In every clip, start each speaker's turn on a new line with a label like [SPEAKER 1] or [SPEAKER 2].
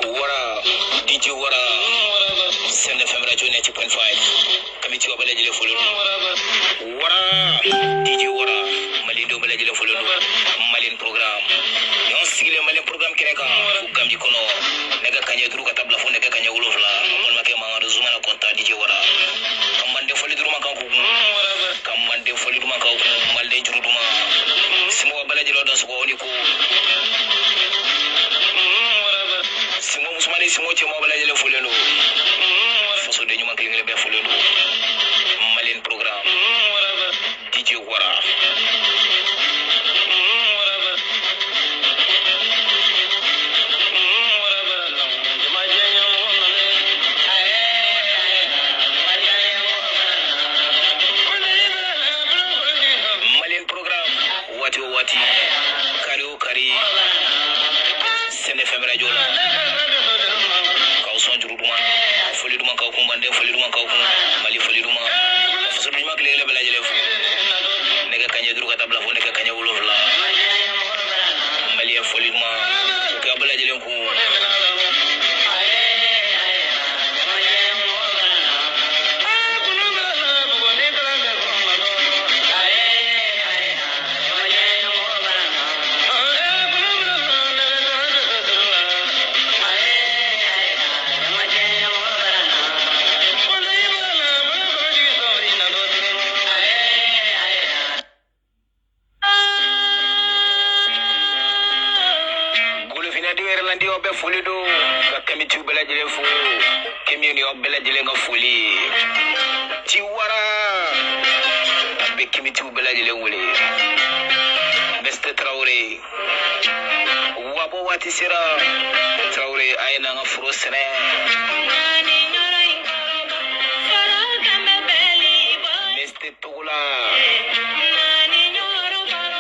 [SPEAKER 1] Wara, DJ Wara, Send FM Radio 90.5. Committee of Balajile Fulun. Wara, DJ Wara, Malindo Balajile Fulun. Malin program. Yon sigile Malin program Keneka, Ugamji Kono, Nega Kanya Druka Tablafon, Nega Kanya Ulofla, Monmake Manga Zumana Conta, DJ Wara. Commande Folidruma Kaku, Commande Folidruma Kaku, Malde Juruduma, Simo Balajilo Daswoniku. Simo Musmani Simo Chemo Balajile Fulun. Faso de Nyuma Klingle Be Fulun. Malin program. DJ Wara. Wati kari Send FM Radio kau son juruduma foliduma kau kumbande foliduma kau mali foliduma fasulima klele bela jele fu nega kanya duru kata bla nega kanya ulovla mali foliduma ka bela jele ku Ndio be folido ka committee bela jele fu community of bela jele nga foli ci wara be committee bela jele wole beste Traoré wabo wati sira Traoré ayna nga furo sene beste Tugula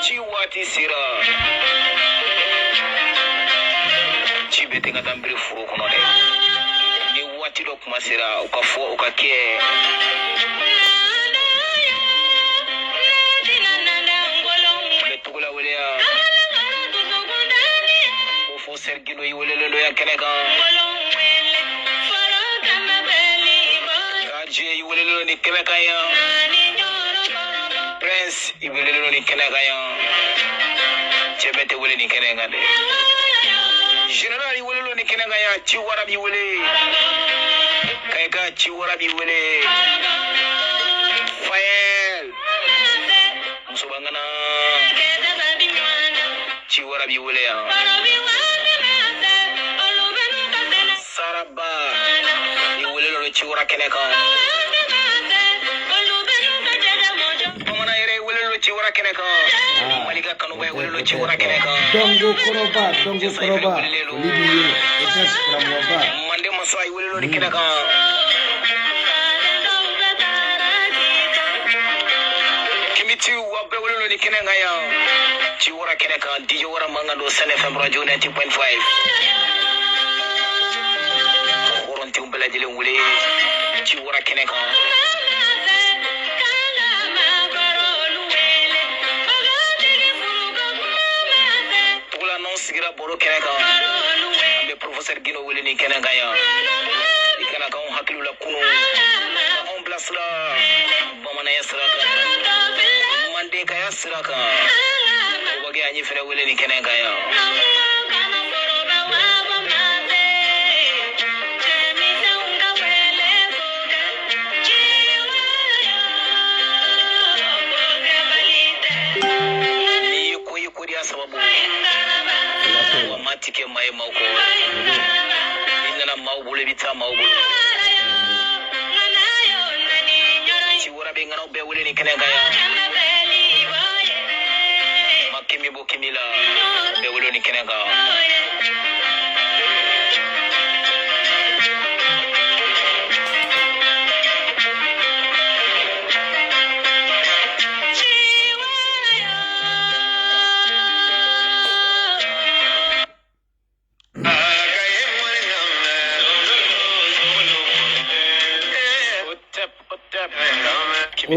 [SPEAKER 1] ci wati sira Chibete ngatambiri furu kono de ni wati do kumasira ukafo ukake betugula welea ofo sergino yiwelelo ya keneka kaje yiwelelo ni keneka ya Prince yiwelelo ni keneka ya chebete wele ni keneka de General Iwelelo ni kenanga ya Chiwara biwele Kaika Chiwara biwele Fael Musobangana Chiwara biwele ya Saraba Iwelelo ni Chiwara keneka Pamana ere Iwelelo Chiwara keneka Malika kanuba Iwelelo Chiwara keneka
[SPEAKER 2] Dongo koroba Olivier etas pramoba
[SPEAKER 1] Mande masai Iwelelo ni keneka Kimiti wabe Iwelelo ni kenanga ya Chiwara keneka DJ Wara mangando Send FM Radio 90.5 Horonti umbela jele wule Chiwara keneka Sigira boro keneka be professeur Gino wele ni keneka ya ikana ka on hakilu la kuno on place la bamana yasraka mande ka yasraka obage anyi fere wele ni keneka ya ni ko sababu matike mai mauko inna maubule bita maubule ci wara be ngano be wule ni kenanga ya makimi bokimila be wule ni kenanga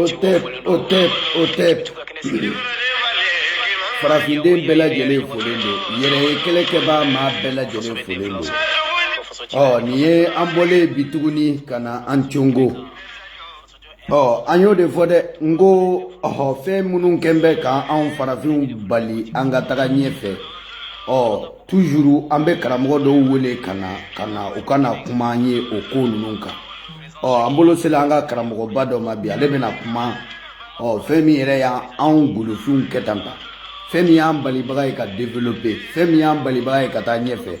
[SPEAKER 2] Otep Farafinden bɛɛ lajɛlen folen don yɛrɛ kɛlɛkɛbaa maa bɛɛ lajɛlen folen don nin ye an bɔlen bi tuguni ka na an congo an y'o de fɔ dɛ n ko fɛn minnu kɛn bɛ ka anw farafinw bali an ka taga ɲɛfɛ toujours an bɛ karamɔgɔ dɔw wele ka na u ka na kuma an ye o ko ninnu kan an bolo sera an ka karamɔgɔba dɔ ma bi ale bɛna kuma fɛn min yɛrɛ y'anw golofinw kɛ tan ta fɛn min y'an balibaga ye ka développer fɛn min y'an balibaga ye ka taa ɲɛfɛ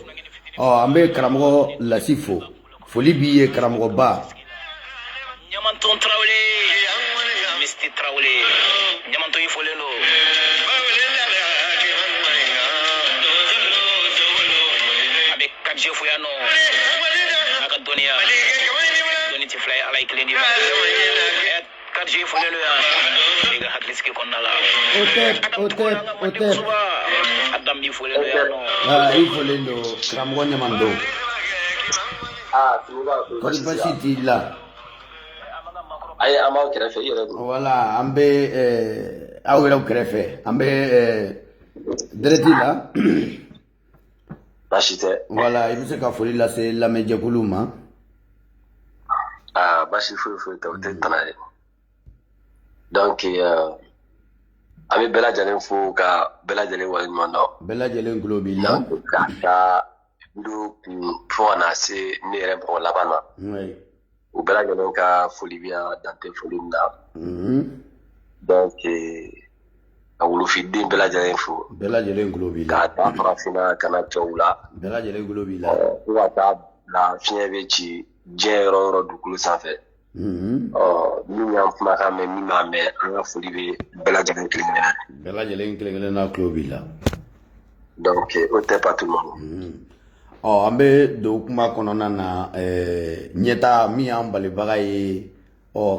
[SPEAKER 2] an bɛ karamɔgɔ Lasi fo foli b'i ye karamɔgɔba
[SPEAKER 1] Nyamanton Traoré Misti Traoré Nyamanton yi folen do avec 4G Fuyano aka doniya doni ti fly ala iklendi 4G folen do ya diga hakliski konnala
[SPEAKER 2] Otep
[SPEAKER 1] adam bi folen do ya no
[SPEAKER 2] i folen do karamɔgɔ Ɲamando kɔri basi t'i la
[SPEAKER 3] Ayi an b'aw kɛrɛfɛ i yɛrɛ don.
[SPEAKER 2] Voilà an bɛ aw yɛrɛw kɛrɛfɛ an bɛ direct la
[SPEAKER 3] Baasi tɛ.
[SPEAKER 2] voilà i bɛ se ka foli lase lamɛnjɛkulu ma
[SPEAKER 3] baasi foyi tɛ o tɛ tana ye donc an bɛ bɛɛ lajɛlen fo ka bɛɛ lajɛlen waleɲuman dɔn
[SPEAKER 2] bɛɛ lajɛlen tulo b'i la
[SPEAKER 3] ka taa du kun fo ka na se ne yɛrɛ mɔgɔ laban ma u bɛɛ lajɛlen ka foli bɛ yan dante foli min na donc ka wolofiden bɛɛ lajɛlen fo
[SPEAKER 2] bɛɛ lajɛlen tulo b'i la
[SPEAKER 3] k'a taa farafinna ka na cɛw la
[SPEAKER 2] bɛɛ lajɛlen tulo b'i la
[SPEAKER 3] fo ka taa bila fiɲɛ bɛ ci diɲɛ yɔrɔ yɔrɔ dugukolo sanfɛ min y'an kumakan mɛn min m'a mɛn an ka foli bɛ bɛɛ lajɛlen kelen-kelenna
[SPEAKER 2] bɛɛ lajɛlen kelen-kelenna tulo b'i la
[SPEAKER 3] donc o tɛ pas tout le monde
[SPEAKER 2] an bɛ don kuma kɔnɔna na ɲɛta min y'an balibaga ye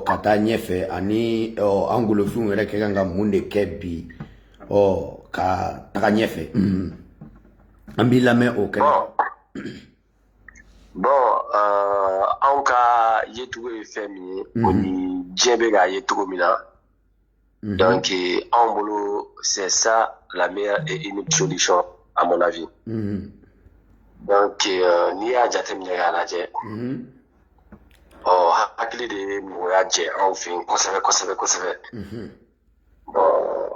[SPEAKER 2] ka taa ɲɛfɛ ani an golofinw yɛrɛ ka kan ka mun de kɛ bi ka taga ɲɛfɛ an b'i lamɛn o kɛnɛ
[SPEAKER 3] bon anw ka yecogo ye fɛn min ye o ni diɲɛ bɛ k'a ye cogo min na donc anw bolo c'est ça la meilleure et unique solution à mon avis donc n'i y'a jateminɛ k'a lajɛ hakili de ye mɔgɔya jɛ anw fɛ yen kosɛbɛ bon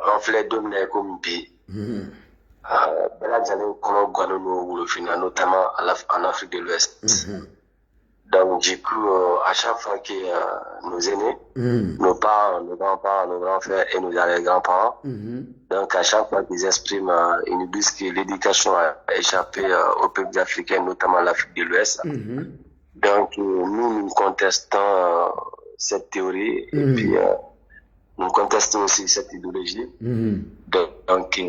[SPEAKER 3] an filɛ don min na komi bi bɛɛ lajɛlen kɔnɔ gannen don wolofinna notamment en Afrique de l'Ouest donc du coup à chaque fois que nos aînés nos parents, nos grands-parents, nos grands-frères et nos arrière-grands-parents donc à chaque fois qu'ils expriment ils nous disent que l'éducation a échappé aux peuples africains notamment l'Afrique de l'Ouest donc nous contestons cette théorie et puis nous contestons aussi cette idéologie donc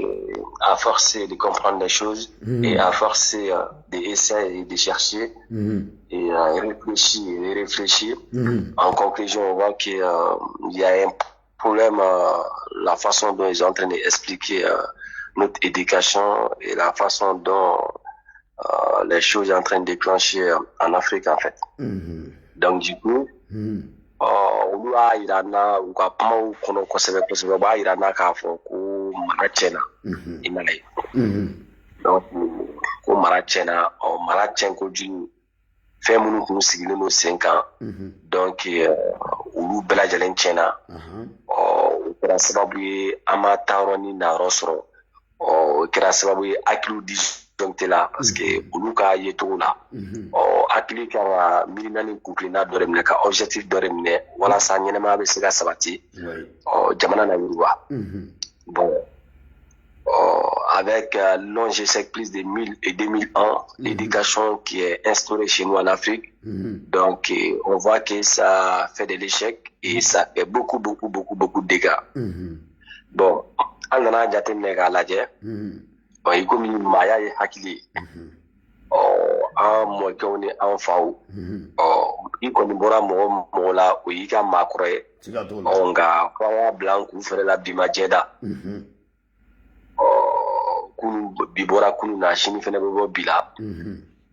[SPEAKER 3] à forcer de comprendre les choses et à forcer d'essayer et de chercher et réfléchir en conclusion on voit qu'il y a un problème la façon dont ils sont en train d'expliquer notre éducation et la façon dont les choses sont en train de déclencher en Afrique en fait donc du coup olu y'a yira n na u ka kumaw kɔnɔ kosɛbɛ u b'a yira n na k'a fɔ ko mara tiɲɛna i m'a ye donc ko mara tiɲɛna mara tiɲɛ kojugu fɛn minnu tun sigilen don sen kan donc olu bɛɛ lajɛlen tiɲɛna o kɛra sababu ye an ma taa yɔrɔ ni nayɔrɔ sɔrɔ o kɛra sababu ye hakiliw disjoncté la parce que olu ka yecogo la hakili kan ka miirina ni kunkilenna dɔ de minɛ ka objectif dɔ de minɛ walasa ɲɛnɛmaya bɛ se ka sabati jamana na yiriwa bon avec l'ONG plus de 2000 ans l'éducation qui est instaurée chez nous en Afrique donc on voit que ça fait de l'échec et ça fait beaucoup de dégâts bon an nana jateminɛ k'a lajɛ i komi maaya ye hakili an mɔkɛw ni an faw i kɔni bɔra mɔgɔ la o y'i ka maakɔrɔ ye nka fɔ an y'a bila an kun fɛrɛ la bi ma jɛ da bi bɔra kunun na sini fɛnɛ bɛ bɔ bi la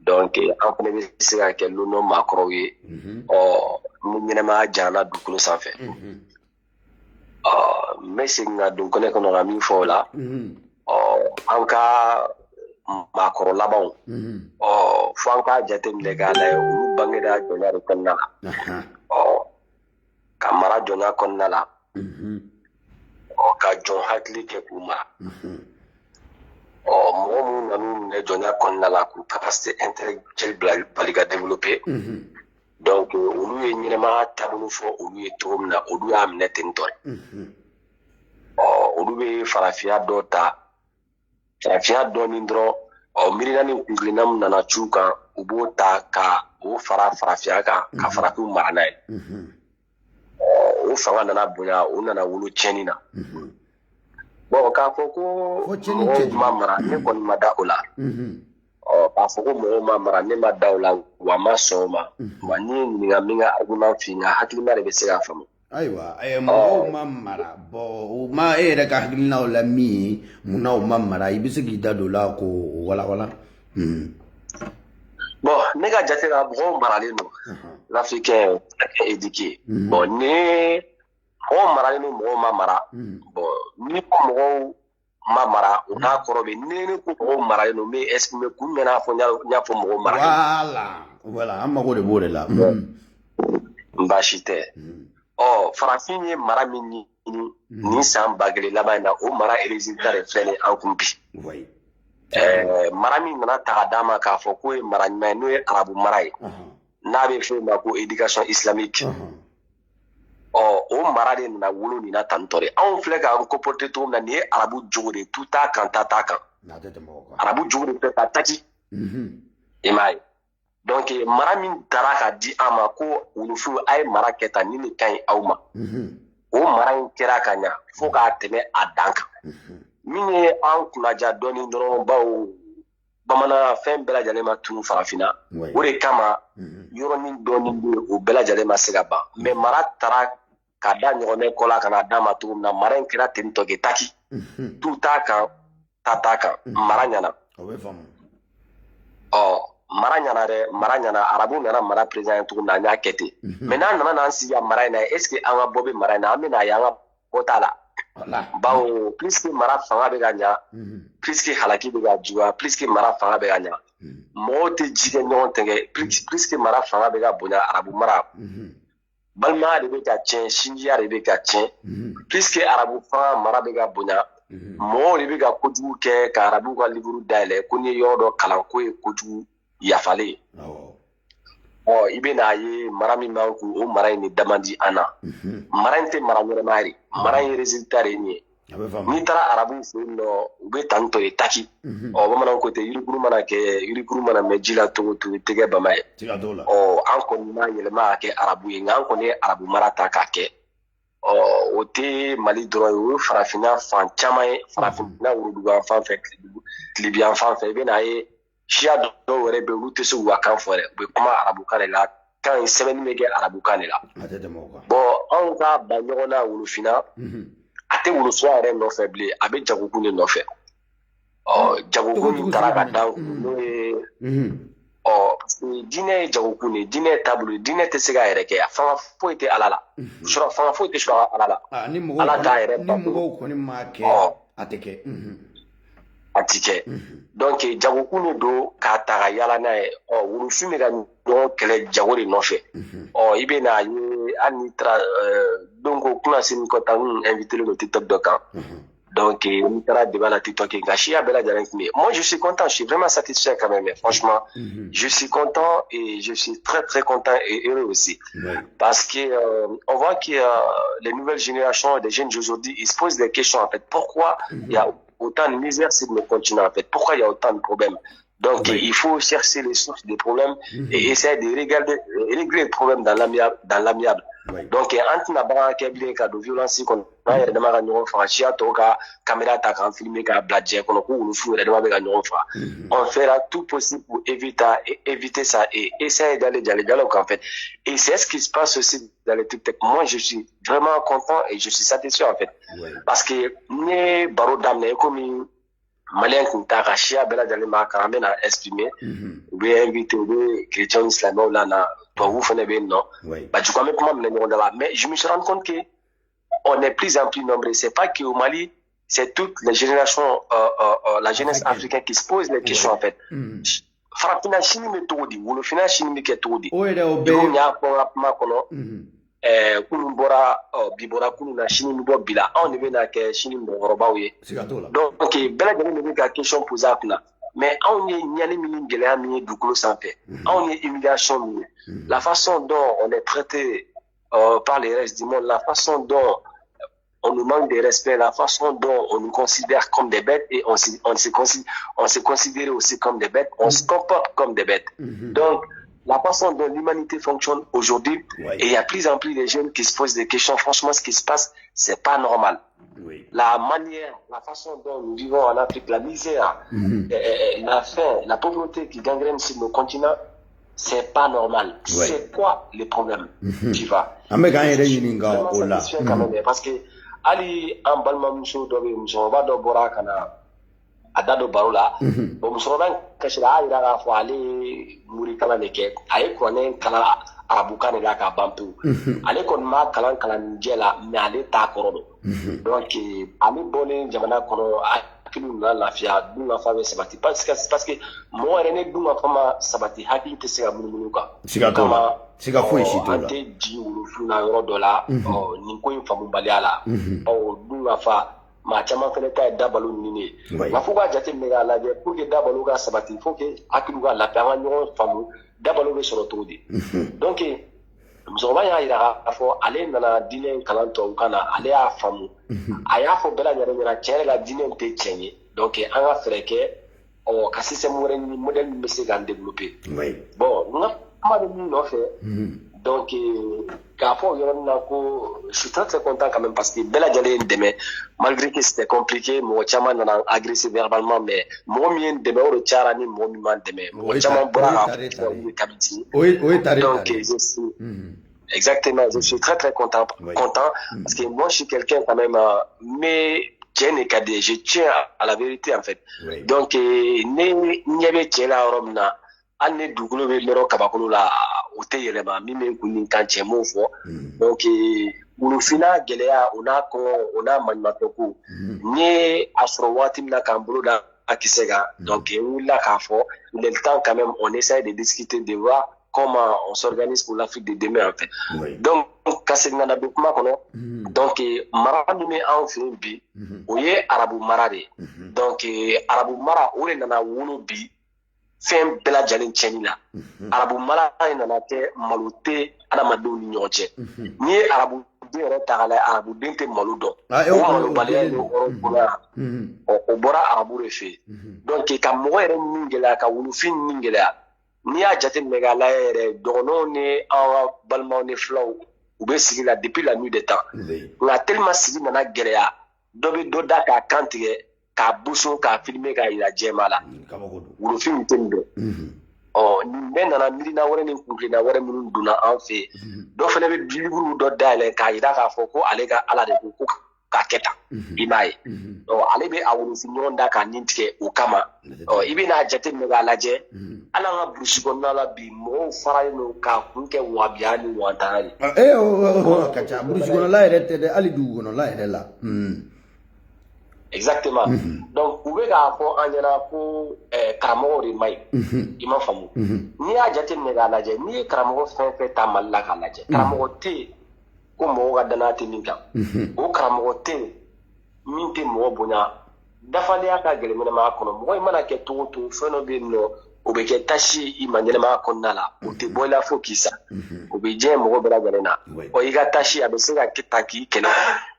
[SPEAKER 3] donc an fɛnɛ bɛ se ka kɛ lonnɔ maakɔrɔw ye ni ɲɛnɛmaya janyana dugukolo sanfɛ n bɛ segin ka don kɔnɛ kɔnɔ ka min fɔ o la an ka maakɔrɔ labanw fo an ka jateminɛ k'a lajɛ olu bangera jɔnya de kɔnɔna la ka mara jɔnya kɔnɔna la ka jɔn hakili kɛ k'u mara mɔgɔ minnu nan'u minɛ jɔnya kɔnɔna la k'u capacité intellectuelle bali ka développer donc olu ye ɲɛnɛmaya taabolo fɔ olu ye cogo min na olu y'a minɛ ten tɔ olu bɛ farafinya dɔ ta farafinya dɔɔni dɔrɔn miirina ni kunkilenna min nana c'u kan u b'o ta ka o fara farafinya kan ka farafinw mara n'a ye o fanga nana bonya o nana wolo tiɲɛni na bon k'a fɔ ko mɔgɔw ma mara ne kɔni ma da o la k'a fɔ ko mɔgɔw ma mara ne ma da o la wa ma sɔn o ma wa ni ye ɲininka min ka argument f'i ɲɛna hakilina de bɛ se k'a faamu
[SPEAKER 2] ayiwa mɔgɔw ma mara bɔn o ma e yɛrɛ ka hakilinaw la min ye munna o ma mara i bɛ se k'i da don o la k'o walawala
[SPEAKER 3] bon ne ka jate la mɔgɔw maralen don l'Africain éduqué bon ni mɔgɔw maralen don mɔgɔw ma mara bon ni ko mɔgɔw ma mara o n'a kɔrɔ bɛ ne ko mɔgɔw maralen don mais est-ce que me kun mɛn n'a fɔ n y'a fɔ mɔgɔw maralen
[SPEAKER 2] voilà an mago de b'o de la
[SPEAKER 3] baasi tɛ farafin ye mara min ɲini nin san 1000 laban in na o mara résultat de filɛ nin an kun bi mara min nana ta ka d'a ma k'a fɔ k'o ye mara ɲuman ye n'o ye arabu mara ye n'a bɛ f'o ma ko éducation islamique o mara de nana wolo nin na tantɔ de anw filɛ k'an comporter cogo min na nin ye arabu jogo de tu t'a kan ta t'a kan arabu jogo de filɛ ka taki i m'a ye donc mara min taara ka di an ma ko wulufu a ye mara kɛ tan ni nin ka ɲi aw ma o mara in kɛra ka ɲa fo k'a tɛmɛ a dan kan min ye an kunnaja dɔɔni dɔrɔn bawo bamanan fɛn bɛɛ lajɛlen ma tunu farafinna o de kama yɔrɔnin dɔɔni bɛ yen o bɛɛ lajɛlen ma se ka ban mais mara taara ka da ɲɔgɔnmɛ kɔ la ka na d'a ma cogo min na mara in kɛra ten tɔ kɛ taki tu t'a kan ta t'a kan mara ɲana mara ɲana dɛ mara ɲana arabu nana mara président ye cogo min na an y'a kɛ ten mais n'a nana n'an sigi mara in na est ce que an ka bɔ bɛ mara in na an bɛna ye an ka bɔ t'a la bawo plus que mara fanga bɛ ka ɲa plus que halaki bɛ ka juguya plus que mara fanga bɛ ka ɲa mɔgɔw tɛ ji kɛ ɲɔgɔn tɛgɛ plus que mara fanga bɛ ka bonya arabu mara balimaya de bɛ ka tiɲɛ sinjiya de bɛ ka tiɲɛ plus que arabu fanga mara bɛ ka bonya mɔgɔw de bɛ ka kojugu kɛ ka arabu ka livre dayɛlɛ ko n'i ye yɔrɔ dɔ kalan ko ye kojugu yafalen i bɛ n'a ye mara min b'an kun o mara in de da man di an na mara in tɛ mara ɲɛnɛma ye mara in résultat de ye nin ye n'i taara arabu fɛ yen nɔ u bɛ tan tɔ ye taki bamananw ko ten yirikuru mana mɛn ji la cogo o cogo tɛgɛ bama ye an kɔni ma yɛlɛma ka kɛ arabu ye nka an kɔni ye arabu mara ta k'a kɛ o tɛ mali dɔrɔn ye o ye farafinna fan caman ye farafinna woroduguyan fan fɛ tilibiyan fan fɛ i bɛ n'a ye siya dɔw yɛrɛ bɛ yen olu tɛ se k'u ka kan fɔ dɛ u bɛ kuma arabukan de la kan in sɛbɛnni bɛ kɛ arabukan de la bon anw ka ba ɲɔgɔn na wolofinna a tɛ wolosuya yɛrɛ nɔfɛ bilen a bɛ jagokun de nɔfɛ jagokun taara ka da n'o ye diinɛ ye jagokun de diinɛ ye taabolo diinɛ tɛ se k'a yɛrɛ kɛ a fanga foyi tɛ ala la fanga foyi tɛ sɔrɔ ala la ala t'a yɛrɛ
[SPEAKER 2] ni mɔgɔw kɔni ma kɛ a tɛ kɛ
[SPEAKER 3] a ti kɛ donc jagokun de don k'a ta ka yala n'a ye wulufin bɛ ka ɲɔgɔn kɛlɛ jago de nɔfɛ i bɛ n'a ye hali n'i taara donc kunnasini kɔta n invité don TikTok dɔ kan donc n'i taara débat la TikTok nka siya bɛɛ lajɛlen tun bɛ yen moi je suis content je suis vraiment satisfait quand même mais franchement je suis content et je suis très très content et heureux aussi parce que on voit que les nouvelles générations des jeunes d'aujourd'hui ils se posent des questions en fait pourquoi il y a autant de misère sur le continent en fait. Pourquoi il y a autant de problèmes? Donc il faut chercher les sources des problèmes et essayer de régler les problèmes dans l'amiable. Donc anti na baga kebile ka do violence kon na yɛrɛ dama ka ɲɔgɔn faga siya tɔw ka caméra ta k'an filmer k'a bila diɲɛ kɔnɔ ko wulufu yɛrɛ dama bɛ ka ɲɔgɔn faga. On fera tout possible pour éviter ça et essayer d'aller dans les dialogues en fait. Et c'est ce qui se passe aussi dans les TikTok. Moi je suis vraiment content et je suis satisfait en fait. Parce que ne baro daminɛ komi malien kun t'a ka siya bɛɛ lajɛlen ma kan an bɛna exprimer u bɛ invité u bɛ chrétiens silamɛw la na tubabuw fana bɛ yen nɔ bajugu an bɛ kuma minɛ ɲɔgɔn da la mais je me suis rendu compte que on est plus en plus nombreux c'est pas que au Mali c'est toute la génération, la jeunesse africaine qui se pose les questions en fait. Farafina chini me togodi, wolofina chini me ke togodi. Diko nya ko ma kono. Kunu bora bibora kunu na chini mi bo bila. On ne na ke chini mo roba ye. Donc bela jani me ka question poser apna. Mais on est nyani mini gelea mi dukolo sanfé. On est humiliation. La façon dont on est traité par les restes du monde, la façon dont on nous manque de respect, la façon dont on nous considère comme des bêtes et on se considère aussi comme des bêtes, on se comporte comme des bêtes. Donc, la façon dont l'humanité fonctionne aujourd'hui, et il y a plus en plus de jeunes qui se posent des questions, franchement, ce qui se passe, c'est pas normal. La manière, la façon dont nous vivons en Afrique, la misère, la faim, la pauvreté qui gangrène sur nos continents, c'est pas normal. C'est quoi le problème, tu vois? Parce que Ali en balma muso do be muso ba do bora kana adado barola bo muso ban kashira ira ga fo ali muri kala leke ay ko ne kala arabu kan ga ka bampu ale kon ma kala njela mi ale ta korodo donc ali bolen jamana kono akilu na lafia dunga fa be sabati parce que mo rene dunga fa ma sabati hakki te se ga mununu ka
[SPEAKER 2] siga fo ici to la
[SPEAKER 3] te ji wulu funa yoro dola ni ko infamu baliala dunga fa ma chama fele ta dabalu nini ma fo ga jate me ga la je pour que dabalu ga sabati faut que akilu ga la pama nyon famu dabalu be soro todi donc musoba ya ira fo ale nana dinen kalanto kana ale a famu aya fo bela nyare nyara chere la dinen te chenye donc an ga freke ka système wore ni modèle ni se ga développer bon nga ma de ni no fait donc Gafo, je suis très très content quand même parce que Bella Dialé demain, malgré que c'était compliqué, moi chaman a agressé verbalement, mais moi mien demain au charani, moi mien demain, moi chaman bra kabiti. Donc je suis exactement, je suis très très content parce que moi je suis quelqu'un quand même, mais je tiens à la vérité en fait. Donc n'y avait que la romna. Anne dugolo be lero kabakolo la o te yelema mi me kunin kan chemo fo donc ulu fina gelea ona manmatoko ni asro wati na kambulo da akisega donc willa ka fo il est le temps quand même on essaie de discuter de voir comment on s'organise pour l'Afrique de demain en fait donc kasegna na dokuma kono donc mara ni me en fin bi oye arabu mara de donc arabu mara o le na wolo bi fem bela jalen chenila arabu mala ina na te malute ana madu ni nyoche ni arabu de retagala arabu dente maludo o malu bale no orobora o bora arabu refe donc ka mo ere ningela ka wulu fin ningela ni a jate megala ere dono ne awa balma ne flow ou be sigila depuis la nuit des temps la tellement sigila na gereya dobi doda ka kantige ka buso ka filmer ka ila jema la wulu film tendo ni men na milina wore ni kunkle na wore mun duna en fait do fele be biliburu do dale ka ida ka foko ale ga ala de ko ka keta imai ale be awulu sinyon da ka nintike o kama ibina jate me ga laje ala nga brushiko na la bi mo fara no ka kunke wabiani wantani
[SPEAKER 2] kacha brushiko na la ere te ali du no la ere la
[SPEAKER 3] exactement donc vous pouvez avoir un yana pour karamori mai ima famu ni a jate ne ga laje ni karamoro fe ta malla ga laje karamoro te ko mo ga dana te ninka o karamoro te min te mo bonya dafale aka gele mena ma kono mo mana ke to fe no be no o be ke tashi imanyele ma konna la o te bola fo kisa o be je mo bela gele na o iga tashi abe se ga kitaki kele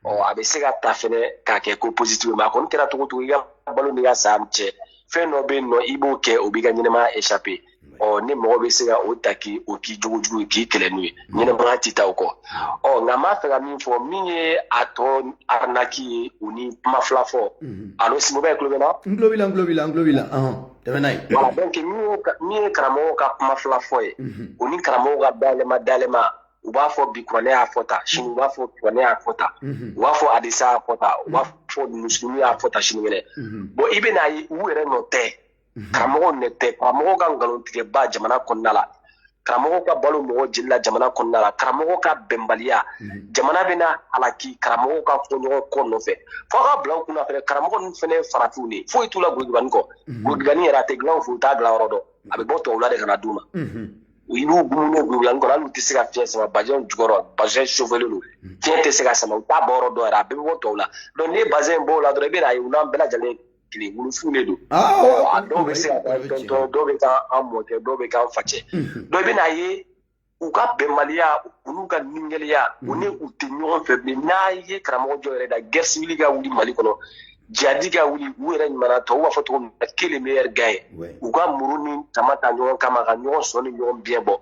[SPEAKER 3] o abe se ga tafene ka ke ko positive ma kon kera to iga balo ni ga samche fe no be no ibo ke o be ga nyene ma échapper o ni mo be se ga o taki o ki jugu ki kele nui nyene ma tita ko o nga ma fe ga min fo minye ato arnaki uni ma flafo alo si mo be klobena
[SPEAKER 2] globila
[SPEAKER 3] voilà donc mi karamo ka kuma fla foye oni karamo ga dalema u b'a fɔ bi kuranɛ y'a fɔ ta sini u b'a fɔ kuranɛ y'a fɔ ta u b'a fɔ hadisa y'a fɔ ta u b'a fɔ musulmi y'a fɔ ta sinikɛnɛ bon i bɛna ye u yɛrɛ nɔ tɛ karamɔgɔ nɔ tɛ karamɔgɔ ka nkalontigɛba jamana kɔnɔna la karamɔgɔ ka balo mɔgɔ jeli la jamana kɔnɔna la karamɔgɔ ka bɛnbaliya jamana bɛna halaki karamɔgɔ ka fɔ ɲɔgɔn kɔ nɔfɛ fo ka bila u kunna fɛnɛ karamɔgɔ ninnu fɛnɛ farafinw de foyi t'u la gulogibani kɔ gulogibani yɛrɛ a tɛ dilan fo u t'a dilan yɔrɔ dɔn a bɛ bɔ tubabu la de ka na d'u ma u y'u gumunen gulogibani kɔnɔ hali u tɛ se ka fiɲɛ sama bazɛn jukɔrɔ bazɛn chauffelen don fiɲɛ tɛ se ka sama u t'a bɔ yɔrɔ dɔn yɛrɛ a bɛɛ bɛ bɔ tubabu la donc n'i ye bazɛn bɔ o la dɔrɔn i bɛna ye u n'an bɛɛ lajɛlen kelen wulufu de don a dɔw bɛ se ka dɔw bɛ k'an mɔkɛ dɔw bɛ k'an facɛ donc i bɛna ye u ka bɛnbaliya u n'u ka nigɛliya u ni u tɛ ɲɔgɔn fɛ bilen n'a ye karamɔgɔ jɔ yɛrɛ da guerre civile ka wuli Mali kɔnɔ jihadi ka wuli u yɛrɛ ɲumanna tɔw b'a fɔ cogo min na que le meilleur gagne u ka muru ni tama ta ɲɔgɔn kama ka ɲɔgɔn sɔn ni ɲɔgɔn biɲɛ bɔ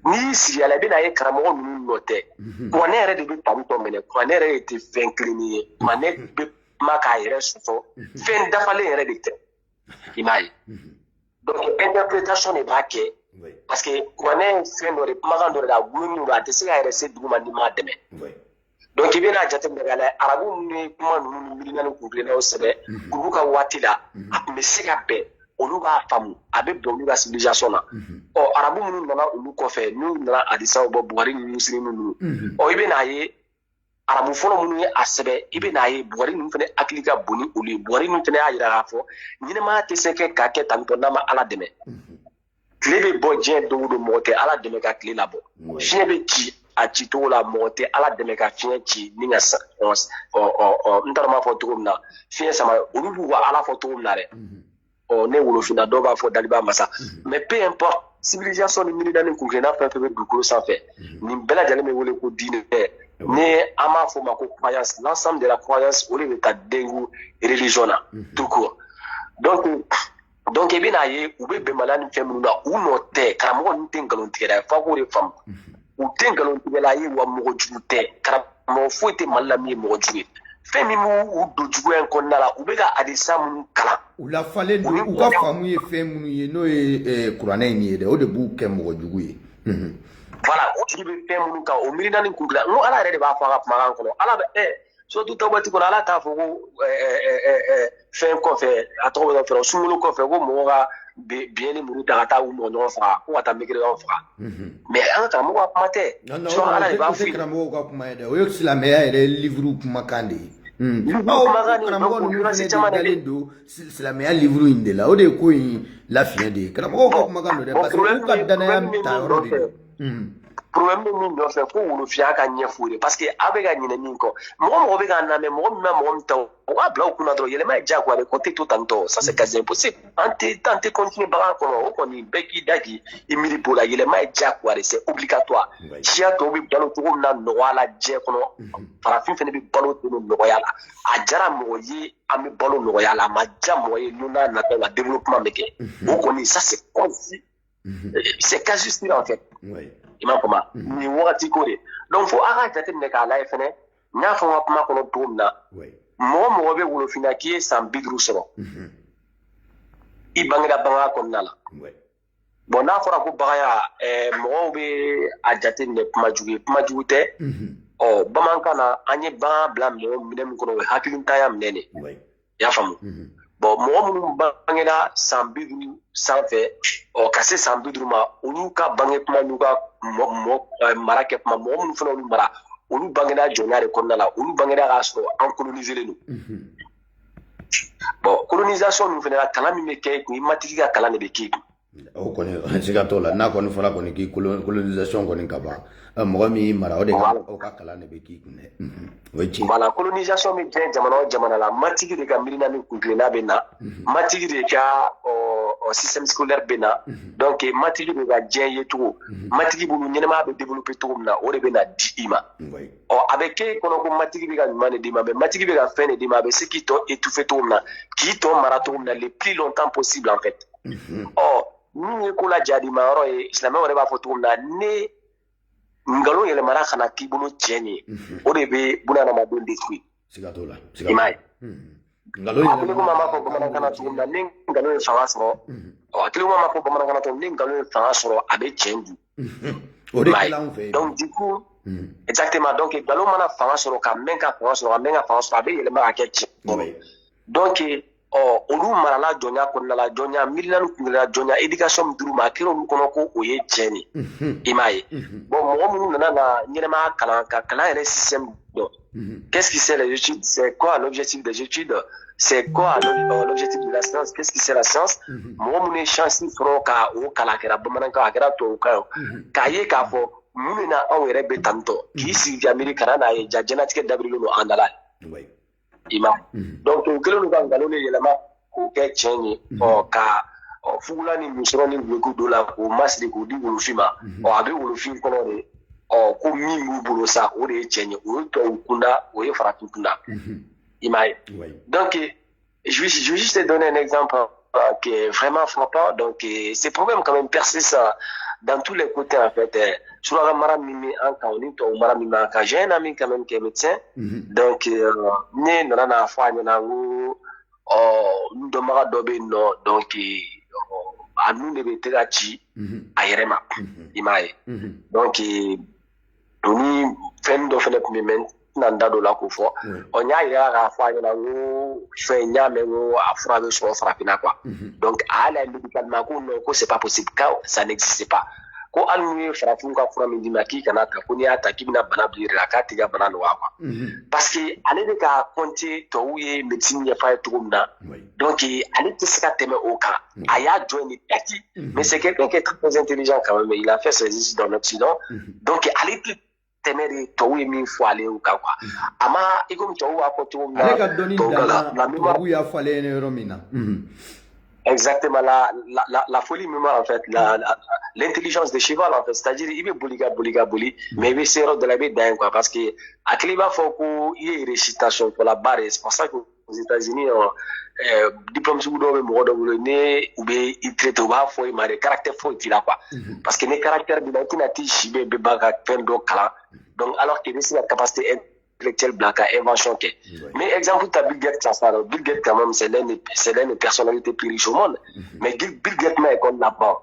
[SPEAKER 3] n'i y'i sigi a la i bɛna ye karamɔgɔ ninnu nɔ tɛ kuranɛ yɛrɛ de bɛ tali tɔ minɛ kuranɛ yɛrɛ de tɛ fɛn kilenni ye kuranɛ bɛ kuma k'a yɛrɛ sɔsɔ fɛn dafalen yɛrɛ de tɛ i m'a ye donc interprétation de b'a kɛ parce que kuranɛ fɛn dɔ de kumakan dɔ de a gulonnen don a tɛ se ka yɛrɛ se dugu ma n'i m'a dɛmɛ donc i bɛna jateminɛ k'a lajɛ arabu ninnu ye kuma ninnu ni miirina ni kuntilennaw sɛbɛ olu ka waati la a tun bɛ se ka bɛn olu b'a faamu a bɛ bɛn olu ka civilisation na ɔ arabu minnu nana olu kɔfɛ n'u nana hadisaw bɔ Bugari ni Musiri ninnu ɔ i bɛna ye arabu fɔlɔ minnu ye a sɛbɛ i bɛna ye Bugari ninnu fana hakili ka bon ni olu ye Bugari ninnu fana y'a jira k'a fɔ ɲɛnɛmaya tɛ se k'a kɛ tantɔ n'a ma Ala dɛmɛ tile bɛ bɔ diɲɛ don o don mɔgɔ tɛ Ala dɛmɛ ka tile labɔ fiɲɛ bɛ ci a ci cogo la mɔgɔ tɛ Ala dɛmɛ ka fiɲɛ ci ni ka n t'a dɔn m'a fɔ cogo min na fiɲɛ sama olu b'u ka Ala fɔ cogo min na dɛ ne wolofinna dɔw b'a fɔ Daliba masa mais peu importe civilisation ni miirina ni kuntilenna fɛn fɛn bɛ dugukolo sanfɛ nin bɛɛ lajɛlen bɛ wele ko diinɛ ni an b'a fɔ o ma ko croyance l'ensemble de la croyance o de bɛ ta dengu religion na tout court donc i bɛna ye u bɛ bɛnbaliya ni fɛn minnu na u nɔ tɛ karamɔgɔ ninnu tɛ nkalon tigɛla ye f'a k'o de faamu u tɛ nkalon tigɛla ye wa mɔgɔ jugu tɛ karamɔgɔ foyi tɛ Mali la min ye mɔgɔ jugu ye fɛn min b'u don juguya in kɔnɔna la u bɛ ka hadisa minnu kalan
[SPEAKER 2] u lafalen don u ka faamu ye fɛn minnu ye n'o ye kuranɛ in ye dɛ o de b'u kɛ mɔgɔ jugu ye
[SPEAKER 3] voilà o tigi bɛ fɛn minnu kan o miirina ni kuntilan n ko Ala yɛrɛ de b'a fɔ a ka kumakan kɔnɔ Ala bɛ surtout Tawbati kɔnɔ Ala t'a fɔ ko fɛn kɔfɛ a tɔgɔ bɛ fɛn sunkalo kɔfɛ ko mɔgɔ ka biɲɛ ni muru ta ka taa u mɔgɔ ɲɔgɔn faga ko ka taa migrants faga mais an ka karamɔgɔ ka kuma tɛ so Ala de b'a fɔ
[SPEAKER 2] karamɔgɔ ka kuma ye dɛ o ye silamɛya yɛrɛ livre kumakan de ye karamɔgɔ ninnu fɛnɛ dalen don silamɛya livre in de la o de ye ko in lafiɲɛ de ye karamɔgɔ ka kumakan don dɛ parce que olu ka danaya ta yɔrɔ de don
[SPEAKER 3] problème bɛ min nɔfɛ ko wolofiya ka ɲɛfɔ de parce que a bɛ ka ɲinɛ min kɔ mɔgɔ bɛ k'a lamɛn mɔgɔ min bɛ mɔgɔ min ta o b'a bila u kunna dɔrɔn yɛlɛma ye diyagoya de ko tɛ to tantɔ ça c'est quasi impossible an tɛ continuer bagan kɔnɔ o kɔni bɛɛ k'i da k'i miiri b'o la yɛlɛma ye diyagoya de c'est obligatoire siya tɔw bɛ balo cogo min na nɔgɔya la diɲɛ kɔnɔ farafin fana bɛ balo ten nɔgɔya la a diyara mɔgɔ ye an bɛ balo nɔgɔya la a ma diya mɔgɔ ye n'o n'a nataw la développement bɛ kɛ o kɔni ça c'est quasi sûr en fait i m'a faamu nin wagati ko de donc fo a ka jateminɛ k'a lajɛ fɛnɛ n y'a fɔ n ka kuma kɔnɔ cogo min na mɔgɔ bɛ wolofinna k'i ye san 50 sɔrɔ i bangera bangaya kɔnɔna la bon n'a fɔra ko bagaya mɔgɔw bɛ a jateminɛ kuma jugu ye kuma jugu tɛ bamanankan na an ye bagan bila minɛ min kɔnɔ o ye hakilitanya minɛ de i y'a faamu bon mɔgɔ minnu bangera san 50 sanfɛ ka se san 50 ma olu ka bange kuma n'u ka mara kɛ kuma mɔgɔ minnu fana olu mara olu bangera jɔnya de kɔnɔna la olu bangera k'a sɔrɔ an coloniselen don bon colonisation min fana la kalan min bɛ kɛ i kun i matigi ka kalan de bɛ k'i kun
[SPEAKER 2] o kɔni siga t'o la n'a kɔni fɔra kɔni k'i colonisation kɔni ka ban mɔgɔ min mara o de ka kalan de bɛ k'i kun dɛ o ye tiɲɛ
[SPEAKER 3] voilà colonisation bɛ diɲɛ jamana o jamana la matigi de ka miirina ni kuntilenna bɛ na matigi de ka système scolaire bɛ na donc matigi de ka diɲɛ ye cogo matigi bolo ɲɛnɛmaya bɛ développer cogo min na o de bɛ na di i ma a bɛ k'e kɔnɔ ko matigi bɛ ka ɲuman de d'i ma mais matigi bɛ ka fɛn de d'i ma a bɛ se k'i tɔ étouffer cogo min na k'i tɔ mara cogo min na le plus longtemps possible en fait min ye ko la jadi ma yɔrɔ ye silamɛw yɛrɛ b'a fɔ cogo min na ne nkalon yɛlɛmana ka na k'i bolo tiɲɛ ye o de bɛ bunahadamaden détruire
[SPEAKER 2] siga t'o la
[SPEAKER 3] i m'a ye
[SPEAKER 2] nkalon
[SPEAKER 3] hakili ko maa ma fɔ bamanankan na cogo min na ne nkalon ye fanga sɔrɔ hakili ko maa ma fɔ bamanankan na cogo min na ne nkalon ye fanga sɔrɔ a bɛ tiɲɛ di
[SPEAKER 2] o de kɛla anw fɛ
[SPEAKER 3] donc du coup exactement donc nkalon mana fanga sɔrɔ ka mɛn ka fanga sɔrɔ a bɛ yɛlɛma ka kɛ tiɲɛ donc olu marala jɔnya kɔnɔna la jɔnya miirina ni kungilela jɔnya éducation min dir'u ma a kɛra olu kɔnɔ ko o ye tiɲɛ de i m'a ye bon mɔgɔ minnu nana na ɲɛnɛmaya kalan ka kalan yɛrɛ système dɔn qu'est-ce qui c'est les études c'est quoi l'objectif des études c'est quoi l'objectif de la science qu'est-ce qui c'est la science mɔgɔ minnu ye chance sɔrɔ ka o kalan a kɛra bamanankan a kɛra tubabukan ye k'a ye k'a fɔ mun na anw yɛrɛ bɛ tantɔ k'i sigi ka miiri kana n'a ye ja diɲɛlatigɛ dabirilen don an da la i m'a donc o kɛlen don ka nkalon de yɛlɛma k'o kɛ tiɲɛ ye ka fugula ni musɔrɔ ni guloki don la k'o masiri k'o di wolofin ma a bɛ wolofin kɔnɔ de ko min b'u bolo sa o de ye tiɲɛ ye o ye tubabu kunda o ye farafin kunda i m'a ye donc je vais juste te donner un exemple qui est vraiment frappant donc ces problèmes quand même persistent dans tous les côtés en fait suraka mara min bɛ an kan o ni tubabu mara min b'an kan j'ai un ami quand même qui est médecin donc ne nana n'a fɔ a ɲɛna ko n dɔnbaga dɔ bɛ yen nɔ donc a nun de bɛ tɛ ka ci a yɛrɛ ma i m'a ye donc o ni fɛn dɔ fana tun bɛ mɛ n tɛna n da don o la k'o fɔ n y'a yira k'a fɔ a ɲɛna ko fɛn n y'a mɛn ko a fura bɛ sɔrɔ farafinna quoi donc a y'a lajɛ médicalement ko non ko c'est pas possible que ça n'existe pas ko hali n'u ye farafin ka fura min d'i ma k'i kana ta ko n'i y'a ta k'i bɛna bana bila i yɛrɛ la k'a t'i ka bana nɔgɔya quoi parce que ale bɛ ka compter tubabuw ye médecine ɲɛf'a ye cogo min na donc ale tɛ se ka tɛmɛ o kan a y'a jɔ ni acte mais c'est quelqu'un qui est très intelligent quand même il a fait ses études dans l'Occident donc ale tɛ tɛmɛ de tubabuw ye min fɔ ale y'o kan quoi a ma i komi tubabuw b'a fɔ cogo min na
[SPEAKER 2] ale ka dɔnni danna tubabuw y'a fɔ ale ɲɛna yɔrɔ min na.
[SPEAKER 3] Exactement, la folie mémoire en fait, l'intelligence de cheval en fait, c'est-à-dire il veut boli, mais il veut se rendre de la bête d'un quoi, parce que à Cléba faut qu'il y ait une récitation pour la barre, c'est pour ça qu'aux États-Unis, diplôme sur le monde ou bien il traite au bas, faut il m'a des caractères faut il là quoi, parce que les caractères de l'antinati chibé bébaga plein d'eau cala, donc alors qu'il a la capacité intellectuelle black à invention mais exemple tu as Bill Gates Bill Gates quand même c'est l'une des personnalités plus riches au monde mais Bill Gates m'a école là-bas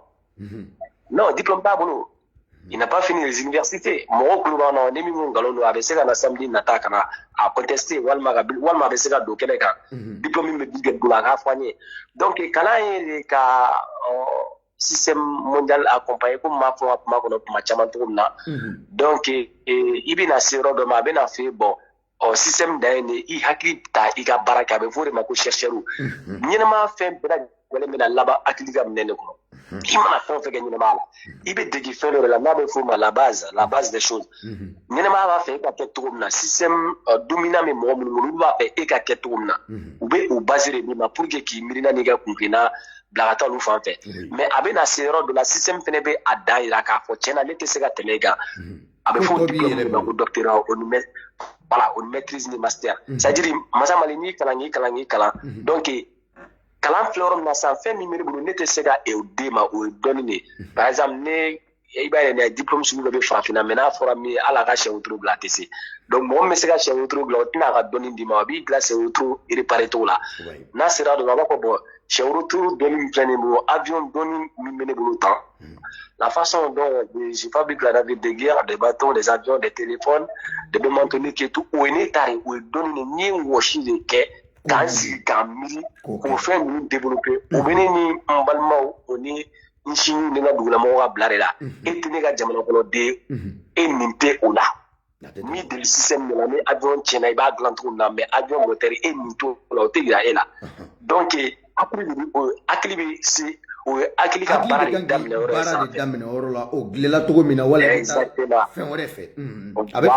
[SPEAKER 3] non diplôme pas bon il n'a pas fini les universités mon club non nemi mon galon avec c'est un assemblée nata kana à contester walma avec c'est do Québec diplôme Bill Gates la rafouané donc quand il ka système mondial accompagné comme ma foi ma kono ma chaman to na donc ibina sero do ma bena fait bon système d'aine i hakli ta i ga baraka be fore ma ko chercheru nyina ma fait bela wala mena laba akili ga mnene ko imana fon fe gagner ma la ibe degi fait le la ma be fo ma la base des choses nyina ma va fait ka keto na système dominant mais mo mu va fait e ka keto na ou be ou baser ni ma pour que ki mirina ni ga kumpina blagata lu fan fɛ mais a bɛ na se yɔrɔ dɔ la système fɛnɛ bɛ a da yira k'a fɔ tiɲɛ na ne tɛ se ka tɛmɛ kan a bɛ fɔ diplôme de ma ko doctorat o ni maîtrise ni master c'est à dire masa mali n'i kalan donc kalan filɛ yɔrɔ min na sisan fɛn min bɛ ne bolo ne tɛ se ka o d'e ma o ye dɔnni de par exemple ne i b'a ye ne diplôme sugu dɔ bɛ farafinna mais n'a fɔra min ala ka sɛ wotoro bila a tɛ se donc mɔgɔ min bɛ se ka sɛ wotoro bila o tɛna a ka dɔnni d'i ma a b'i bila sɛ wotoro réparé cogo la n'a sera dɔ la a b'a fɔ bon sɛ wotoro dɔnni min filɛ nin bolo avion dɔnni min bɛ ne bolo tan la façon dont je fabrique la navire de guerre des bateaux des avions des téléphones des bémantoniques et tout o ye ne ta ye o ye dɔnni de n ye wɔsi de kɛ k'an sigi k'an miiri k'o fɛn ninnu développer o bɛ ne ni n balimaw o ni n sinjiw ni n ka dugulamɔgɔw ka bila de la e tɛ ne ka jamana kɔnɔden e nin tɛ o la ni deli système de la ni avion tiɲɛna i b'a dilan cogo min na mais avion moteur e nin t'o la o tɛ yira e la donc hakili bɛ se o ye hakili ka baara de daminɛ yɔrɔ ye sanfɛ
[SPEAKER 2] yɔrɔ la o dilanna cogo min na wala fɛn wɛrɛ fɛ a bɛ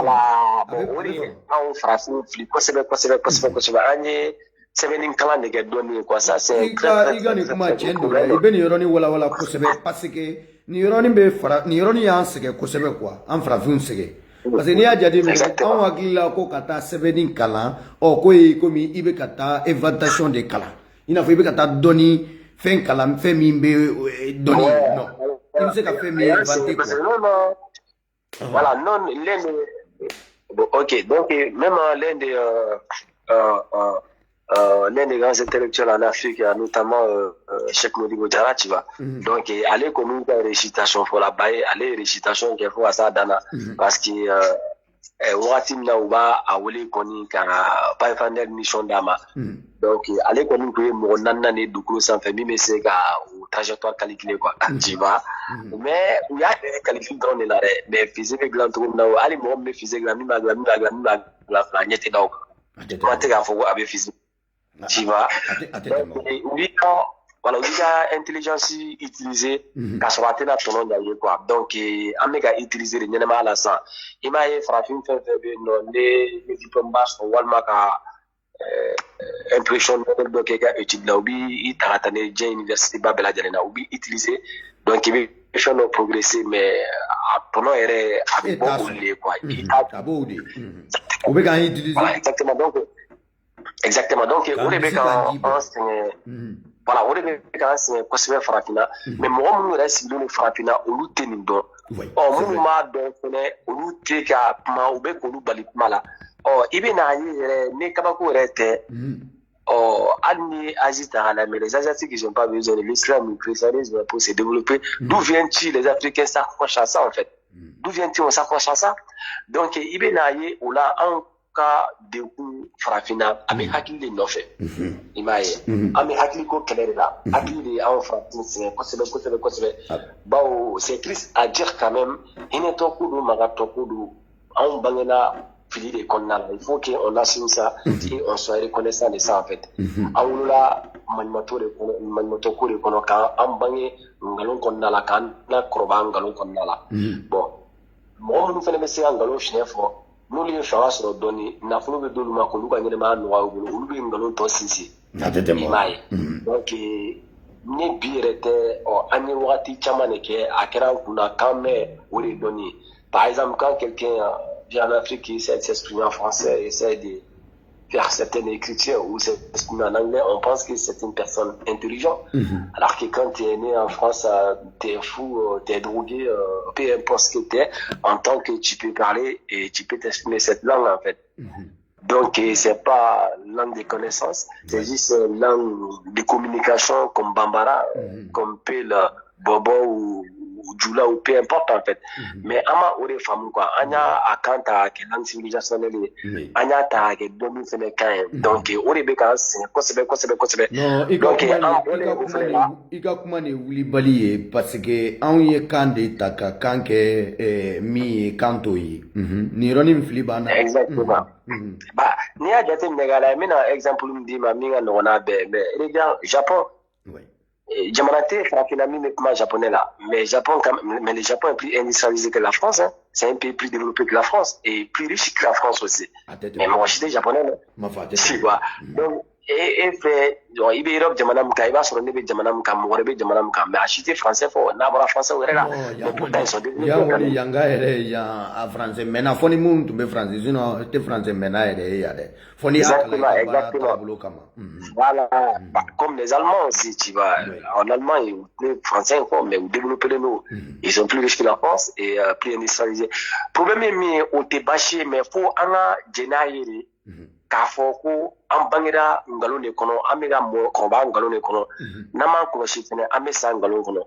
[SPEAKER 3] bon o de ye anw farafin fili kosɛbɛ an ye sɛbɛnni kalan de kɛ dɔɔnin quoi ça c'est
[SPEAKER 2] i ka nin kuma tiɲɛ don i bɛ nin yɔrɔnin walawala kosɛbɛ parce que nin yɔrɔnin y'an sɛgɛn kosɛbɛ quoi an farafinw sɛgɛn parce que n'i y'a jateminɛ anw hakili la ko ka taa sɛbɛnni kalan ko ye komi i bɛ ka taa inventation de kalan i n'a fɔ i bɛ ka taa dɔnni fɛn kalan fɛn min bɛ dɔnni non i bɛ se ka fɛn min inventer quoi
[SPEAKER 3] voilà non ok donc même l'un des grands intellectuels en Afrique, notamment Cheikh Modibo Diarra, tu vois. Donc, allez comme une récitation pour la baille, allez récitation qu'il faut à ça, Dana, parce que wagati min na u b'a a wele kɔni ka Pathfinder mission d'a ma donc ale kɔni tun ye mɔgɔ 4 de dugukolo sanfɛ min bɛ se ka o trajectoire calculer quoi tu vois mais u y'a kɛ calcul dɔrɔn de la dɛ mais fusée bɛ dilan cogo min na hali mɔgɔ min bɛ fusée dilan min b'a dilan a ɲɛ tɛ da o kan kuma tɛ k'a fɔ ko a bɛ fusée tu vois donc u b'i ka voilà, il y a intelligence utilisée ka sɔrɔ a tɛna tɔnɔ ɲa ye quoi donc an bɛ ka utiliser de ɲɛnɛmaya la sisan i m'a ye farafin fɛn fɛn bɛ yen nɔ ne diplôme b'a sɔrɔ walima ka impression dɔ kɛ i ka étude la u b'i ta ka taa ne diɲɛ université ba bɛɛ lajɛlen na u b'i utiliser donc i bɛ fɛn dɔ progresser mais a tɔnɔ yɛrɛ a bɛ bɔ olu de quoi
[SPEAKER 2] a b'o de u bɛ k'an utiliser
[SPEAKER 3] voilà exactement donc o de bɛ k'an sɛgɛn voilà o de bɛ k'an sɛgɛn kosɛbɛ farafinna mais mɔgɔ minnu yɛrɛ sigilen don farafinna olu tɛ nin dɔn minnu b'a dɔn fɛnɛ olu tɛ ka kuma u bɛ k'olu bali kuma la i bɛ n'a ye yɛrɛ ni kabako yɛrɛ tɛ hali ni Asie ta k'a lamɛn les Asiatiques ils ont pas besoin de l'islam, le christianisme pour se développer. D'où viennent-ils les Africains s'accrochent à ça en fait? D'où viennent-ils on s'accroche à ça? Donc i bɛ n'a ye o la an ka dekun farafinna an bɛ hakili de nɔfɛ i m'a ye an bɛ hakili ko kɛlɛ de la hakili de y'anw farafin sɛgɛn kosɛbɛ bawo c'est triste à dire quand même hinɛtɔ ko don magatɔ ko don anw bangena fili de kɔnɔna la il faut qu'on assume ça et on soit reconnaissant de ça en fait an wolola maɲumatɔ ko de kɔnɔ k'an bange nkalon kɔnɔna la k'an lakɔrɔba nkalon kɔnɔna la bon mɔgɔ minnu fana bɛ se ka nkalon fiɲɛ fɔ n'olu ye fanga sɔrɔ dɔɔni nafolo bɛ d'olu ma k'olu ka ɲɛnɛmaya nɔgɔya u bolo olu bɛ nkalon tɔ sinsin i m'a ye donc ni bi yɛrɛ tɛ an ye wagati caman de kɛ a kɛra an kunna k'an bɛ o de dɔn ye par exemple quand quelqu'un vient en Afrique qui essaie de s'exprimer en français essaie de faire certaines écritures ou s'exprimer en anglais, on pense que c'est une personne intelligente. Alors que quand tu es né en France, tu es fou, tu es drogué, peu importe ce que tu es, en tant que tu peux parler et tu peux t'exprimer cette langue en fait. Donc c'est pas langue de connaissance, c'est juste langue de communication comme Bambara, comme Pel, Bobo ou Djoula ou peu importe en fait. Mais ama ore famu quoi. Anya akanta ke langue civilisationnelle. Anya ta ke domi fene kan. Donc ore be kan kosebe.
[SPEAKER 2] Non, ika kuma ne wuli bali ye parce que an ye kan de ta ka kan kɛ min ye kanto ye. Ni yɔrɔnin fili b'an na.
[SPEAKER 3] Exactement. Bah ni y'a jateminɛ k'a lajɛ n bɛna exemple min d'i ma min ka nɔgɔn n'a bɛɛ mais regarde Japon. Jamana tɛ farafinna min bɛ kuma japonais là mais le Japon est plus industrialisé que la France hein. C'est un pays plus développé que la France et plus riche que la France aussi mais mɔgɔ si tɛ japonais non si quoi donc e fɛ i bɛ Europe jamana min kan i b'a sɔrɔ ne bɛ jamana min kan mɔgɔ wɛrɛ bɛ jamana min kan mais a si tɛ français fɔ n'a bɔra français wɛrɛ la mais pourtant ils sont développés
[SPEAKER 2] yanga yɛrɛ yan a français mɛnna fɔ ni minnu tun bɛ français sinon tɛ français mɛnna yɛrɛ ye yan dɛ fɔ ni y'a kalan i ka baara taabolo kama
[SPEAKER 3] voilà comme les Allemands aussi tu vois en Allemagne ils parlent français fort mais ils développent les mots ils sont plus riches que la France et plus industrialisés problème est mis au débaché mais faut an ka jɛn'a ye de k'a fɔ ko an bangera nkalon de kɔnɔ an bɛ ka mɔgɔkɔrɔba nkalon de kɔnɔ n'an m'an kɔlɔsi fɛnɛ an bɛ sa nkalon kɔnɔ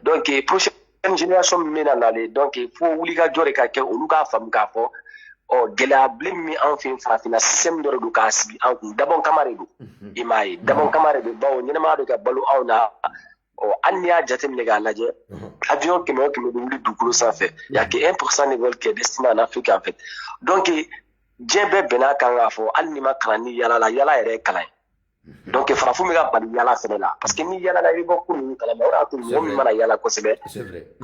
[SPEAKER 3] donc prochaine génération min bɛna nalen donc fo wulikajɔ de ka kɛ olu k'a faamu k'a fɔ gɛlɛya bilen min an fɛ yen farafinna système dɔ de don k'a sigi an kun dabɔn kama de don i m'a ye dabɔn kama de don bawo ɲɛnɛmaya de ka balo anw na hali n'i y'a jateminɛ k'a lajɛ avion 100 o 100 bɛ wuli dugukolo sanfɛ y'a que 1% de vol qui est destiné en Afrique en fait donc diɲɛ bɛɛ bɛn'a kan k'a fɔ hali n'i ma kalan ni yala la yala yɛrɛ ye kalan ye donc farafin bɛ ka bali yala fɛnɛ la parce que ni yala la i bɛ bɔ ko ninnu kalama o de y'a to mɔgɔ min mana yala kosɛbɛ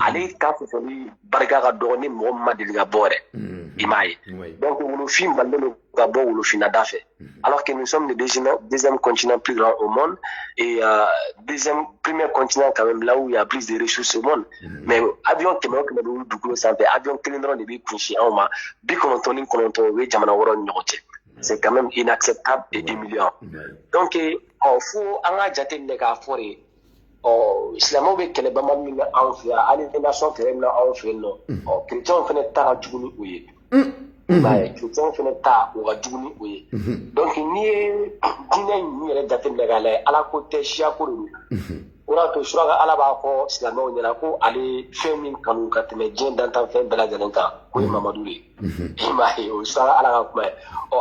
[SPEAKER 3] ale ka fɔli barika ka dɔgɔ ni mɔgɔ min ma deli ka bɔ yɛrɛ i m'a ye donc wolofin balilen don ka bɔ wolofinna da fɛ alors que nous sommes le deuxième continent plus grand au monde et premier continent quand même là où il y a plus de ressources au monde mais avion 100 o 100 bɛ wuli dugukolo sanfɛ avion kelen dɔrɔn de bɛ kunsi anw ma 99 o ye jamana wɔɔrɔ ni ɲɔgɔn cɛ c'est quand même inacceptable et humiliant donc fo an ka jateminɛ k'a fɔ de silamɛw bɛ kɛlɛbama min na anw fɛ yan hali nation kɛlɛ min na anw fɛ yen nɔ chrétiens fana ta ka jugu ni o ye chrétiens fana ta o ka jugu ni o ye donc n'i ye diinɛ ninnu yɛrɛ jateminɛ k'a lajɛ ala ko tɛ siya ko de don ora to suraka ala b'a fɔ silamɛw ɲɛna ko ale fɛn min kanu ka tɛmɛ diɲɛ dantan fɛn bɛɛ lajɛlen kan ko ye mamadu ye i m'a ye o suraka ala ka kuma ye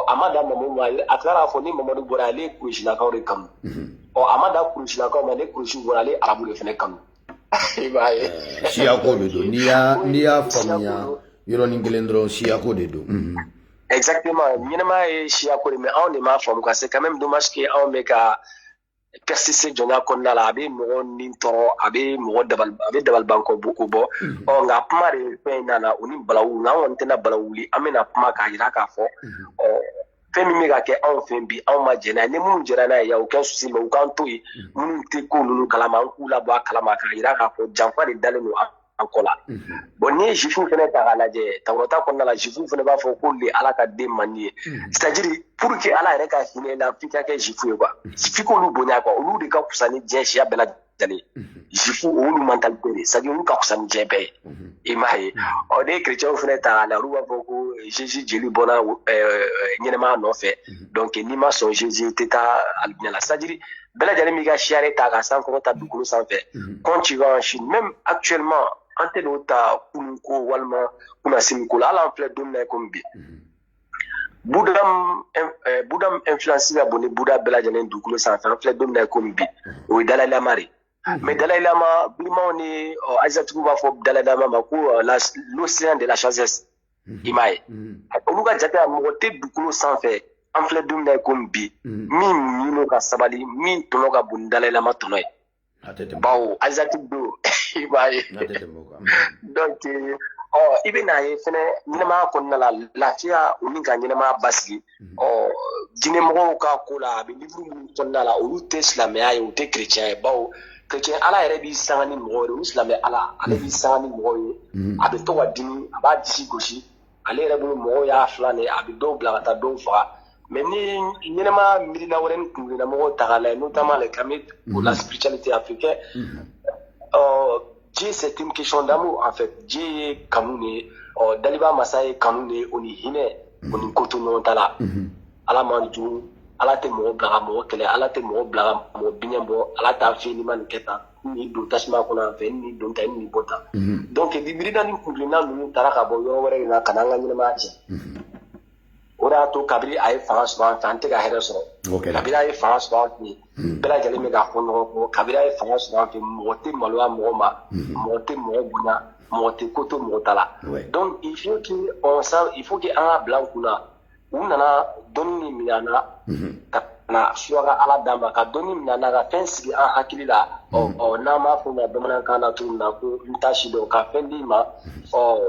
[SPEAKER 3] a ma da mamadu ma a tilara k'a fɔ ni mamadu bɔra ale ye kurusilakaw de kanu a ma da kurusilakaw ma ne kurusi bɔra ale arabu de fɛnɛ kanu i m'a ye
[SPEAKER 2] siya ko de don n'i y'a faamuya yɔrɔnin kelen dɔrɔn siya ko de don
[SPEAKER 3] exactement ɲɛnɛma ye siya ko de mais anw de m'a faamu ka c'est quand même dommage que anw bɛ ka persister jɔnya kɔnɔna la a bɛ mɔgɔ ni tɔɔrɔ a bɛ mɔgɔ dabalibanko bɔ nka kuma de fɛn in nana o ni balawu nka an kɔni tɛna balawu wuli an bɛna kuma k'a jira k'a fɔ fɛn min bɛ ka kɛ anw fɛ bi anw ma jɛn n'a ye ni minnu jɛra n'a ye yan u kɛ susi ma u k'an to yen minnu tɛ ko ninnu kalama an k'u labɔ a kalama k'a jira k'a fɔ janfa de dalen don an kɔ la bon n'i ye jufu fana ta k'a lajɛ tawurata kɔnɔna la jufu fana b'a fɔ ko le ala ka den man di ye c'est à dire pour que ala yɛrɛ ka hinɛ la f'i ka kɛ jufu ye quoi f'i k'olu bonya quoi olu de ka fisa ni diɲɛ siya bɛɛ lajɛlen jufu olu mentalité de c'est à dire olu ka fisa ni diɲɛ bɛɛ ye i m'a ye ne ye chrétienw fana ta k'a la olu b'a fɔ ko jésus jeli bɔra ɲɛnɛmaya nɔfɛ donc n'i ma sɔn jésus tɛ taa alijinɛ la c'est à dire bɛɛ lajɛlen b'i ka siya de ta ka sankɔrɔta dugukolo sanfɛ quand tu vas en Chine même actuellement an tɛ n'o ta kunun ko walima kunnasini ko la hali an filɛ don min na komi bi Buddha influence ka bon ni Buddha bɛɛ lajɛlen dugukolo sanfɛ an filɛ don min na komi bi o ye Dalai Lama de mais Dalai Lama bilimaw ni Aïsatigiw b'a fɔ Dalai Lama ma ko l'océan de la sagesse i m'a ye olu ka jate la mɔgɔ tɛ dugukolo sanfɛ an filɛ don min na komi bi min ɲin'o ka sabali min tɔnɔ ka bon ni Dalai Lama tɔnɔ ye bawo Aïsatigi don i b'a ye donc i bɛ n'a ye fɛnɛ ɲɛnɛmaya kɔnɔna la lafiya o ni ka ɲɛnɛmaya basigi diinɛmɔgɔw ka ko la a bɛ livre minnu kɔnɔna la olu tɛ silamɛya ye u tɛ chrétien ye bawo chrétien ala yɛrɛ b'i sanga ni mɔgɔw ye olu silamɛ ala ale b'i sanga ni mɔgɔw ye a bɛ to ka dimi a b'a disi gosi ale yɛrɛ bolo mɔgɔw y'a filan de a bɛ dɔw bila ka taa dɔw faga mais ni ɲɛnɛmaya miirina wɛrɛ ni kungirinna mɔgɔw ta k'a lajɛ notamment les camis pour la spiritualité africaine Dieu c'est une question d'amour en fait Dieu ye kanu de Daliba masa ye kanu de o ni hinɛ o ni ko to ɲɔgɔn ta la ala man jugu ala tɛ mɔgɔ bila ka mɔgɔ kɛlɛ ala tɛ mɔgɔ bila ka mɔgɔ biɲɛ bɔ ala t'a fɛ ni ma nin kɛ tan ni don tasuma kɔnɔ an fɛ ni don ta ni bɔ tan donc miirina ni kungirinna ninnu taara ka bɔ yɔrɔ wɛrɛ de la ka na an ka ɲɛnɛmaya tiɲɛ o de y'a to kabiri a ye fanga sɔrɔ an fɛ an tɛ ka hɛrɛ sɔrɔ kabiri a ye fanga sɔrɔ an fɛ bɛɛ lajɛlen bɛ k'a fɔ ɲɔgɔn kɔ kabiri a ye fanga sɔrɔ an fɛ mɔgɔ tɛ maloya mɔgɔ ma mɔgɔ tɛ mɔgɔ bonya mɔgɔ tɛ ko to mɔgɔ ta la donc il faut que an ka bila an kunna u nana dɔnni min minɛ an na ka na suraka ala d'a ma ka dɔnni minɛ an na ka fɛn sigi an hakili la n'an b'a fɔ ma bamanankan na cogo min na ko n t'a si dɔn ka fɛn d'i ma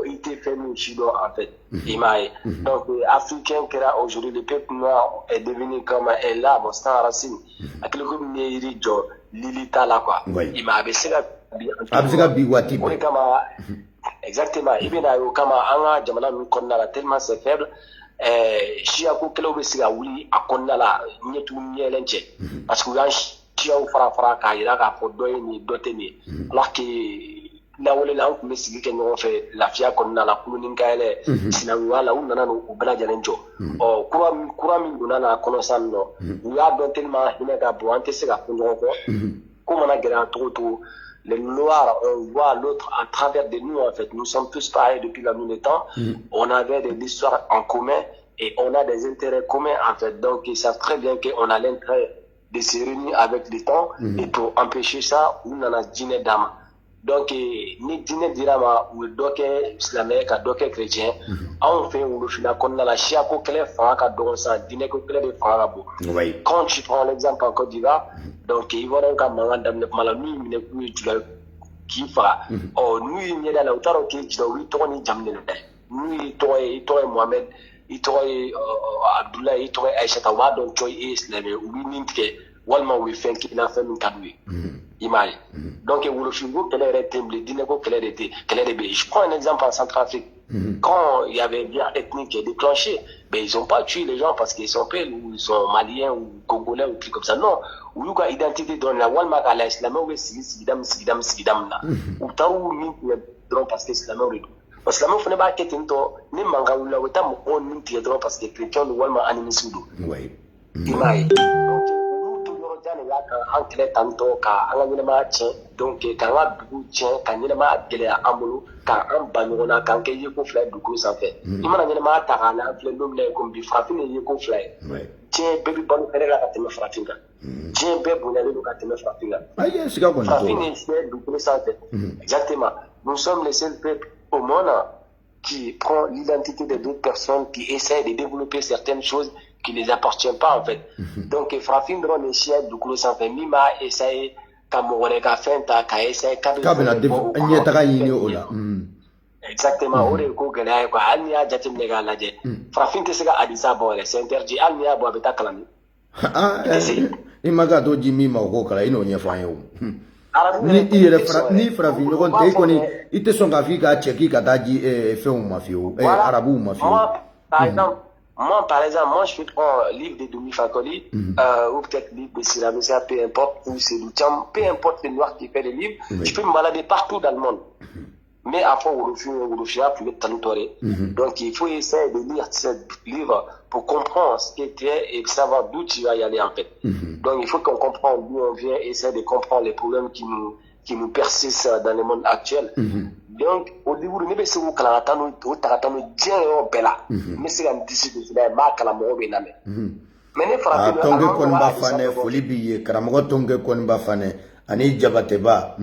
[SPEAKER 3] i tɛ fɛn min si dɔn en fait i m'a ye donc africain kɛra aujourd'hui le peuple noir est devenu comme un arbre sans racine hakili ko min ye yiri jɔ lili t'a la quoi i m'a a bɛ se ka bi
[SPEAKER 2] waati
[SPEAKER 3] bɛɛ o de kama exactement i bɛna ye o kama an ka jamana ninnu kɔnɔna la tellement c'est faible siyako kɛlɛw bɛ se ka wuli a kɔnɔna la ɲɛtugu ɲɛɛlɛn cɛ parce que u y'an siyaw fara k'a jira k'a fɔ dɔ ye nin dɔ tɛ nin ye alors que lawale la an tun bɛ sigi kɛ ɲɔgɔn fɛ lafiya kɔnɔna la kuloni kayɛlɛ sinankunya la u nana n'u bɛɛ lajɛlen jɔ kura min donna n'a kɔnɔ sisan nɔ u y'a dɔn tellement hinɛ ka bon an tɛ se ka kun ɲɔgɔn kɔ ko mana gɛlɛya cogo o cogo les Noirs, on voit l'autre à travers de nous, en fait. Nous sommes tous pareils depuis la nuit des temps. On avait de l'histoire en commun et on a des intérêts communs, en fait. Donc, ils savent très bien qu'on a l'intérêt de se réunir avec le temps et pour empêcher ça, on a dîner d'âme. Donc, ni dîner d'âme ou docké islamien, docké chrétien, on fait un final qu'on a la chia pour que les femmes qui ça, dîner que les femmes quand tu prends l'exemple en Côte d'Ivoire, donc ils vont donc à madame malami mais tu l'as qui fa nous il y a là autant que tu dois tourner jamne nous il toi Mohamed il toi Abdullah il toi Aïcha tawa donc toi islam ou ninke walma we fait qui n'a fait une kadwi image donc vous le figo quel est le dîner ko quel est je prends un exemple en Centrafrique quand il y avait une guerre ethnique qui est déclenchée, ben ils n'ont pas tué les gens parce qu'ils sont peuls ou ils sont maliens ou congolais ou trucs comme ça. Non. Ou ils ont identité dans la Walmart à l'islam ou sigidam là. Ou taou min parce que l'islam est parce que l'islam faut ne pas quitter toi ni manga ou la ou tam on min parce que chrétien ou Walmart animé sudo.
[SPEAKER 2] Oui.
[SPEAKER 3] Imai. Donc nous tout le monde ya kan an kɛlɛ tantɔ ka an ka ɲɛnɛmaya tiɲɛ donc k'an ka dugu tiɲɛ ka ɲɛnɛmaya gɛlɛya an bolo k'an ba ɲɔgɔn na k'an kɛ yeko fila ye dugukolo sanfɛ i mana ɲɛnɛmaya ta k'a la an filɛ don min na komi bi farafin ye yeko fila ye diɲɛ bɛɛ bɛ balo hɛrɛ la ka tɛmɛ farafin kan diɲɛ bɛɛ bonyalen don ka tɛmɛ farafin kan farafin ye fiɲɛ dugukolo sanfɛ exactement nous sommes les seuls peuples au monde qui prend l'identité de d'autres personnes qui essaient de développer certaines choses qui ne les appartiennent pas en fait. Donc farafin dɔrɔn de siya dugukolo sanfɛ min b'a essayer ka mɔgɔ wɛrɛ ka fɛn ta k'a essayer k'a
[SPEAKER 2] bɛna ɲɛtaga ɲini o la.
[SPEAKER 3] Exactement o de ye ko gɛlɛya ye quoi hali n'i y'a jateminɛ k'a lajɛ farafin tɛ se ka hadisa bɔ yɛrɛ c'est interdit hali n'i y'a bɔ a bɛ taa kalan
[SPEAKER 2] i ma k'a to ji min ma o ko kalan i n'o ɲɛfɔ an ye o. Ni i yɛrɛ ni farafin ɲɔgɔn tɛ i kɔni i tɛ sɔn k'a fɔ i k'a cɛ k'i ka taa ji fɛnw ma fiyewu arabuw ma fiyewu.
[SPEAKER 3] Par exemple, moi je fais un livre de Doumi Fakoli, ou peut-être livre de Siramisa, peu importe, ou c'est Lucham, peu importe le noir qui fait les livres, je peux me balader partout dans le monde. Mais après, on peut t'entourer. Donc il faut essayer de lire ce livre pour comprendre ce qui était et savoir d'où tu vas y aller en fait. Donc il faut qu'on comprenne d'où on vient, essayer de comprendre les problèmes qui nous persistent dans le monde actuel. Donc au début ne bɛ se k'o kalan ka taa n'o ta ka taa n'o diɲɛ yɔrɔ bɛɛ la n bɛ se ka n disi gosi n'a ye n b'a kalan mɔgɔw bɛ lamɛn mais ne farafin
[SPEAKER 2] tɔnkɛ kɔni b'a fanɛ foli b'i ye karamɔgɔ tɔnkɛ kɔni b'a fanɛ ani jabatɛba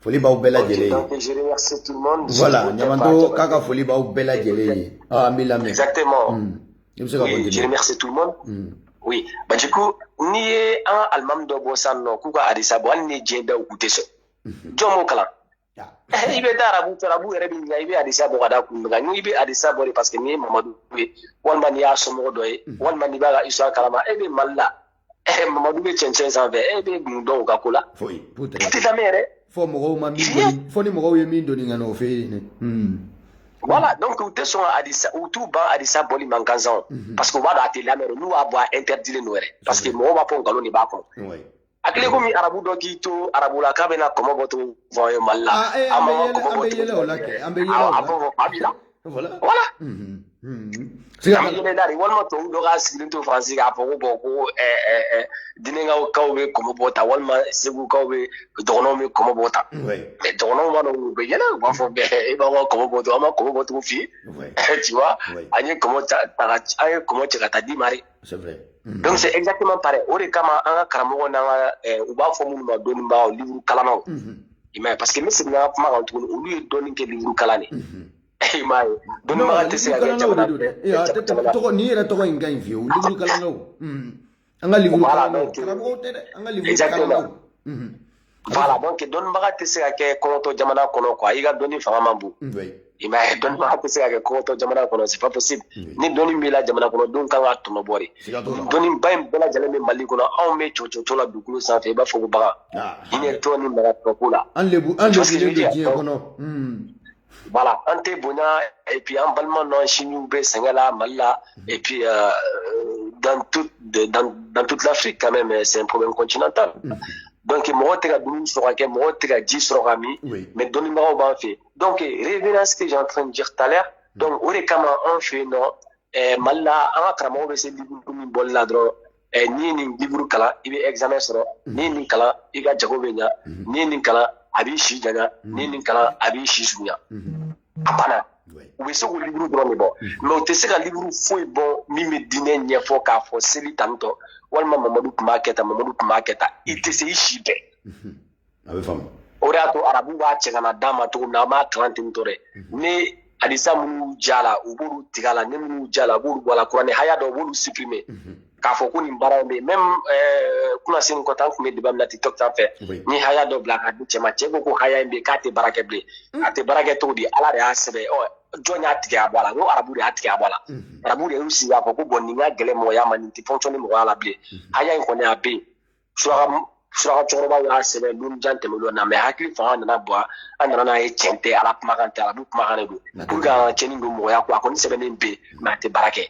[SPEAKER 2] foli b'aw bɛɛ lajɛlen ye
[SPEAKER 3] donc je remercie tout le monde
[SPEAKER 2] voilà ɲamato k'a ka foli b'aw bɛɛ lajɛlen ye an b'i lamɛn
[SPEAKER 3] exactement
[SPEAKER 2] i bɛ se ka
[SPEAKER 3] oui je remercie tout le monde oui bah du coup n'i ye an ka alimami dɔ bɔ sisan nɔ k'u ka hadisa bɔ hali ni ye diɲɛ da u k'u tɛ sɔn jɔn m'o kalan i bɛ taa arabu yɛrɛ bɛ ɲininka i bɛ hadisa bɔ ka da kun kan i bɛ hadisa bɔ de parce que n'i ye mamadu ye walima n'i y'a somɔgɔ dɔ ye walima n'i b'a ka histoire kalama e bɛ mali la mamadu bɛ cɛncɛn sanfɛ e bɛ mun dɔn o ka ko la i tɛ lamɛn yɛrɛ
[SPEAKER 2] fɔ mɔgɔw ma min dɔn fɔ ni mɔgɔw ye min dɔn ka na o fɛ yen
[SPEAKER 3] voilà donc u tɛ sɔn hadisa u t'u ban hadisa bɔli man gansan parce que u b'a dɔn a tɛ lamɛn n'u b'a bɔ a interdilen don yɛrɛ parce que mɔgɔw b'a fɔ nkalon de b'a kɔnɔ akile komi arabu dɔ k'i to arabu la k'a bɛna kɔmɔ bɔ to fɔ ye mali la
[SPEAKER 2] an bɛ yɛlɛ o la kɛ an bɛ yɛlɛ o la
[SPEAKER 3] a b'i la voilà an bɛ yɛlɛ da de walima tubabu dɔ k'a sigilen to faransi k'a fɔ ko bɔn ko diinɛkaw bɛ kɔmɔ bɔ ta walima segukaw bɛ dɔgɔnɔw bɛ kɔmɔ bɔ ta mais dɔgɔnɔw b'a dɔn u bɛ yɛlɛ u b'a fɔ bɛɛ e b'an ka kɔmɔ bɔ to an ma kɔmɔ bɔ cogo f'i ye tu vois an ye kɔmɔ cɛ ka taa di ma de donc c'est exactement pareil o de kama an ka karamɔgɔ n'an ka u b'a fɔ minnu ma dɔnnibagaw livre kalannaw i m'a ye parce que n bɛ segin an ka kuma kan tuguni olu ye dɔnni kɛ livre kalan de i m'a ye dɔnnibaga tɛ se ka kɛ jamana
[SPEAKER 2] ni yɛrɛ tɔgɔ in ka ɲi fiyewu livre kalannaw an ka livre kalannaw karamɔgɔw tɛ dɛ an ka livre kalannaw
[SPEAKER 3] voilà donc dɔnnibaga tɛ se ka kɛ kɔngɔtɔ jamana kɔnɔ quoi i ka dɔnni fanga man bon i m'a ye dɔnnibaga tɛ se ka kɛ kɔngɔtɔ jamana kɔnɔ c'est pas possible ni dɔnni b'i la jamana kɔnɔdenw kan ka tɔnɔ bɔ de dɔnniba in bɛɛ lajɛlen bɛ mali kɔnɔ anw bɛ cɔcɔ la dugukolo sanfɛ i b'a fɔ ko bagan hinɛ tɔ ni magatɔko la
[SPEAKER 2] an lebulen don diɲɛ kɔnɔ
[SPEAKER 3] voilà an tɛ bonya et puis an balima n'an siniw bɛ sɛgɛn la mali la et puis dans toute l'Afrique quand même c'est un problème continental donc mɔgɔ tɛ ka dumuni sɔrɔ ka kɛ mɔgɔ tɛ ka ji sɔrɔ ka min mais dɔnnibagaw b'an fɛ donc revenons à ce que j'ai en train de dire tout à l'heure donc o de kama an fɛ yen nɔ mali la an ka karamɔgɔ bɛ se livre min bɔli la dɔrɔn n'i ye nin livre kalan i bɛ examen sɔrɔ n'i ye nin kalan i ka jago bɛ ɲa n'i ye nin kalan a b'i si janya n'i ye nin kalan a b'i si surunya a banna u bɛ se k'o livre dɔrɔn de bɔ mais u tɛ se ka livre foyi bɔ min bɛ diinɛ ɲɛfɔ k'a fɔ seli tantɔ walima mamadu tun b'a kɛ tan mamadu tun b'a kɛ tan i tɛ se i si bɛɛ
[SPEAKER 2] a bɛ faamu
[SPEAKER 3] o de y'a to arabu b'a cɛ ka na d'a ma cogo min na an b'a kalan ten tɔ dɛ ni hadisa minnu ja la u b'olu tigɛ a la ni minnu ja la u b'olu bɔ a la kuranɛ haya dɔ u b'olu supprimer k'a fɔ ko nin baara in bɛ yen même kunnasini kɔta an tun bɛ débat min na TikTok sanfɛ ni haya dɔ bila k'a di cɛ ma cɛ ko ko haya in bɛ yen k'a tɛ baara kɛ bilen a tɛ baara kɛ cogo di ala de y'a sɛbɛn jɔn y'a tigɛ a bɔ a la n ko arabu de y'a tigɛ a bɔ a la arabu de y'u sigi k'a fɔ ko bɔn nin ka gɛlɛn mɔgɔya ma nin tɛ fonctionner mɔgɔya la bilen haya in kɔni a bɛ yen suraka cɛkɔrɔbaw y'a sɛbɛn don jan tɛmɛnlen na mais hakili fanga nana bɔ an nana n'a ye tiɲɛ tɛ ala kumakan tɛ arabu kumakan de don pour que an ka cɛnni don mɔgɔya ko a kɔni sɛbɛnnen bɛ yen mais a tɛ baara kɛ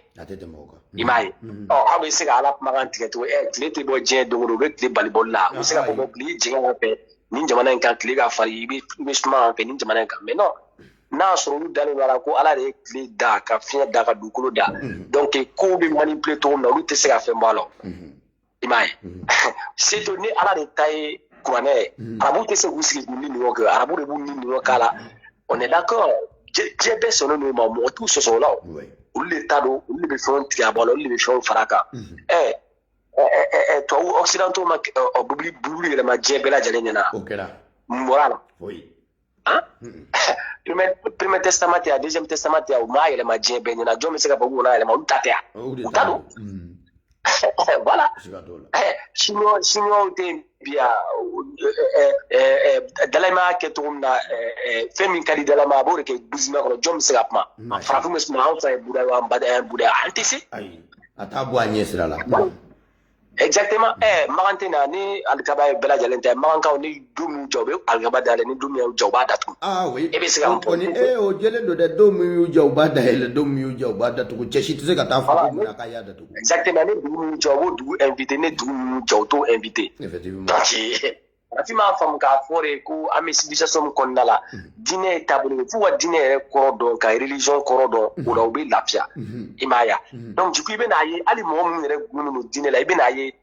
[SPEAKER 3] i m'a ye aw bɛ se ka ala kumakan tigɛ cogo tile tɛ bɔ diɲɛ don o don u bɛ tile bali bɔli la u bɛ se ka fɔ ko tile jɛngɛ an fɛ nin jamana in kan tile ka farin i bɛ suma an fɛ nin jamana in kan mais non n'a sɔrɔ olu dalen don a la ko ala de ye tile da ka fiɲɛ da ka dugukolo da donc kow bɛ manipuler cogo min na olu tɛ se ka fɛn bɔ a la Imaye. C'est donné à la détail couronné. Arabu te se wussi ni ni que arabu de ni ni kala. On est d'accord. J'ai besoin de nous tout ce sont là. Ou l'état d'eau, ou les fonds tiabolo, ou les fonds faraka. Toi occidentaux ma boubli le ma djebela jalena. OK là. Voilà. Oui. Hein? Premier testament et deuxième testament et au ma le ma djebena Dieu me sait pas où on a le ma utatea. Utado. Voilà. Sinon te bien dalama ke tumna femi kali dalama bore ke buzima ko jom segapma frafu mesma on fa buda wa mbada buda antisi
[SPEAKER 2] ay atabu anyesra la
[SPEAKER 3] exactement marantena ni alkaba bela jalente maranka ni dumu jawbe alkaba dale ni dumu jawba datu
[SPEAKER 2] oui e be segam poni o jele do de dumu jawba dale dumu jawba datu ko cheshi tse ka tafu ko na kaya datu
[SPEAKER 3] exactement ni dumu jawbo du invité ni dumu jawto invité
[SPEAKER 2] effectivement
[SPEAKER 3] ati ma fam ka fore ko ami civilisation ko nala dine tabule fu wa dine ko do ka religion ko do o do be lafia imaya donc du coup be na ye ali mo mo re gunu dine la be na ye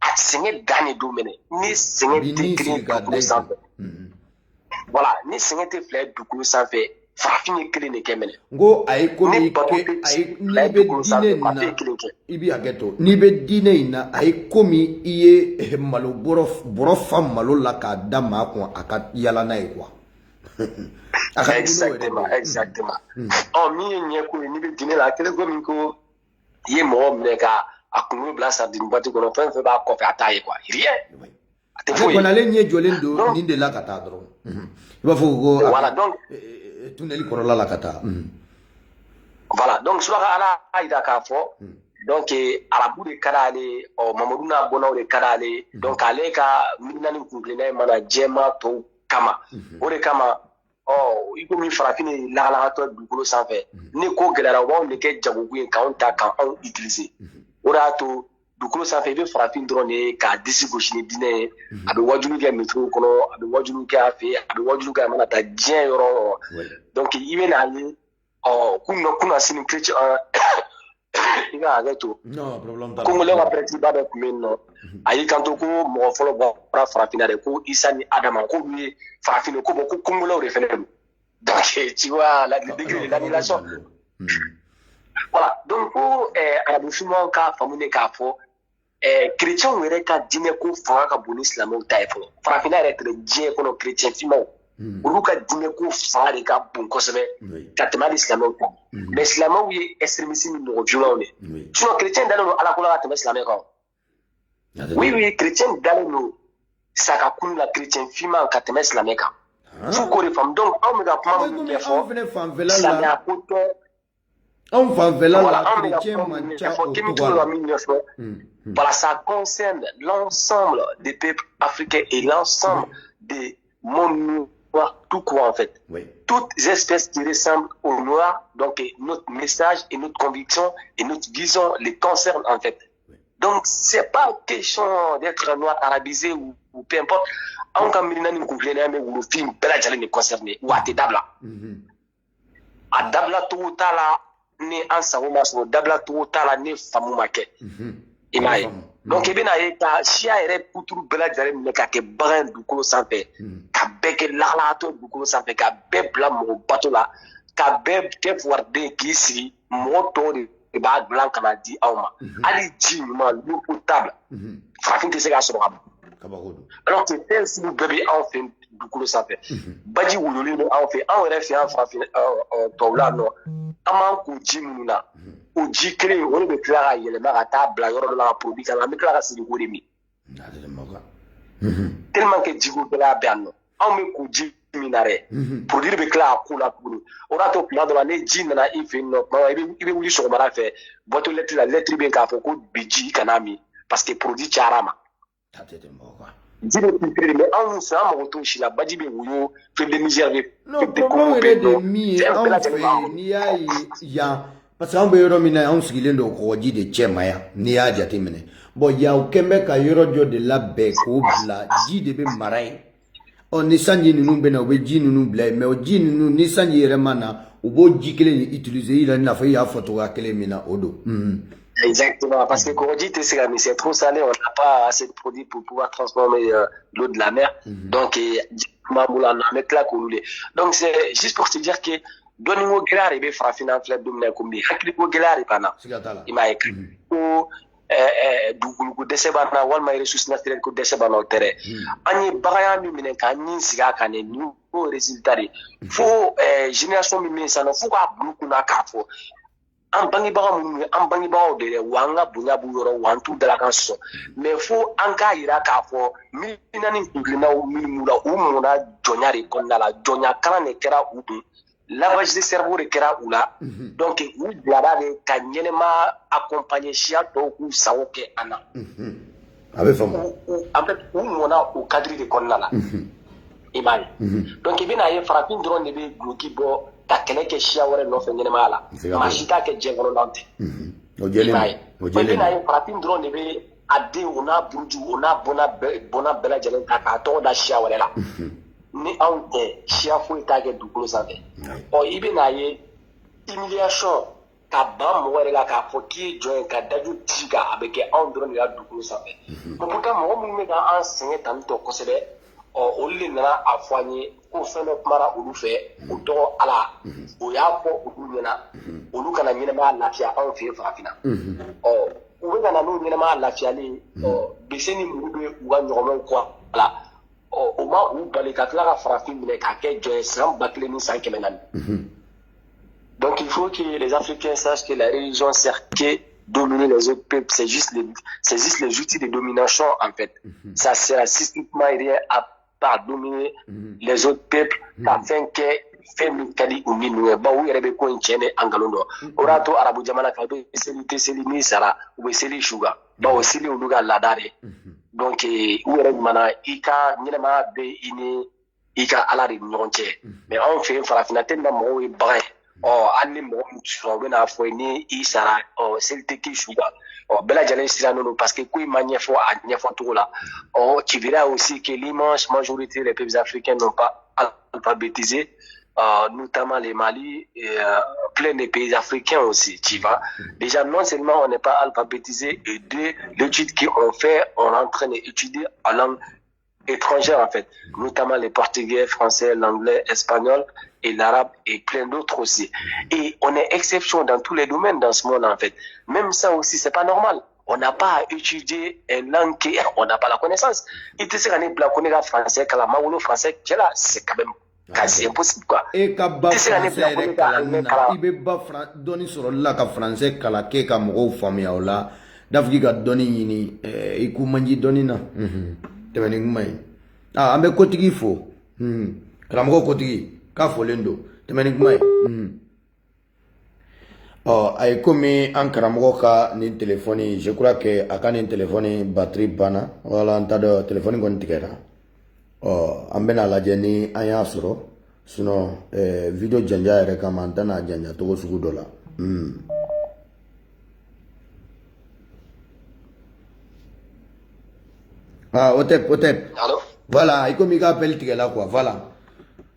[SPEAKER 3] at senge dani do mene ni senge te green ko sanfé voilà ni senge te fleur du ko sanfé farafine kele ne kemene
[SPEAKER 2] ngo ay ko ni ke ay ni be dine na ibi ageto ni be dine ina ay komi iye malo borofam malo la ka dama ko aka yala na quoi
[SPEAKER 3] exactement oh mi nye ko ni be dine la kele ko min ko ye mo me ka akunu bla sa din bati ko no fen fe ba ko fe ataye quoi rien
[SPEAKER 2] ate ko na le nye jolendo ni de la kata dro ba fo ko
[SPEAKER 3] voilà donc
[SPEAKER 2] tuneli korola la kata
[SPEAKER 3] voilà donc sur ala aida ka fo donc arabu de karale o mamadou na bona de karale donc ale ka minani kunglena mana jema to kama o de kama iko mi farafine la la to dugolo sanfé ni ko gelara wa on de ke jagogu kan ta kan on utiliser o da to dugolo sanfé be farafine drone ka disi goshini dine abe wajulu ke metro kono abe wajulu ke afi abe wajulu ke mana ta jien yoro donc ibe na ali kuna sini chrétien iga agato
[SPEAKER 2] no problem ta
[SPEAKER 3] ko le wa preti ba ko minno ayi kanto ko mo folo bo pra farafina de ko isani adama ko bi farafina ko bo ko kungulo re fene donc tu vois la degré de l'annulation voilà donc pour arabu fimo ka famune ka fo chrétien were ka dine ko fa ka boni islamo taifo farafina re tre je ko no chrétien fimo uruka dine ko fa re ka bon ko sebe katema islamo ko mais islamo wi extrémisme no violent ne tu no chrétien dans ala ko la katema islamo ko oui chrétien dans no saka kun la chrétien fima katema islamo ka fu ko re fam donc on me ga kuma me fo la
[SPEAKER 2] on va vers la chrétien mancha
[SPEAKER 3] voilà, ça concerne l'ensemble des peuples africains et l'ensemble des mondes noirs tout court en fait. Toutes espèces qui ressemblent aux noirs, donc notre message et notre conviction et notre vision les concernent en fait. Donc c'est pas question d'être noir arabisé ou peu importe. En caméra nous concluons mais le film bela jale ne concerné ou à te dabla. À dabla tout à la ne ansa wo maso dabla to tala ne famu make imaye donc ebena eta chia ere puturu bela jare me ka ke brin du ko sanfé ka beke lala to du ko sanfé ka be bla mo bato la ka be ke warde ki si moto de ba blanc kana di awma ali ji ma lu potable frafin te se ga so ba alors que tel si bébé en fait du ko sanfé baji wulole no en fait en refi en frafin to la no ama ko ji mununa o ji kre o le klara yele ma ta bla yoro la produit kana mi klara si ko remi tellement que jigo bela bianno on me ko ji minare produit be klara ko la pour on a to plan de la ne ji na ife no ma ibe wuli so mara fe boto lettre be ka fo ko biji kanami parce que produit charama Dire plus mais en ça mon to shila baji be wuyo fait de misère
[SPEAKER 2] non comment il est de mi en fait ni ya parce que on be yoro mina on sigilendo ko ji de chema ya ni ya jati mene bo ya ukembe ka yoro jo de la be ko bla ji de be marai on ni sanji nunu be na be ji nunu bla mais o ji nunu ni sanji remana o bo ji kele ni utiliser ila na fa ya photo ka kele mina odo
[SPEAKER 3] Exactement, parce que Korodi, c'est trop salé, on n'a pas assez de produits pour pouvoir transformer l'eau de la mer. Donc, donc c'est juste pour te dire que Donimo Gelari be farafina fleur domina kumbi hakili ko Gelari bana ima ek ko dugulugo dese bana walma ressources naturelles ko dese bana tere ani bagaya mi minen ka ni siga kane ni ko résultat fo génération mi min sano fo ka bulu na ka fo an bangibaga minnu an bangibagaw de wa an ka bonya b'u yɔrɔ wa an t'u dala kan sɔn mais fo an k'a yira k'a fɔ milinaani kunkilennaw minnu b'u la u mɔnna jɔnya de kɔnɔna la jɔnya kalan de kɛra u kun lavage de cerveau de kɛra u la donc u bilara de ka ɲɛnɛma accompagner siya tɔw k'u sago kɛ an na
[SPEAKER 2] a bɛ faamu
[SPEAKER 3] en fait u mɔnna o cadre de kɔnɔna la i m'a ye donc i bɛna ye farafin dɔrɔn de bɛ duloki bɔ ka kɛlɛ kɛ siya wɛrɛ nɔfɛ ɲɛnɛmaya la maa si t'a kɛ diɲɛ kɔnɔ tɛ
[SPEAKER 2] o jɛlen
[SPEAKER 3] i bɛna ye farafin dɔrɔn de bɛ a den o n'a buruju o n'a bɔnna bɛɛ lajɛlen ta k'a tɔgɔ da siya wɛrɛ la ni anw tɛ siya foyi t'a kɛ dugukolo sanfɛ i bɛna ye humiliation ka ban mɔgɔ yɛrɛ la k'a fɔ k'i ye jɔn ye ka daju ci kan a bɛ kɛ anw dɔrɔn de ka dugukolo sanfɛ mais pourtant mɔgɔ minnu bɛ k'an sɛgɛn tan tɔ kosɛbɛ olu de nana a fɔ an ye ko fɛn dɔ kumara olu fɛ o tɔgɔ ala o y'a fɔ olu ɲɛna olu kana ɲɛnɛmaya lafiya anw fɛ yen farafinna u bɛ ka na n'o ɲɛnɛmaya lafiyalen bese ni muru bɛ u ka ɲɔgɔnmɛw kɔ a la o ma u bali ka tila ka farafin minɛ k'a kɛ jɔn ye san 1000 ni san 400. Donc il faut que les Africains sachent que la religion sert que dominer les autres peuples, c'est juste les outils de domination en fait. Ça sert systématiquement rien à part dominer les autres peuples afin que fɛn kadi u ni nuŋɛ bawo u yɛrɛ bɛ ko in tiɲɛ an nkalon dɔn o y'a to arabu jamana kan u bɛ seli tɛ seli ni sara u bɛ seli su kan bawo seli olu ka laada de donc u yɛrɛ ɲumanna i ka ɲɛnɛmaya bɛ i ni i ka ala de ni ɲɔgɔn cɛ mais anw fɛ yen farafinna tellement mɔgɔw ye bagan ye hali ni mɔgɔ min sɔrɔ u bɛna fɔ ni i sara seli tɛ k'i su kan bɛɛ lajɛlen sirannen don parce que ko in ma ɲɛfɔ a ɲɛfɔcogo la tu verras aussi que l'immense majorité des peuples africains n'ont pas alphabétisé notamment les Mali et plein de pays africains aussi, tu vois. Déjà, non seulement on n'est pas alphabétisé, et deux, l'étude qu'on fait, on est en train d'étudier en langue étrangère en fait, notamment les portugais, français, l'anglais, espagnol et l'arabe et plein d'autres aussi. Et on est exception dans tous les domaines dans ce monde en fait. Même ça aussi, c'est pas normal. On n'a pas à étudier une langue on n'a pas la connaissance. Et tu sais qu'on est blanc, qu'on est français, qu'on a le français, c'est quand même c'est impossible quoi.
[SPEAKER 2] E ka ba français yɛrɛ kalanni na i bɛ ba dɔnni sɔrɔ la ka français kalan k'e ka mɔgɔw faamuya o la dafiki ka dɔnni ɲini i k'u manji dɔnni na tɛmɛni kuma ye an bɛ kotigi fo karamɔgɔ kotigi k'a fɔlen don tɛmɛni kuma ye a ye komi an karamɔgɔ ka nin telefɔni je crois que a ka nin telefɔni batterie banna wala an t'a dɔn telefɔni kɔni tigɛra an bɛna lajɛ ni an y'a sɔrɔ sinon video janja yɛrɛ kama an tɛna janja togo sugu dɔ la o tɛ voilà i komi i ka appel tigɛla quoi voilà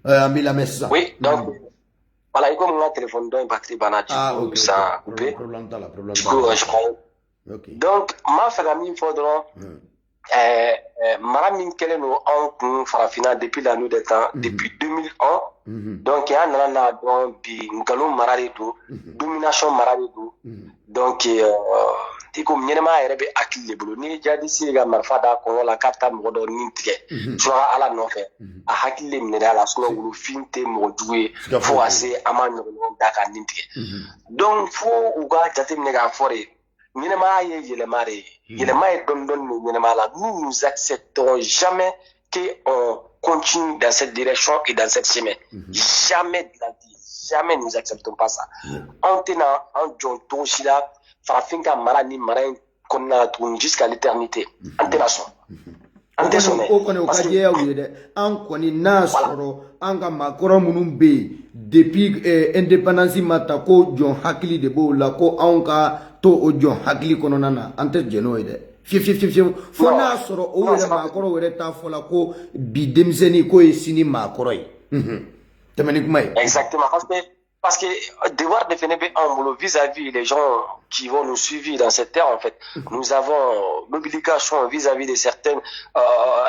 [SPEAKER 2] an b'i lamɛn sisan
[SPEAKER 3] oui donc voilà i komi n ka téléphone dɔ in batterie banna du coup ça a coupé
[SPEAKER 2] problème t'a la problème
[SPEAKER 3] du coup je crois donc n b'a fɛ ka min fɔ dɔrɔn mara min kɛlen don anw kun farafinna depuis la nuit des temps depuis 2001 donc an nana na dɔn bi nkalon mara de don domination mara de don donc i ko ɲɛnɛmaya yɛrɛ bɛ hakili de bolo ni jadisi ye ka marifa da kɔngɔ la k'a bɛ taa mɔgɔ dɔ nin tigɛ suraka ala nɔfɛ a hakili de minɛ a la sinɔn wolofin tɛ mɔgɔ jugu ye fo ka se an ma ɲɔgɔn da ka nin tigɛ donc fo u ka jateminɛ k'a fɔ de ɲɛnɛmaya ye yɛlɛma de ye yɛlɛma ye dɔɔni dɔɔni de ɲɛnɛmaya la nous nous accepterons jamais qu'on continue dans cette direction et dans cette chemin jamais de la vie jamais nous acceptons pas ça an tɛna an jɔ cogo si la farafin ka mara ni mara in kɔnɔna la tuguni jusqu'à l'éternité an tɛna sɔn an tɛ sɔn
[SPEAKER 2] o kɔni o ka diya u ye dɛ an kɔni n'a sɔrɔ an ka maakɔrɔ minnu bɛ yen depuis indépendance ma ta ko jɔn hakili de b'o la ko anw ka to o jɔn hakili kɔnɔna na an tɛ jɛn n'o ye dɛ fiyewu fo n'a sɔrɔ o yɛrɛ maakɔrɔw yɛrɛ t'a fɔ la ko bi denmisɛnnin k'o ye sini maakɔrɔ ye tɛmɛ ni kuma ye
[SPEAKER 3] exactement parce que parce que devoir de FNB en boulot vis-à-vis des gens qui vont nous suivre dans cette terre, en fait. Nous avons l'obligation vis-à-vis de certaines,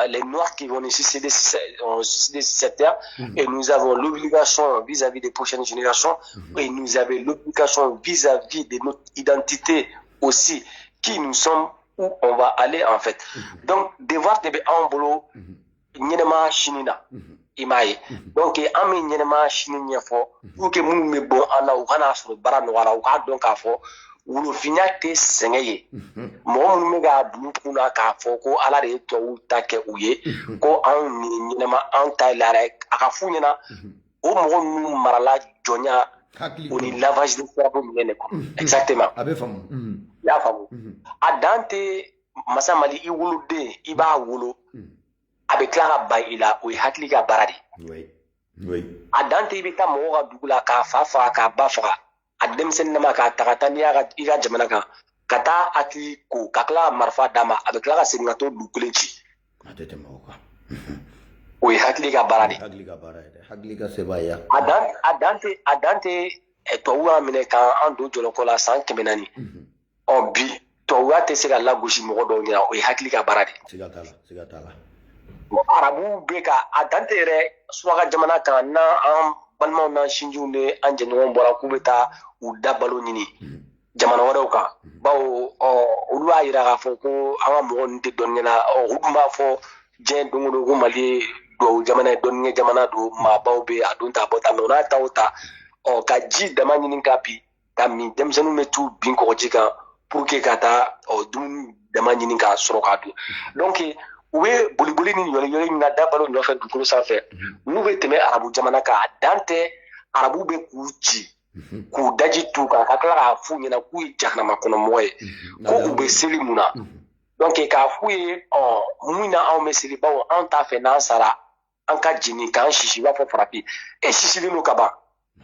[SPEAKER 3] les Noirs qui vont nous succéder cette terre, et nous avons l'obligation vis-à-vis des prochaines générations, et nous avons l'obligation vis-à-vis de notre identité aussi, qui nous sommes, où on va aller, en fait. Donc, devoir de en boulot, nyema shinina. Imaye. Donc, ami nyema shinina fo, pour que nous me bon, ana ou kana sur bara no wala ou ka donc a fo, ou le finya te sengeye. Mo mu me ga bulu kuna ka fo ko ala de to u take uye, ko an nyema an tay la rek, aka fu nyina, o mo nu marala jonya, ou ni lavage de cerveau nyene ko. Exactement.
[SPEAKER 2] Abe famu.
[SPEAKER 3] Ya famu. Adante masa mali I wulu de, I ba wulu. Avec la baila ou hakli ka baradi.
[SPEAKER 2] Oui. Oui.
[SPEAKER 3] Adante I bita mo ga dugula ka fafa ka bafa. Adem sen nama ka takatani ya iga jamana ka. Kata ati ko kakla marfa dama avec la sengato dukulenchi.
[SPEAKER 2] Atete mo ka.
[SPEAKER 3] Oui hakli ka baradi.
[SPEAKER 2] Hakli ka baradi. Hakli ka sebaya.
[SPEAKER 3] Adante to wa mine ka ando jolokola san kemenani. On bi to wa te se la goshi mo do nya o hakli ka baradi.
[SPEAKER 2] Sigatala.
[SPEAKER 3] Arabu beka adante re suwaga jamana kan na an balmaw na shinju ne an jengon bora kubeta u dabalo nyini jamana wadaw kan bawo olu ayira ka fɔ ko an mo nte donnena o huduma fɔ jen dongo ko mali do jamana donne jamana do ma bawo be adun ta bota no na tawta ka ji dama nyini ka bi ka mi demsenu metu bin ko jika pour que kata dum dama nyini ka soro ka du donc oui, boliboli ni yole na dabalo no fa dukulu sanfɛ nu be tɛmɛ arabu jamana ka dante arabu be kuci ku daji tu ka kala ka fu ɲɛna ku jahanama kɔnɔ mɔgɔ ye ko u be seli mun na donc k'a fu ye mun na anw be seli bawo anw t'a fɛ n'an sara an ka jeni k'an sisi b'a fɔ farafi e sisilen no ka ban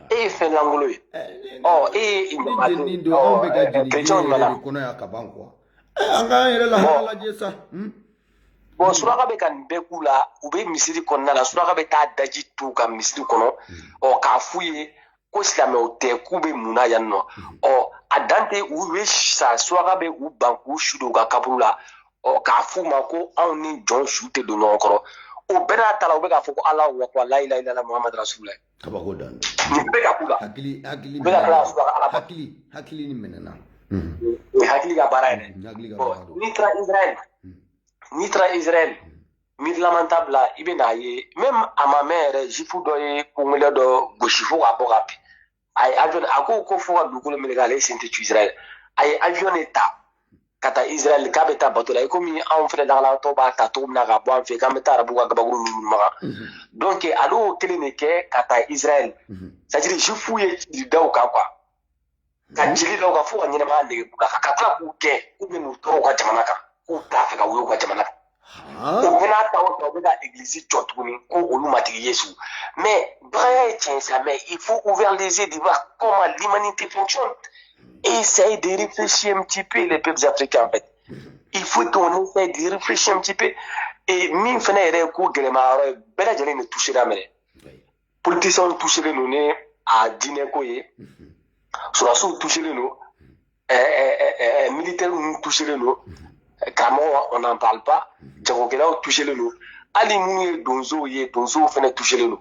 [SPEAKER 3] e ye fɛn langolo ye e ye
[SPEAKER 2] nin do anw bɛ ka jeni yɛrɛ de kɔnɔ ya ka ban quoi an k'an yɛrɛ lahala lajɛ sa
[SPEAKER 3] bon suraka be ka nin bɛɛ k'u la u be misiri kɔnɔna la suraka be taa daji tu ka misiri kɔnɔ k'a fu ye ko silamɛw tɛ k'u be mun na yan nɔ a dante u be sa suraka be u ban k'u su don u ka kaburu la k'a fu ma ko anw ni jɔn su tɛ don ɲɔgɔn kɔrɔ o bɛɛ n'a ta la u be k'a fɔ ko ala wa la ilaha illallah muhammad rasulullah
[SPEAKER 2] kabako dan
[SPEAKER 3] nin bɛ ka k'u la
[SPEAKER 2] hakili
[SPEAKER 3] bɛ ka kila suraka ala
[SPEAKER 2] hakili ni mɛnɛna
[SPEAKER 3] o ye hakili ka baara ye dɛ n'i taara Israël miirimanta bila I bɛ n'a ye même a ma mɛn yɛrɛ jifu dɔ ye kongolɛ dɔ gosi fo ka bɔ ka bin a ye avion a ko fo ka dugukolo minɛ k'ale sen tɛ tu Israël a ye avion de ta ka taa Israël k'a bɛ taa bato la komi anw fɛnɛ dagalatɔ b'a ta cogo min na ka bɔ an fɛ k'an bɛ taa arabu ka gabakuru ninnu makan donc ale y'o kelen de kɛ ka taa Israël c'est à dire jifu ye jeli da o kan quoi ka jeli da o kan fo ka ɲɛnɛmaya nege b'u la ka tila k'u gɛn k'u bɛ n'u tɔɔrɔ u ka jamana kan k'u t'a fɛ ka wuli u ka jamana kan o bɛna ta o ta u bɛ ka église jɔ tuguni ko olu matigi Yesu mais bagaya ye tiɲɛ sa mais il faut ouvrir les yeux de voir comment l'humanité fonctionne et essayer de réfléchir un petit peu les peuples africains en fait il faut qu'on essaye de réfléchir un petit peu et min fana yɛrɛ ye ko gɛlɛma yɔrɔ ye bɛɛ lajɛlen de touché la minɛ politiciens touché len don ni a diinɛ ko ye sɔrɔsiw touché len don militaires touché len don karamɔgɔ on n'en parle pas jagokɛlaw touché len don hali minnu ye donsow ye donsow fana touché len don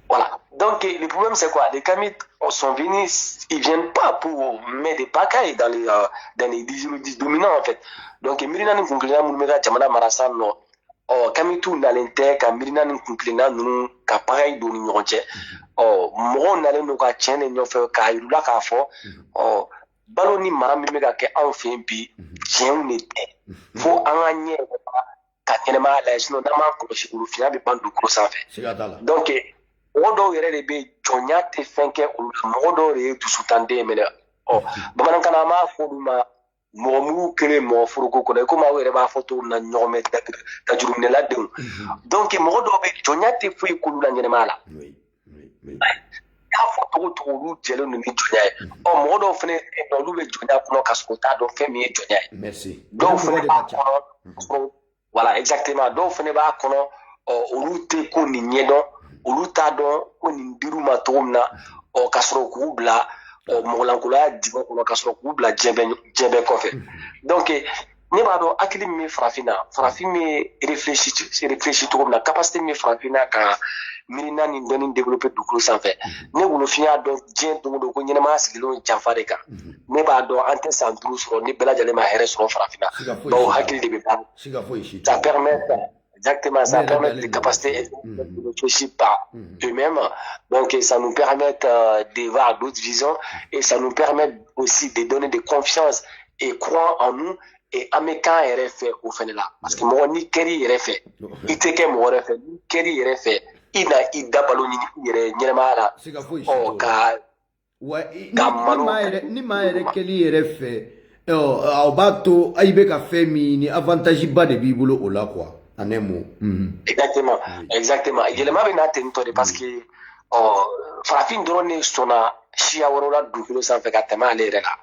[SPEAKER 3] voilà donc le problème c'est quoi les Kamites sont venus ils viennent pas pour mettre des pagailles dans les idéologies dominantes en fait donc mirina ni kunkilenna minnu bɛ ka jamana mara sisan nɔ Kamitu nalen tɛ ka mirina ni kunkilenna ninnu ka pagaille don ni ɲɔgɔn cɛ mɔgɔw nalen don ka tiɲɛ de ɲɔfɛ k'a yir'u la k'a fɔ balo ni mara min bɛ ka kɛ anw fɛ yen bi tiɲɛw de tɛ fo an ka ɲɛ ka ɲɛnɛmaya lajɛ sinon n'an m'an kɔlɔsi olu fiɲɛ bɛ ban dugukolo sanfɛ donc mɔgɔ dɔw yɛrɛ de bɛ jɔnya tɛ fɛn kɛ olu la mɔgɔ dɔw de ye dusutanden minɛ bamanankan na an b'a fɔ olu ma mɔgɔ mugu kelen mɔgɔ foroko kɔnɔ komi aw yɛrɛ b'a fɔ cogo min na ɲɔgɔnmɛ dajuruminɛladenw donc mɔgɔ dɔw bɛ jɔnya tɛ foyi k'olu la ɲɛnɛmaya la y'a fɔ cogo cogo olu jɛlen don ni jɔnya ye mɔgɔ dɔw fana olu bɛ jɔnya kɔnɔ ka sɔrɔ u t'a dɔn fɛn min ye jɔnya ye dɔw fana b'a kɔnɔ voilà exactement dɔw fana b'a kɔnɔ olu tɛ ko nin ɲɛdɔn olu t'a dɔn ko nin dir'u ma cogo min na ka sɔrɔ k'u bila mɔgɔlankolaya dingɛ kɔnɔ ka sɔrɔ k'u bila diɲɛ bɛɛ kɔfɛ donc ne b'a dɔn hakili min bɛ farafin na farafin bɛ réfléchi cogo min na capacité min bɛ farafin na ka miirina ni dɔnni développer dugukolo sanfɛ ne wolofin y'a dɔn diɲɛ don o don ko ɲɛnɛmaya sigilen janfa de kan ne b'a dɔn an tɛ san 5 sɔrɔ ni bɛɛ lajɛlen ma hɛrɛ sɔrɔ farafin na donc hakili de bɛ baara ça permet exactement ça permet des capacités de réfléchir par eux-mêmes donc ça nous permet de voir d'autres visions et ça nous permet aussi de donner de confiance et croire en nous et an bɛ kan yɛrɛ fɛ o fɛnɛ la parce que mɔgɔ ni kɛr'i yɛrɛ fɛ i tɛ kɛ mɔgɔ wɛrɛ fɛ ni kɛr'i yɛrɛ fɛ i na i da balo ɲini i yɛrɛ ɲɛnɛmaya la
[SPEAKER 2] ni maa yɛrɛ kɛl'i yɛrɛ fɛ aw b'a to i bɛ ka fɛn min ni avantage ba de b'i bolo o la quoi en un mot.
[SPEAKER 3] Exactement yɛlɛma bɛ n'a ten tɔ de parce que farafin dɔrɔn de sɔnna siya wɛrɛw la dugukolo sanfɛ ka tɛmɛ ale yɛrɛ la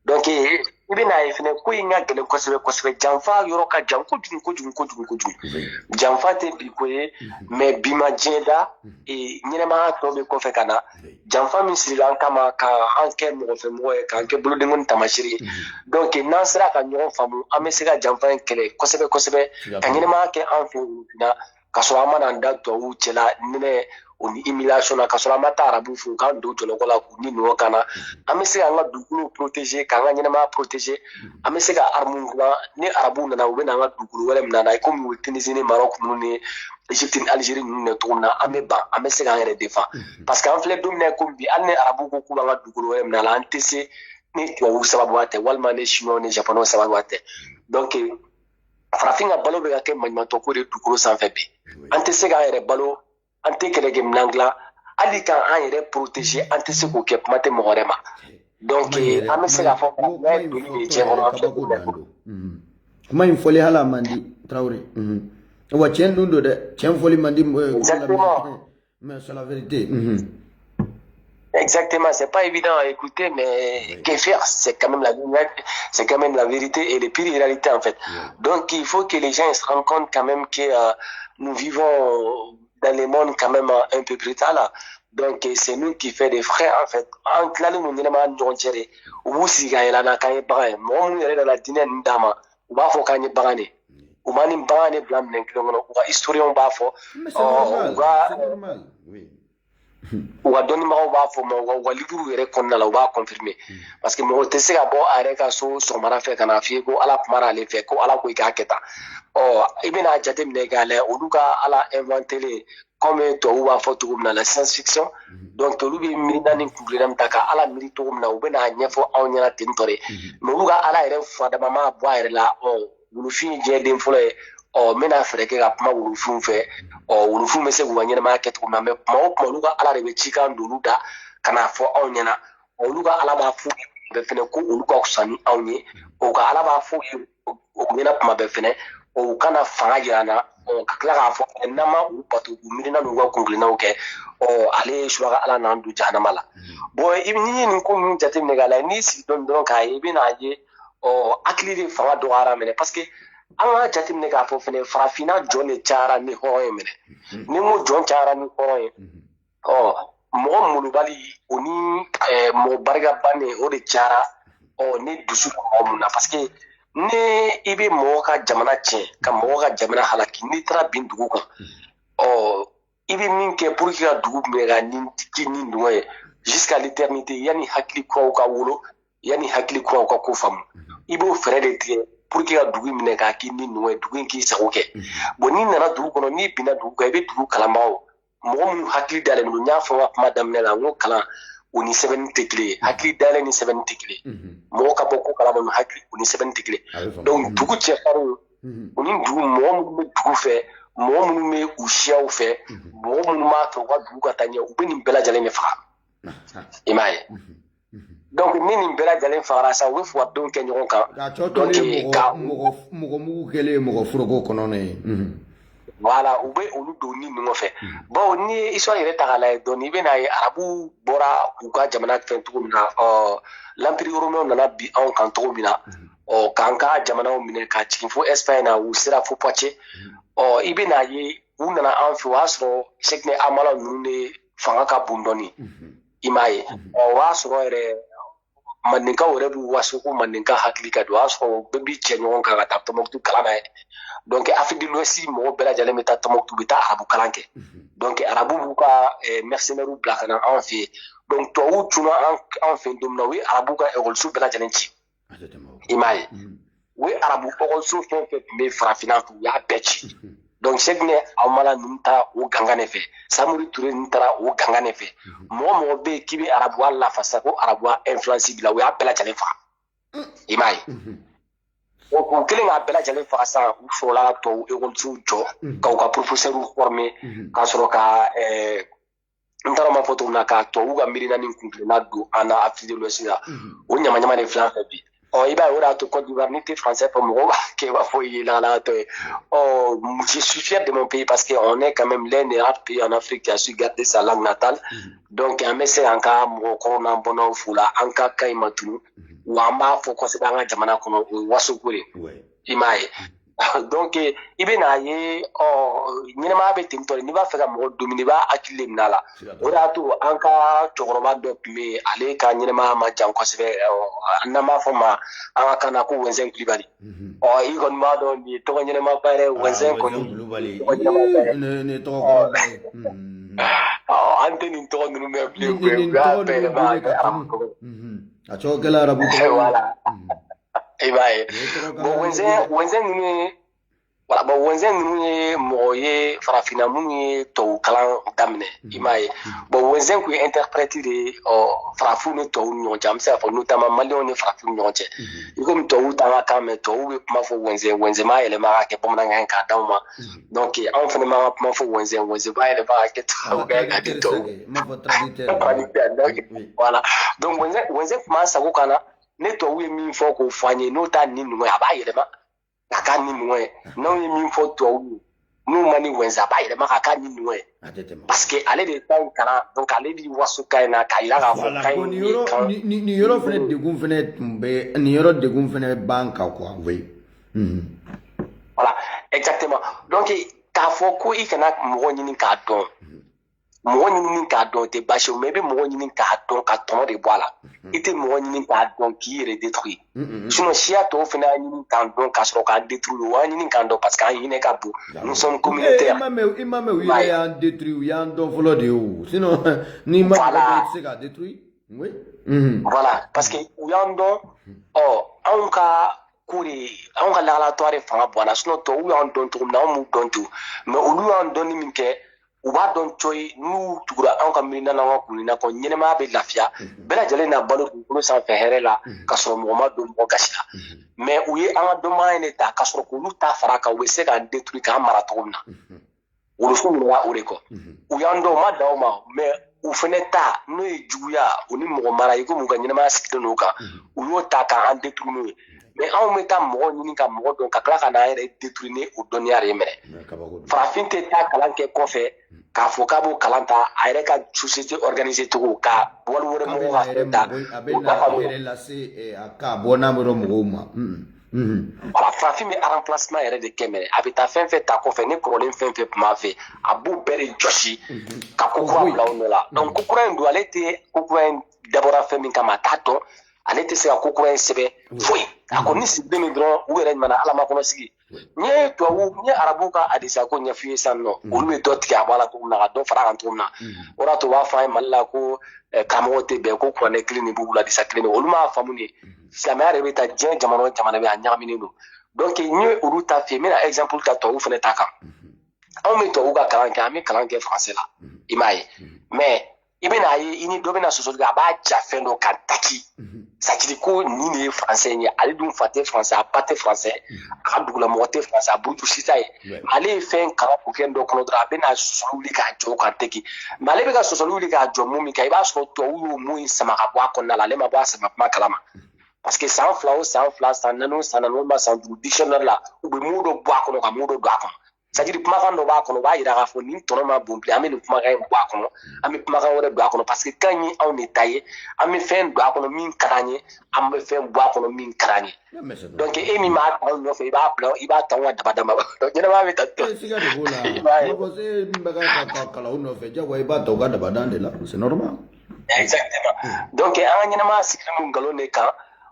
[SPEAKER 3] donc i bɛna ye fɛnɛ ko in ka gɛlɛn kosɛbɛ kosɛbɛ janfa yɔrɔ ka jan kojugu janfa tɛ bi ko ye mais bi ma diɲɛ da ɲɛnɛmaya tɔ bɛ kɔfɛ ka na janfa min sirila an kama k'an kɛ mɔgɔfɛmɔgɔ ye k'an kɛ bolodenkɔni tamasiri ye donc n'an sera ka ɲɔgɔn faamu an bɛ se ka janfa in kɛlɛ kosɛbɛ kosɛbɛ ka ɲɛnɛmaya kɛ an fɛ Burukina ka sɔrɔ an mana da tubabuw cɛla nɛnɛ o ni immigration na ka sɔrɔ an ma taa arabu fo k'an don jɔlɔkɔ la k'u ni nɔ kan na an bɛ se k'an ka dugukolo protéger k'an ka ɲɛnɛmaya protéger an bɛ se ka armes dilan ni arabuw nana u bɛ na an ka dugukolo wɛrɛ min na komi u ye Tunisie ni Maroc ninnu ni Égypte ni Algérie ninnu na cogo min na an bɛ ban an bɛ se k'an yɛrɛ défend parce que an filɛ don min na komi bi hali ni arabuw ko k'u b'an ka dugukolo wɛrɛ min na an tɛ se ni tubabuw sababuya tɛ walima ni chinois ni japonais sababuya tɛ donc farafin ka balo bɛ ka kɛ maɲumantɔ ko de dugukolo sanfɛ bi an tɛ se k'an yɛrɛ balo an tɛ kɛlɛkɛminɛn dilan hali kan an yɛrɛ protéger an tɛ se k'o kɛ kuma tɛ mɔgɔ wɛrɛ ma donc an bɛ se k'a fɔ n'a ye doni de diɲɛ kɔnɔ an filɛ
[SPEAKER 2] kuma in fɔli hali a man di Traoré wa tiɲɛ dun don dɛ tiɲɛ fɔli man di mais c'est la vérité
[SPEAKER 3] Exactement, c'est pas évident à écouter, mais que faire? C'est quand même la vérité et les pires réalités en fait. Donc il faut que les gens se rendent compte quand même que nous vivons dans le monde quand même un peu brutal là. Donc c'est nous qui fait des frais en fait. En clair, nous n'avons pas de gens ou si gagne la nakaye bagan. Moi, on est dans la dîner n'dama. Ou ba fo kanye bagane. Ou mani bagane blam n'enklono. Ou historien ba fo.
[SPEAKER 2] C'est normal. Oui.
[SPEAKER 3] Ou a donné ma b'a fɔ ma wa liburu yɛrɛ kɔnɔna la u b'a confirmer parce que mɔgɔ tɛ se ka bɔ a yɛrɛ ka so sɔgɔmada fɛ ka na f'i ye ko ala kumara ale fɛ ko ala ko i k'a kɛ tan i bɛna jateminɛ k'a lajɛ olu ka ala inventé comme tubabuw b'a fɔ cogo min na la science fiction donc olu bɛ miirina ni kungilinna min ta ka ala miiri cogo min na u bɛna ɲɛfɔ anw ɲɛna ten tɔ de mais olu ka ala yɛrɛ fadama ma bɔ a yɛrɛ la wulufin ye diɲɛ den fɔlɔ ye n bɛna fɛɛrɛ kɛ ka kuma wulufinw fɛ wulufinw bɛ se k'u ka ɲɛnamaya kɛ cogo min na mais kuma o kuma olu ka ala de bɛ cikan don olu da ka n'a fɔ anw ɲɛna olu ka ala b'a fɔ bɛɛ fɛnɛ ko olu ka fisa ni anw ye o ka ala b'a fɔ o ɲɛna kuma bɛɛ fɛnɛ o kana fanga jira an na ka tila k'a fɔ n'an ma u bato u miirina n'u ka kungilinnaw kɛ ale ye suraka ala n'an don jahanama la bon n'i ye nin ko ninnu jateminɛ k'a lajɛ n'i sigi dɔɔni k'a ye i bɛna ye hakili de fanga dɔgɔyara minɛ parce que an ka jateminɛ k'a fɔ fɛnɛ farafinna jɔn de cayara ni hɔrɔn ye minɛ ni n ko jɔn cayara ni hɔrɔn ye mɔgɔ molobali o ni mɔgɔ barikabannen o de cayara ni dusu mɔgɔ mun na parce que ni i bɛ mɔgɔ ka jamana tiɲɛ ka mɔgɔ ka jamana halaki n'i taara bin dugu kan i bɛ min kɛ pour que ka dugu minɛ ka ni dungɔ ye jusqu'à l'éternité yanni hakili kuraw ka wolo yanni hakili kuraw ka ko faamu i b'o fɛɛrɛ de tigɛ pour que ka dugu minɛ k'a k'i ni nungɔ ye dugu in k'i sago kɛ bon n'i nana dugu kɔnɔ n'i binna dugu kan i bɛ dugu kalanbagaw mɔgɔ minnu hakili dalen don n y'a fɔ n ka kuma daminɛ la n ko kalan o ni sɛbɛnni tɛ kelen ye hakili dalen ni sɛbɛnni tɛ kelen ye mɔgɔ ka bɔ ko kalama min hakili o ni sɛbɛnni tɛ kelen donc dugu cɛfarinw o ni dugu mɔgɔ minnu bɛ dugu fɛ mɔgɔ minnu bɛ u siyaw fɛ mɔgɔ minnu b'a fɛ u ka dugu ka taa ɲɛ u bɛ nin bɛɛ lajɛlen de faga i m'a ye donc ni nin bɛɛ lajɛlen fagara sa u bɛ fugadenw kɛ ɲɔgɔn kan
[SPEAKER 2] donc mɔgɔ mugu kɛlen mɔgɔ foroko kɔnɔ ye
[SPEAKER 3] voilà u bɛ olu don ni ɲɔgɔn fɛ bon ni ye histoire yɛrɛ ta k'a lajɛ dɔɔni i bɛna ye arabu bɔra u ka jamana fɛn cogo min na l'empire romain nana bi anw kan cogo min na k'an ka jamanaw minɛ ka jigin fo Espagne na u sera fo Poitiers i bɛ n'a ye u nana an fɛ o y'a sɔrɔ c'est que amala ninnu de fanga ka bon dɔɔni i m'a ye o y'a sɔrɔ yɛrɛ Mandinkaw yɛrɛ b'u waso ko Mandinka hakili ka don o y'a sɔrɔ u bɛɛ bi cɛ ɲɔgɔn kan ka taa Tombouctou kalan na donc Afrique de l'Ouest mɔgɔ bɛɛ lajɛlen bɛ taa Tombouctou bɛ taa arabu kalan kɛ donc arabu b'u ka mercenaires bila ka na an fɛ yen donc tubabuw tunna an fɛ don min na u ye arabu ka école bɛɛ lajɛlen ci i m'a ye u ye arabu école fɛn fɛn tun bɛ farafinna u y'a bɛɛ ci donc Cheikh Amala ninnu taara o ganga ne fɛ Samori Touré ninnu taara o ganga ne fɛ mɔgɔ bɛ yen k'i bɛ arabuya lafasa ko arabuya influence bila u y'a bɛɛ lajɛlen faga i m'a ye o kelen k'a bɛɛ lajɛlen faga sisan u sɔrɔla ka tubabu école jɔ ka u ka professeurs former ka sɔrɔ ka n taara ma fɔ cogo min na ka tubabu ka miirina ni kuntilenna don an na Afrique de l'Ouest la o ɲama de filɛ an fɛ bi i b'a ye o de y'a to Côte d'Ivoire n'i tɛ français fɔ mɔgɔw b'a kɛ i b'a fɔ i ye lahalatɔ ye je suis fier de mon pays parce que on est quand même l'un des rares pays en Afrique qui a su garder sa langue natale donc an bɛ se an ka mɔgɔkɔrɔw n'an bɔnnaw fo la an ka kan in ma tunu wa an b'a fɔ kosɛbɛ an ka jamana kɔnɔ o ye wasoko de i m'a ye donc i bɛ n'a ye ɲɛnɛmaya bɛ ten tɔ de n'i b'a fɛ ka mɔgɔ dominer i b'a hakili de minɛ a la o de y'a to an ka cɛkɔrɔba dɔ tun bɛ yen ale ka ɲɛnɛmaya ma jan kosɛbɛ n'an b'a fɔ ma an ka kan na ko Wɛnzɛn Kulibali i kɔni b'a dɔn nin ye tɔgɔ ɲɛnɛma ba yɛrɛ Wɛnzɛn kɔni an tɛ nin tɔgɔ ninnu mɛn bilen koyi u y'a bɛɛ yɛlɛma ka arabu tɔgɔ
[SPEAKER 2] a tɔgɔ kɛla arabu tɔgɔ
[SPEAKER 3] i b'a ye Wɛnzɛn ninnu ye voilà bon Wɛnzɛn ninnu ye mɔgɔ ye farafinna minnu ye tubabu kalan daminɛ i m'a ye bon Wɛnzɛn tun ye interprète de ye farafinw ni tubabuw ni ɲɔgɔn cɛ an bɛ se k'a fɔ notamment maliyɛnw ni farafinw ni ɲɔgɔn cɛ i komi tubabuw t'an ka kan mɛn tubabuw bɛ kuma fɔ Wɛnzɛn m'a yɛlɛma ka kɛ bamanankan k'a d'anw ma donc anw fana m'an ka kuma fɔ Wɛnzɛn b'a yɛlɛma ka kɛ tubabukan k'a di tubabuw voilà donc Wɛnzɛn tun b'an sago kan na ne tubabuw ye min fɔ k'o fɔ an ye n'o t'a ni numu ye a b'a yɛlɛma a k'a ni numu ye n'anw ye min fɔ tubabuw ye n'u ma ni Wɛnzɛn a b'a yɛlɛma k'a k'a ni numu ye parce que ale de ta in kalan donc ale de waso kan in na k'a yira k'a fɔ kan in ye kan
[SPEAKER 2] nin yɔrɔ fɛnɛ degun fɛnɛ tun bɛ nin yɔrɔ degun fɛnɛ b'an kan quoi oui
[SPEAKER 3] voilà exactement donc k'a fɔ ko i kana mɔgɔ ɲini k'a dɔn mɔgɔ ɲini k'a dɔn tɛ baasi ye mais i bɛ mɔgɔ ɲini k'a dɔn ka tɔnɔ de bɔ a la i tɛ mɔgɔ ɲini k'a dɔn k'i yɛrɛ détruire sinon siya tɔw fana y'a ɲini k'an dɔn ka sɔrɔ k'an détruire o y'a ɲini k'an dɔn parce que an hinɛ ka bon nous sommes communautaires
[SPEAKER 2] i ma mɛn u yɛrɛ y'an détruire u y'an dɔn fɔlɔ de ye o sinon n'i ma dɔn i tɛ se k'a détruire oui
[SPEAKER 3] voilà parce que u y'an dɔn anw ka ko de anw ka lahalatɔ de fanga bɔnna sinon tɔw y'an dɔn cogo min na anw m'u dɔn ten mais olu y'an dɔnni min kɛ u b'a dɔn coyi n'u tugura anw ka miirina n'an ka kunina kɔ ɲɛnɛmaya bɛ lafiya bɛɛ lajɛlen n'a balo dugukolo sanfɛ hɛrɛ la ka sɔrɔ mɔgɔ ma don mɔgɔ gasi la mais u ye an ka dɔnbagaya de ta ka sɔrɔ k'olu ta fara kan u bɛ se k'an détruire k'an mara cogo min na woloso ɲinɛna o de kɔ u y'an dɔn u ma dan o ma mais u fɛnɛ ta n'o ye juguya o ni mɔgɔ mara i komi u ka ɲɛnɛmaya sigilen n'o kan u y'o ta k'an détruire n'o ye mais anw bɛ taa mɔgɔ ɲini ka mɔgɔ dɔn ka tila ka n'an yɛrɛ détruire ni o dɔnniya de ye minɛ farafin tɛ taa kalan kɛ kɔfɛ k'a fɔ k'a b'o kalan ta a yɛrɛ ka société organiser cogo ka wali wɛrɛ mɔgɔw ka fɛn ta
[SPEAKER 2] a bɛ na yɛrɛ lase a ka bɔ n'a bɛ mɔgɔw ma
[SPEAKER 3] voilà farafin bɛ remplacement yɛrɛ de kɛ mɛ a bɛ taa fɛn fɛn ta kɔfɛ ni kɔrɔlen fɛn fɛn tun b'a fɛ a b'u bɛɛ de jɔsi ka ko kura bila o nɔ la donc ko kura in don ale tɛ ko kura in dabɔra fɛn min kama a t'a dɔn ale tɛ se ka ko kura in sɛbɛn foyi a kɔni sigilen min dɔrɔn u yɛrɛ ɲuman ala ma kɔnɔ sigi n ye tubabu n ye arabu ka adisa ko ɲɛf'i ye sisan nɔ olu bɛ dɔ tigɛ a bɔ a la cogo min na ka dɔ fara a kan cogo min na o de y'a to u b'a fɔ an ye mali la ko karamɔgɔw tɛ bɛn ko kuranɛ kelen de b'u la adisa kelen de olu m'a faamu de silamɛya de bɛ taa diɲɛ jamana o jamana bɛ a ɲagaminen don donc n ye olu ta fɛ yen n bɛna exemple ta tubabu fana ta kan anw bɛ tubabu ka kalan kɛ an bɛ kalan kɛ français la i m'a ye mais i bɛna ye i ni dɔ bɛna sɔsɔli kɛ a b'a ja fɛn dɔ ka taki c'est-à-dire ko nin de ye français ye ale dun fa tɛ français a ba tɛ français a ka dugulamɔgɔ tɛ français a buruju sisan ye ale ye fɛn kalan o kɛ dɔ kɔnɔ dɔrɔn a bɛna sɔsɔli wuli k'a jɔ k'a teki mais ale bɛ ka sɔsɔli wuli k'a jɔ mun min kan i b'a sɔrɔ tubabu y'o mun sama ka bɔ a kɔnɔna la ale ma bɔ a sama kuma kalama parce que san 2 o san 2 san 4 o san 4 walima san 5 dictionnaire la u bɛ mun dɔ bɔ a kɔnɔ ka mun dɔ don a kɔnɔ c'est-à-dire kumakan dɔ b'a kɔnɔ b'a yira k'a fɔ nin tɔnɔ ma bon bilen an bɛ nin kumakan in bɔ a kɔnɔ an bɛ kumakan wɛrɛ don a kɔnɔ parce que kan ye anw de ta ye an bɛ fɛn don a kɔnɔ min ka d'an ye an bɛ fɛn bɔ a kɔnɔ min ka d'an ye donc e min b'a ta anw nɔfɛ i b'a bila i b'a ta anw ka dabada ma donc ɲɛnɛmaya bɛ ta ten.
[SPEAKER 2] siga de b'o la mɔgɔ se min bɛ ka kalan u nɔfɛ jagoya i b'a ta u ka dabada de la c'est normal.
[SPEAKER 3] Exactement. Donc an ka ɲɛnɛmaya sigilen mun nkalon de kan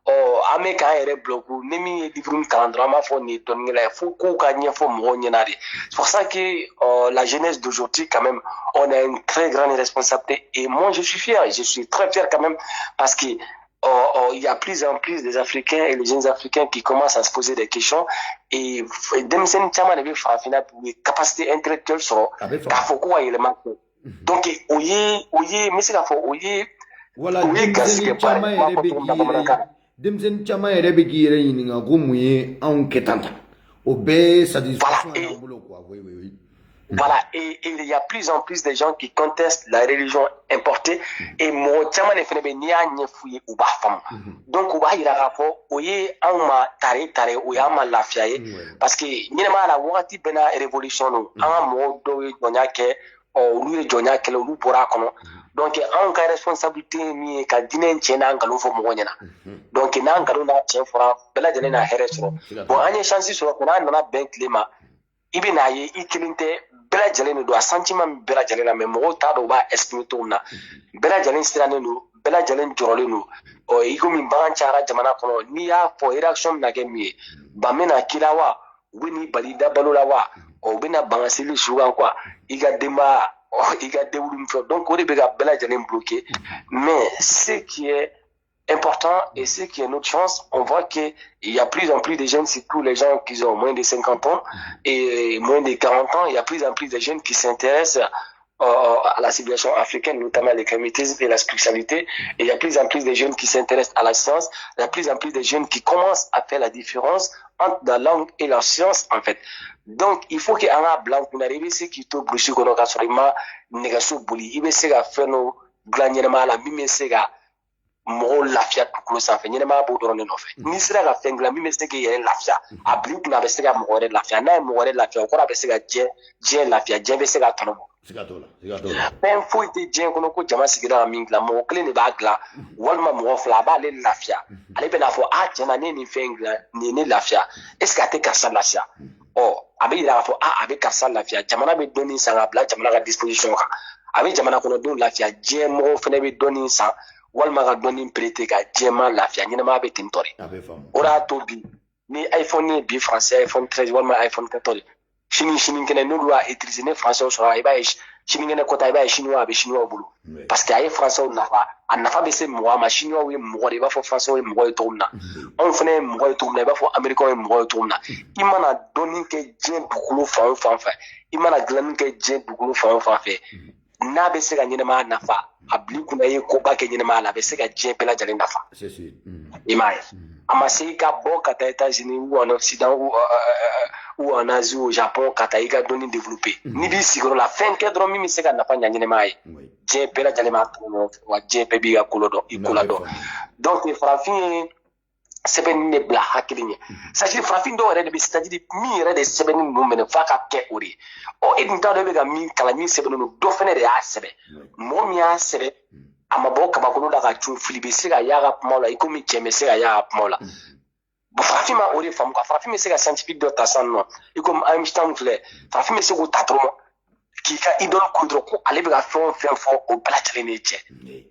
[SPEAKER 3] an bɛ k'an yɛrɛ bloku ni min ye livre kalan dɔrɔn an b'a fɔ nin ye dɔnnikɛla ye fo kow ka ɲɛfɔ mɔgɔw ɲɛna de c'est pour ça que la jeunesse d'aujourd'hui quand même on a une très grande responsabilité et moi je suis fier, je suis très fier quand même parce que il y a plus en plus des Africains et les jeunes Africains qui commencent à se poser des questions et denmisɛnnin caman de bɛ farafinna u ye capacité intellectuelle sɔrɔ k'a fɔ ko ka yɛlɛma kɛ donc o ye n bɛ se k'a fɔ o ye
[SPEAKER 2] denmisɛnnin caman yɛrɛ bɛ k'i yɛrɛ ɲininka ko mun ye anw kɛ tan o bɛɛ satisfaction y'an bolo quoi.
[SPEAKER 3] Voilà, et il y a plus en plus de gens qui contestent la religion importée et mɔgɔ caman de fɛnɛ bɛ n'i y'a ɲɛf'u ye u b'a faamu donc u b'a yira k'a fɔ o ye anw ma tare o y'an ma lafiya ye parce que ɲɛnɛmaya la wagati bɛɛ n'a révolution don an ka mɔgɔw dɔw ye jɔnya kɛ olu ye jɔnya kɛlɛ olu bɔra a kɔnɔ donc anw ka responsabilité ye min ye ka diinɛ in tiɲɛ n'a nkalon fɔ mɔgɔ ɲɛna donc n'a nkalon n'a tiɲɛ fɔra bɛɛ lajɛlen n'a hɛrɛ sɔrɔ bon an ye chance sɔrɔ n'a nana bɛn tile ma i bɛ n'a ye i kelen tɛ bɛɛ lajɛlen de don a sentiment min bɛɛ lajɛlen na mais mɔgɔw t'a dɔn u b'a exprimer cogo min na bɛɛ lajɛlen sirannen don bɛɛ lajɛlen jɔrɔlen don i komi bagan cayara jamana kɔnɔ n'i y'a fɔ réaction bɛna kɛ min ye ban bɛna k'i la wa u bɛ n'i bali i da balo la wa u bɛna ban ka seli su kan quoi i ka denbaya i ka denwulu min fɛ donc o de bɛ ka bɛɛ lajɛlen bloquer mais ce qui est important et ce qui est notre chance, on voit qu'il y a plus en plus de jeunes, surtout les gens qui ont moins de 50 ans et moins de 40 ans, il y a plus en plus de jeunes qui s'intéressent à la civilisation africaine, notamment à l'écrémitisme et la spiritualité. Et il y a plus en plus de jeunes qui s'intéressent à la science, il y a plus en plus de jeunes qui commencent à faire la différence entre la langue et la science, en fait. Donc, il faut qu'il y ait un blanc qui arrive, c'est qui te bouge, qu'on a sur les mains, négation, bouli, il va se faire nos glanierements, la mime, c'est mɔgɔw lafiya dugukolo sanfɛ ɲɛnɛmaya b'o dɔrɔn de nɔfɛ n'i sera ka fɛn dilan min bɛ se k'i yɛrɛ lafiya a bila i kunna a bɛ se ka mɔgɔ wɛrɛ lafiya n'a ye mɔgɔ wɛrɛ lafiya o kɔrɔ a bɛ se ka diɲɛ lafiya diɲɛ bɛ se ka tɔnɔ bɔ fɛn foyi tɛ diɲɛ kɔnɔ ko jama sigira ka min dilan mɔgɔ kelen de b'a dilan walima mɔgɔ fila a b'ale lafiya ale bɛna fɔ a tiɲɛna ne ye nin fɛn dilan nin ye ne lafiya est ce que a tɛ karisa lafiya a bɛ yira k'a fɔ a bɛ karisa lafiya jamana bɛ dɔnni san ka bila jamana ka disposition kan a bɛ jamana kɔnɔdenw lafiya diɲɛ mɔgɔw fana bɛ dɔnni san walima ka dɔnni prêter ka diɲɛma lafiya ɲɛnɛmaya bɛ ten tɔ de o de y'a to bi ni iPhone ye bi français iPhone 13 walima iPhone 14 sini kɛnɛ n'olu y'a utiliser ne français sɔrɔ i b'a ye sini kɛnɛ kɔta i b'a ye chinois a bɛ chinois bolo parce que a ye français nafa a nafa bɛ se mɔgɔ ma chinois ye mɔgɔ de i b'a fɔ français ye mɔgɔ ye cogo min na anw fana ye mɔgɔ ye cogo min na i b'a fɔ américain ye mɔgɔ ye cogo min na i mana dɔnni kɛ diɲɛ dugukolo fan o fan fɛ i mana dilanni kɛ diɲɛ dugukolo fan o fan fɛ n'a bɛ se ka ɲɛnɛmaya nafa a bila i kunna i ye koba kɛ ɲɛnɛmaya la a bɛ se ka diɲɛ bɛɛ lajɛlen nafa i m'a ye a ma se i ka bɔ ka taa États-Unis ou en Occident ou en Asie ou au Japon ka taa i ka dɔnni développer n'i b'i sigiyɔrɔ la fɛn kɛ dɔrɔn min bɛ se ka nafa ɲa ɲɛnɛmaya ye diɲɛ bɛɛ lajɛlen b'a tɔgɔ ɲɔgɔn fɛ wa diɲɛ bɛɛ b'i ka ko dɔn i ko la dɔn donc farafin ye sɛbɛnni de bila hakili ɲɛ c'est-à-dire farafin dɔw yɛrɛ de bɛ c'est-à-dire min yɛrɛ de sɛbɛnni ninnu minɛ f'a ka kɛ o de ye e dun t'a dɔn e bɛ ka min kalan min sɛbɛnnen don dɔ fɛnɛ de y'a sɛbɛn mɔgɔ min y'a sɛbɛn a ma bɔ kabakolo la ka cun fili bɛ se ka y'a ka kumaw la i komi cɛ bɛ se ka y'a ka kumaw la bon farafin ma o de faamu quoi farafin bɛ se ka scientifique dɔ ta sisan nɔ i komi Einstein filɛ farafin bɛ se k'o ta dɔrɔn k'i ka idole ko dɔrɔn ko ale bɛ ka fɛn o fɛn fɔ o bɛɛ lajɛlen de ye tiɲɛ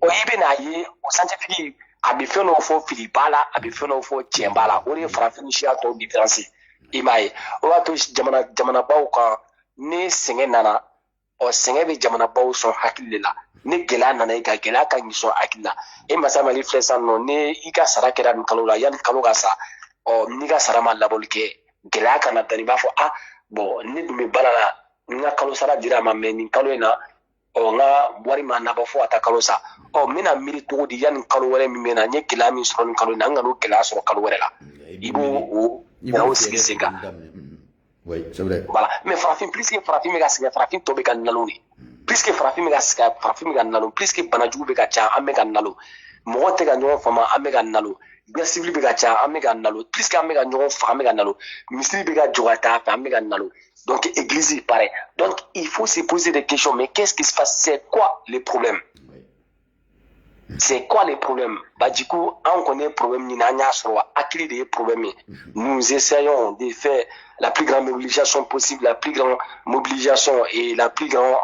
[SPEAKER 3] i bɛ n'a ye o scientifique a bɛ fɛn dɔw fɔ fili b'a la a bɛ fɛn dɔw fɔ tiɲɛ b'a la o de ye farafin siya tɔw différence i m'a ye o b'a to jamanabaw kan ni sɛgɛn nana sɛgɛn bɛ jamanabaw sɔn hakili de la ni gɛlɛya nana i kan gɛlɛya ka ɲi sɔn hakili la e masa mali filɛ sisan nɔ ni i ka sara kɛra nin kalo la yanni kalo ka sa n'i ka sara ma labɔli kɛ gɛlɛya kana dan i b'a fɔ bon ne dun bɛ baara la n ka kalo sara dira a ma mais nin kalo in na n ka wari ma nabɔ fo ka taa kalo sa n bɛna miiri cogo di yanni kalo wɛrɛ min bɛ na n ye gɛlɛya min sɔrɔ nin kalo in na n ka n'o gɛlɛya sɔrɔ kalo wɛrɛ la i b'o sigi sen kan voilà mais farafin plus que farafin bɛ ka sɛgɛn farafin tɔ bɛ ka nalo de plus que farafin bɛ ka sɛgɛn farafin bɛ ka nalo plus que banajugu bɛ ka ca an bɛ ka nalo mɔgɔ tɛ ka ɲɔgɔn faamu an bɛ ka nalo guerre civile bɛ ka ca an bɛ ka nalo plus qu'an bɛ ka ɲɔgɔn faga an bɛ ka nalo misiri bɛ ka jɔ ka taa fɛ an bɛ ka nalo donc église pareil donc il faut se poser des questions mais qu'est-ce qui se passe c'est quoi les problèmes c'est quoi les problèmes bah du coup on connaît problème ni n'anya sur akili des problèmes nous essayons de faire la plus grande mobilisation possible la plus grande mobilisation et la plus grande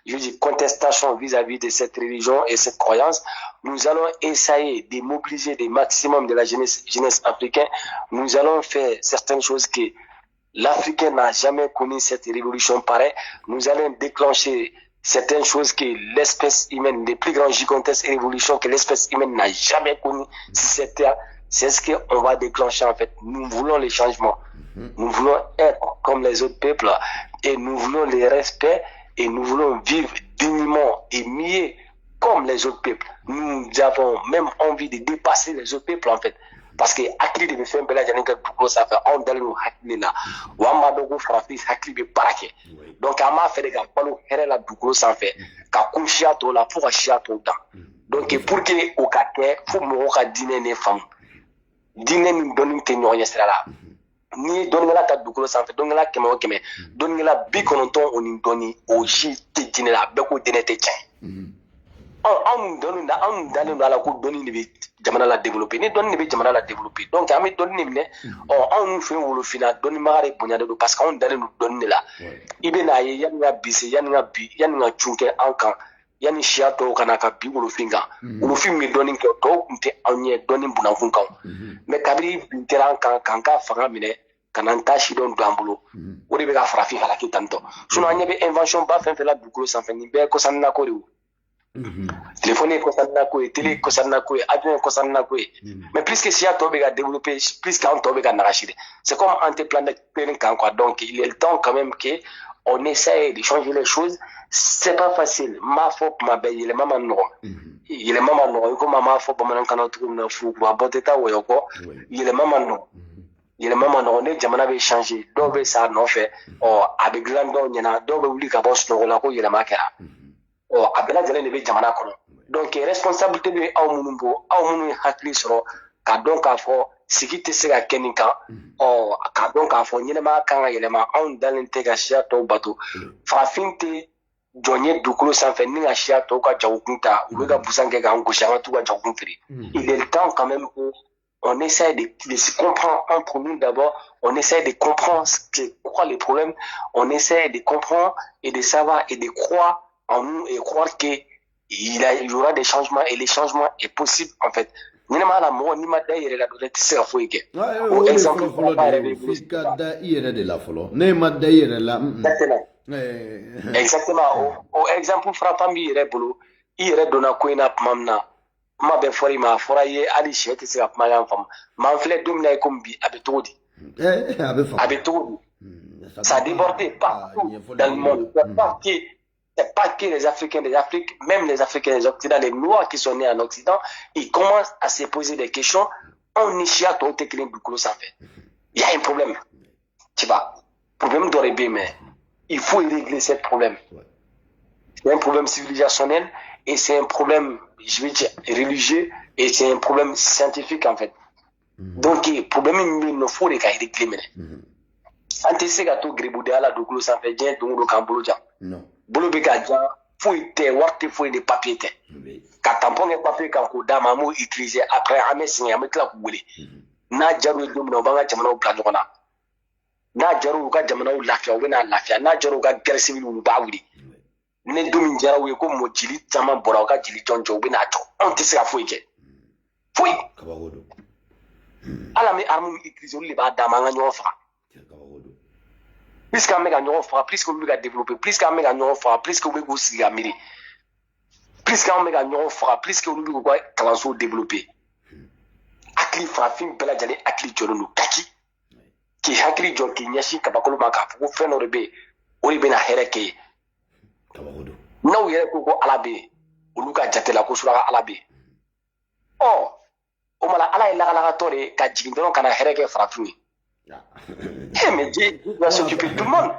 [SPEAKER 3] je dis contestation vis-à-vis de cette religion et cette croyance. Nous allons essayer de mobiliser des maximums de la jeunesse africaine. Nous allons faire certaines choses que l'Africain n'a jamais connu cette révolution pareille. Nous allons déclencher certaines choses que l'espèce humaine, les plus grandes gigantesques révolutions que l'espèce humaine n'a jamais connues sur cette terre. C'est ce qu'on va déclencher en fait. Nous voulons les changements. Nous voulons être comme les autres peuples et nous voulons les respects. Et nous voulons vivre dignement et mieux comme les autres peuples. Nous avons même envie de dépasser les autres peuples en fait. Parce que akili de faire bela janika duklo ça fait on dal no hakili la wa ma dogo frafis hakili be barake. Donc ama fait de ka palo here la duklo ça fait ka kunshia to la pour shia to dan. Donc pour que o ka ke faut mo ka dîner ne fam. Dîner ni doni te nyonya sera la. Ni doni la ta dukolo sanfɛ doni la kɛmɛ o kɛmɛ doni la 90 o ni dɔni o si tɛ diinɛ la bɛɛ ko diinɛ tɛ tiɲɛ anw dɔnni na anw dalen don a la ko dɔnni de bɛ jamana la développer ni dɔnni de bɛ jamana la développer donc an bɛ dɔnni de minɛ anw fɛ wolofinna dɔnnibaga de bonya de don parce que anw dalen don dɔnni de la i bɛ n'a ye yanni ka bi se yanni ka cun kɛ an kan yanni siya tɔw kana ka bi wolofin kan wolofin bɛ dɔnni kɛ tɔw tun tɛ anw ɲɛ dɔnni bunakun kan mais kabini bin kɛra an kan k'an ka fanga minɛ ka na n ta sidɔn don an bolo o de bɛ ka farafin halaki tantɔ sinon an ɲɛ bɛ invention ba fɛn fɛn la dugukolo sanfɛ nin bɛɛ ye kɔsanina ko de ye téléphone ye kɔsanina ko ye télé ye kɔsanina ko ye avion ye kɔsanina ko ye mais plus que siya tɔw bɛ ka développer plus que an tɔw bɛ ka nagasi de c'est comme an tɛ plan kan quoi donc il est le temps quand même que on essaye de changer les choses c'est pas facile m'a fɔ kuma bɛɛ yɛlɛma ma nɔgɔn yɛlɛma ma nɔgɔn i komi an b'a fɔ bamanankan na cogo min na furukura bɔ tɛ taa wɔyɔ kɔ yɛlɛma ma nɔgɔn yɛlɛma ma nɔgɔn ne jamana bɛ changer dɔw bɛ sa nɔfɛ a bɛ dilan dɔw ɲɛna dɔw bɛ wuli ka bɔ sunɔgɔ la ko yɛlɛma kɛra a bɛɛ lajɛlen de bɛ jamana kɔnɔ donc responsabilité bɛ aw minnu bɔ aw minnu ye hakili sɔrɔ ka dɔn k'a fɔ sigi tɛ se ka kɛ nin kan k'a dɔn k'a fɔ ɲɛnɛmaya kan ka yɛlɛma anw dalen tɛ ka siya tɔw bato farafin tɛ jɔn ye dugukolo sanfɛ ni ka siya tɔw ka jagokun ta u bɛ ka busan kɛ k'an gosi an ka t'u ka jagokun feere il est le temps quand même que on essaie de se comprendre entre nous d'abord, on essaie de comprendre c'est quoi les problèmes, on essaie de comprendre et de savoir et de croire en nous et croire qu'il y aura des changements et les changements est possible en fait. Ɲɛnɛmaya la mɔgɔ n'i ma da i yɛrɛ la dɔrɔn i tɛ se ka foyi kɛ.
[SPEAKER 2] O exemple fɔlɔ de ye f'i ka da i yɛrɛ de la fɔlɔ ne ma da i yɛrɛ la.
[SPEAKER 3] Exactement o exemple frappant b'i yɛrɛ bolo i yɛrɛ donna ko in na tuma min na. Kuma bɛ fɔra i ma a fɔra i ye hali sɛ tɛ se ka kumakan faamu mais an filɛ don min na i komi bi a bɛ cogo di a bɛ cogo di ça déborde partout dans le monde c'est pas que les Africains des Afriques même les Africains des Occidentaux les Noirs qui sont nés en Occident ils commencent à se poser des questions on ni siya tɔw tɛ kelen dugukolo sanfɛ il y a un problème tu vois problème dɔ de bɛ yen mais il faut régler ce problème c'est un problème civilisationnel et c'est un problème je vais dire religieux et c'est un problème scientifique en fait. Donc problème il faut les régler maintenant. An tɛ se ka to gribudenya la dugukolo sanfɛ diɲɛ don o don k'an bolo jan. Bolo bɛ ka jan foyi tɛ wari tɛ foyi ni papier tɛ. Ka tampon kɛ papier kan k'o d'a ma an b'o utiliser après an bɛ sɛgɛn an bɛ tila k'u wele. N'a jar'u ye don min na u b'an ka jamanaw bila ɲɔgɔn na. N'a jar'u u ka jamanaw lafiya u bɛ n'a lafiya n'a jar'u ka guerre civile u b'a wuli. Ne don min jara u ye ko mɔ jeli caman bɔra u ka jeli jɔn jɔ u bɛ n'a jɔ anw tɛ se ka foyi kɛ foyi ala bɛ arme utiliser olu de b'a d'an ma an ka ɲɔgɔn faga plus qu'an bɛ ka ɲɔgɔn faga plus que olu bɛ ka développer plus qu'an bɛ ka ɲɔgɔn faga plus que u bɛ k'u sigi ka miiri plus qu'an bɛ ka ɲɔgɔn faga plus que olu bɛ k'u ka kalansow développer hakili farafin bɛɛ lajɛlen hakili jɔlen don kaki k'i hakili jɔ k'i ɲɛsin kabakolo ma k'a fɔ ko fɛn dɔ de bɛ yen o de bɛ na hɛrɛ kɛ ye. N'aw yɛrɛ ko ko ala bɛ yen olu ka jate la ko suraka ala bɛ yen o mala ala ye lakalakatɔ de ka jigin dɔrɔn ka na hɛrɛ kɛ farafin ye mais Dieu va s'occuper de tout le monde.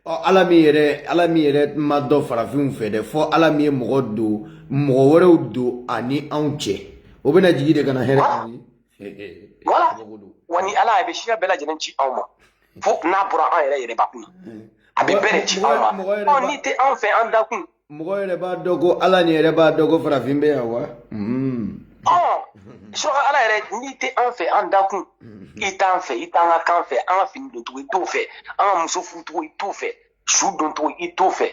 [SPEAKER 2] ala min yɛrɛ ma dɔ farafinw fɛ dɛ fɔ ala min ye mɔgɔ wɛrɛw don ani anw cɛ o bena jigi de kana hɛrɛ
[SPEAKER 3] voilà wani ala a bɛ siya bɛɛ lajɛlen ci anw ma fo n'a bɔra an yɛrɛ yɛrɛbakun a bɛ bɛɛ de ci anw ma n'i tɛ anw fɛ an dakun
[SPEAKER 2] mɔgɔ yɛrɛ b'a dɔn ko ala ni yɛrɛ b'a dɔn ko farafin bɛ yan wa
[SPEAKER 3] suraka ala yɛrɛ n'i tɛ an fɛ an dakun i t'an fɛ i t'an ka kan fɛ an ka fini doncogo i t'o fɛ an ka muso furucogo i t'o fɛ su doncogo i t'o fɛ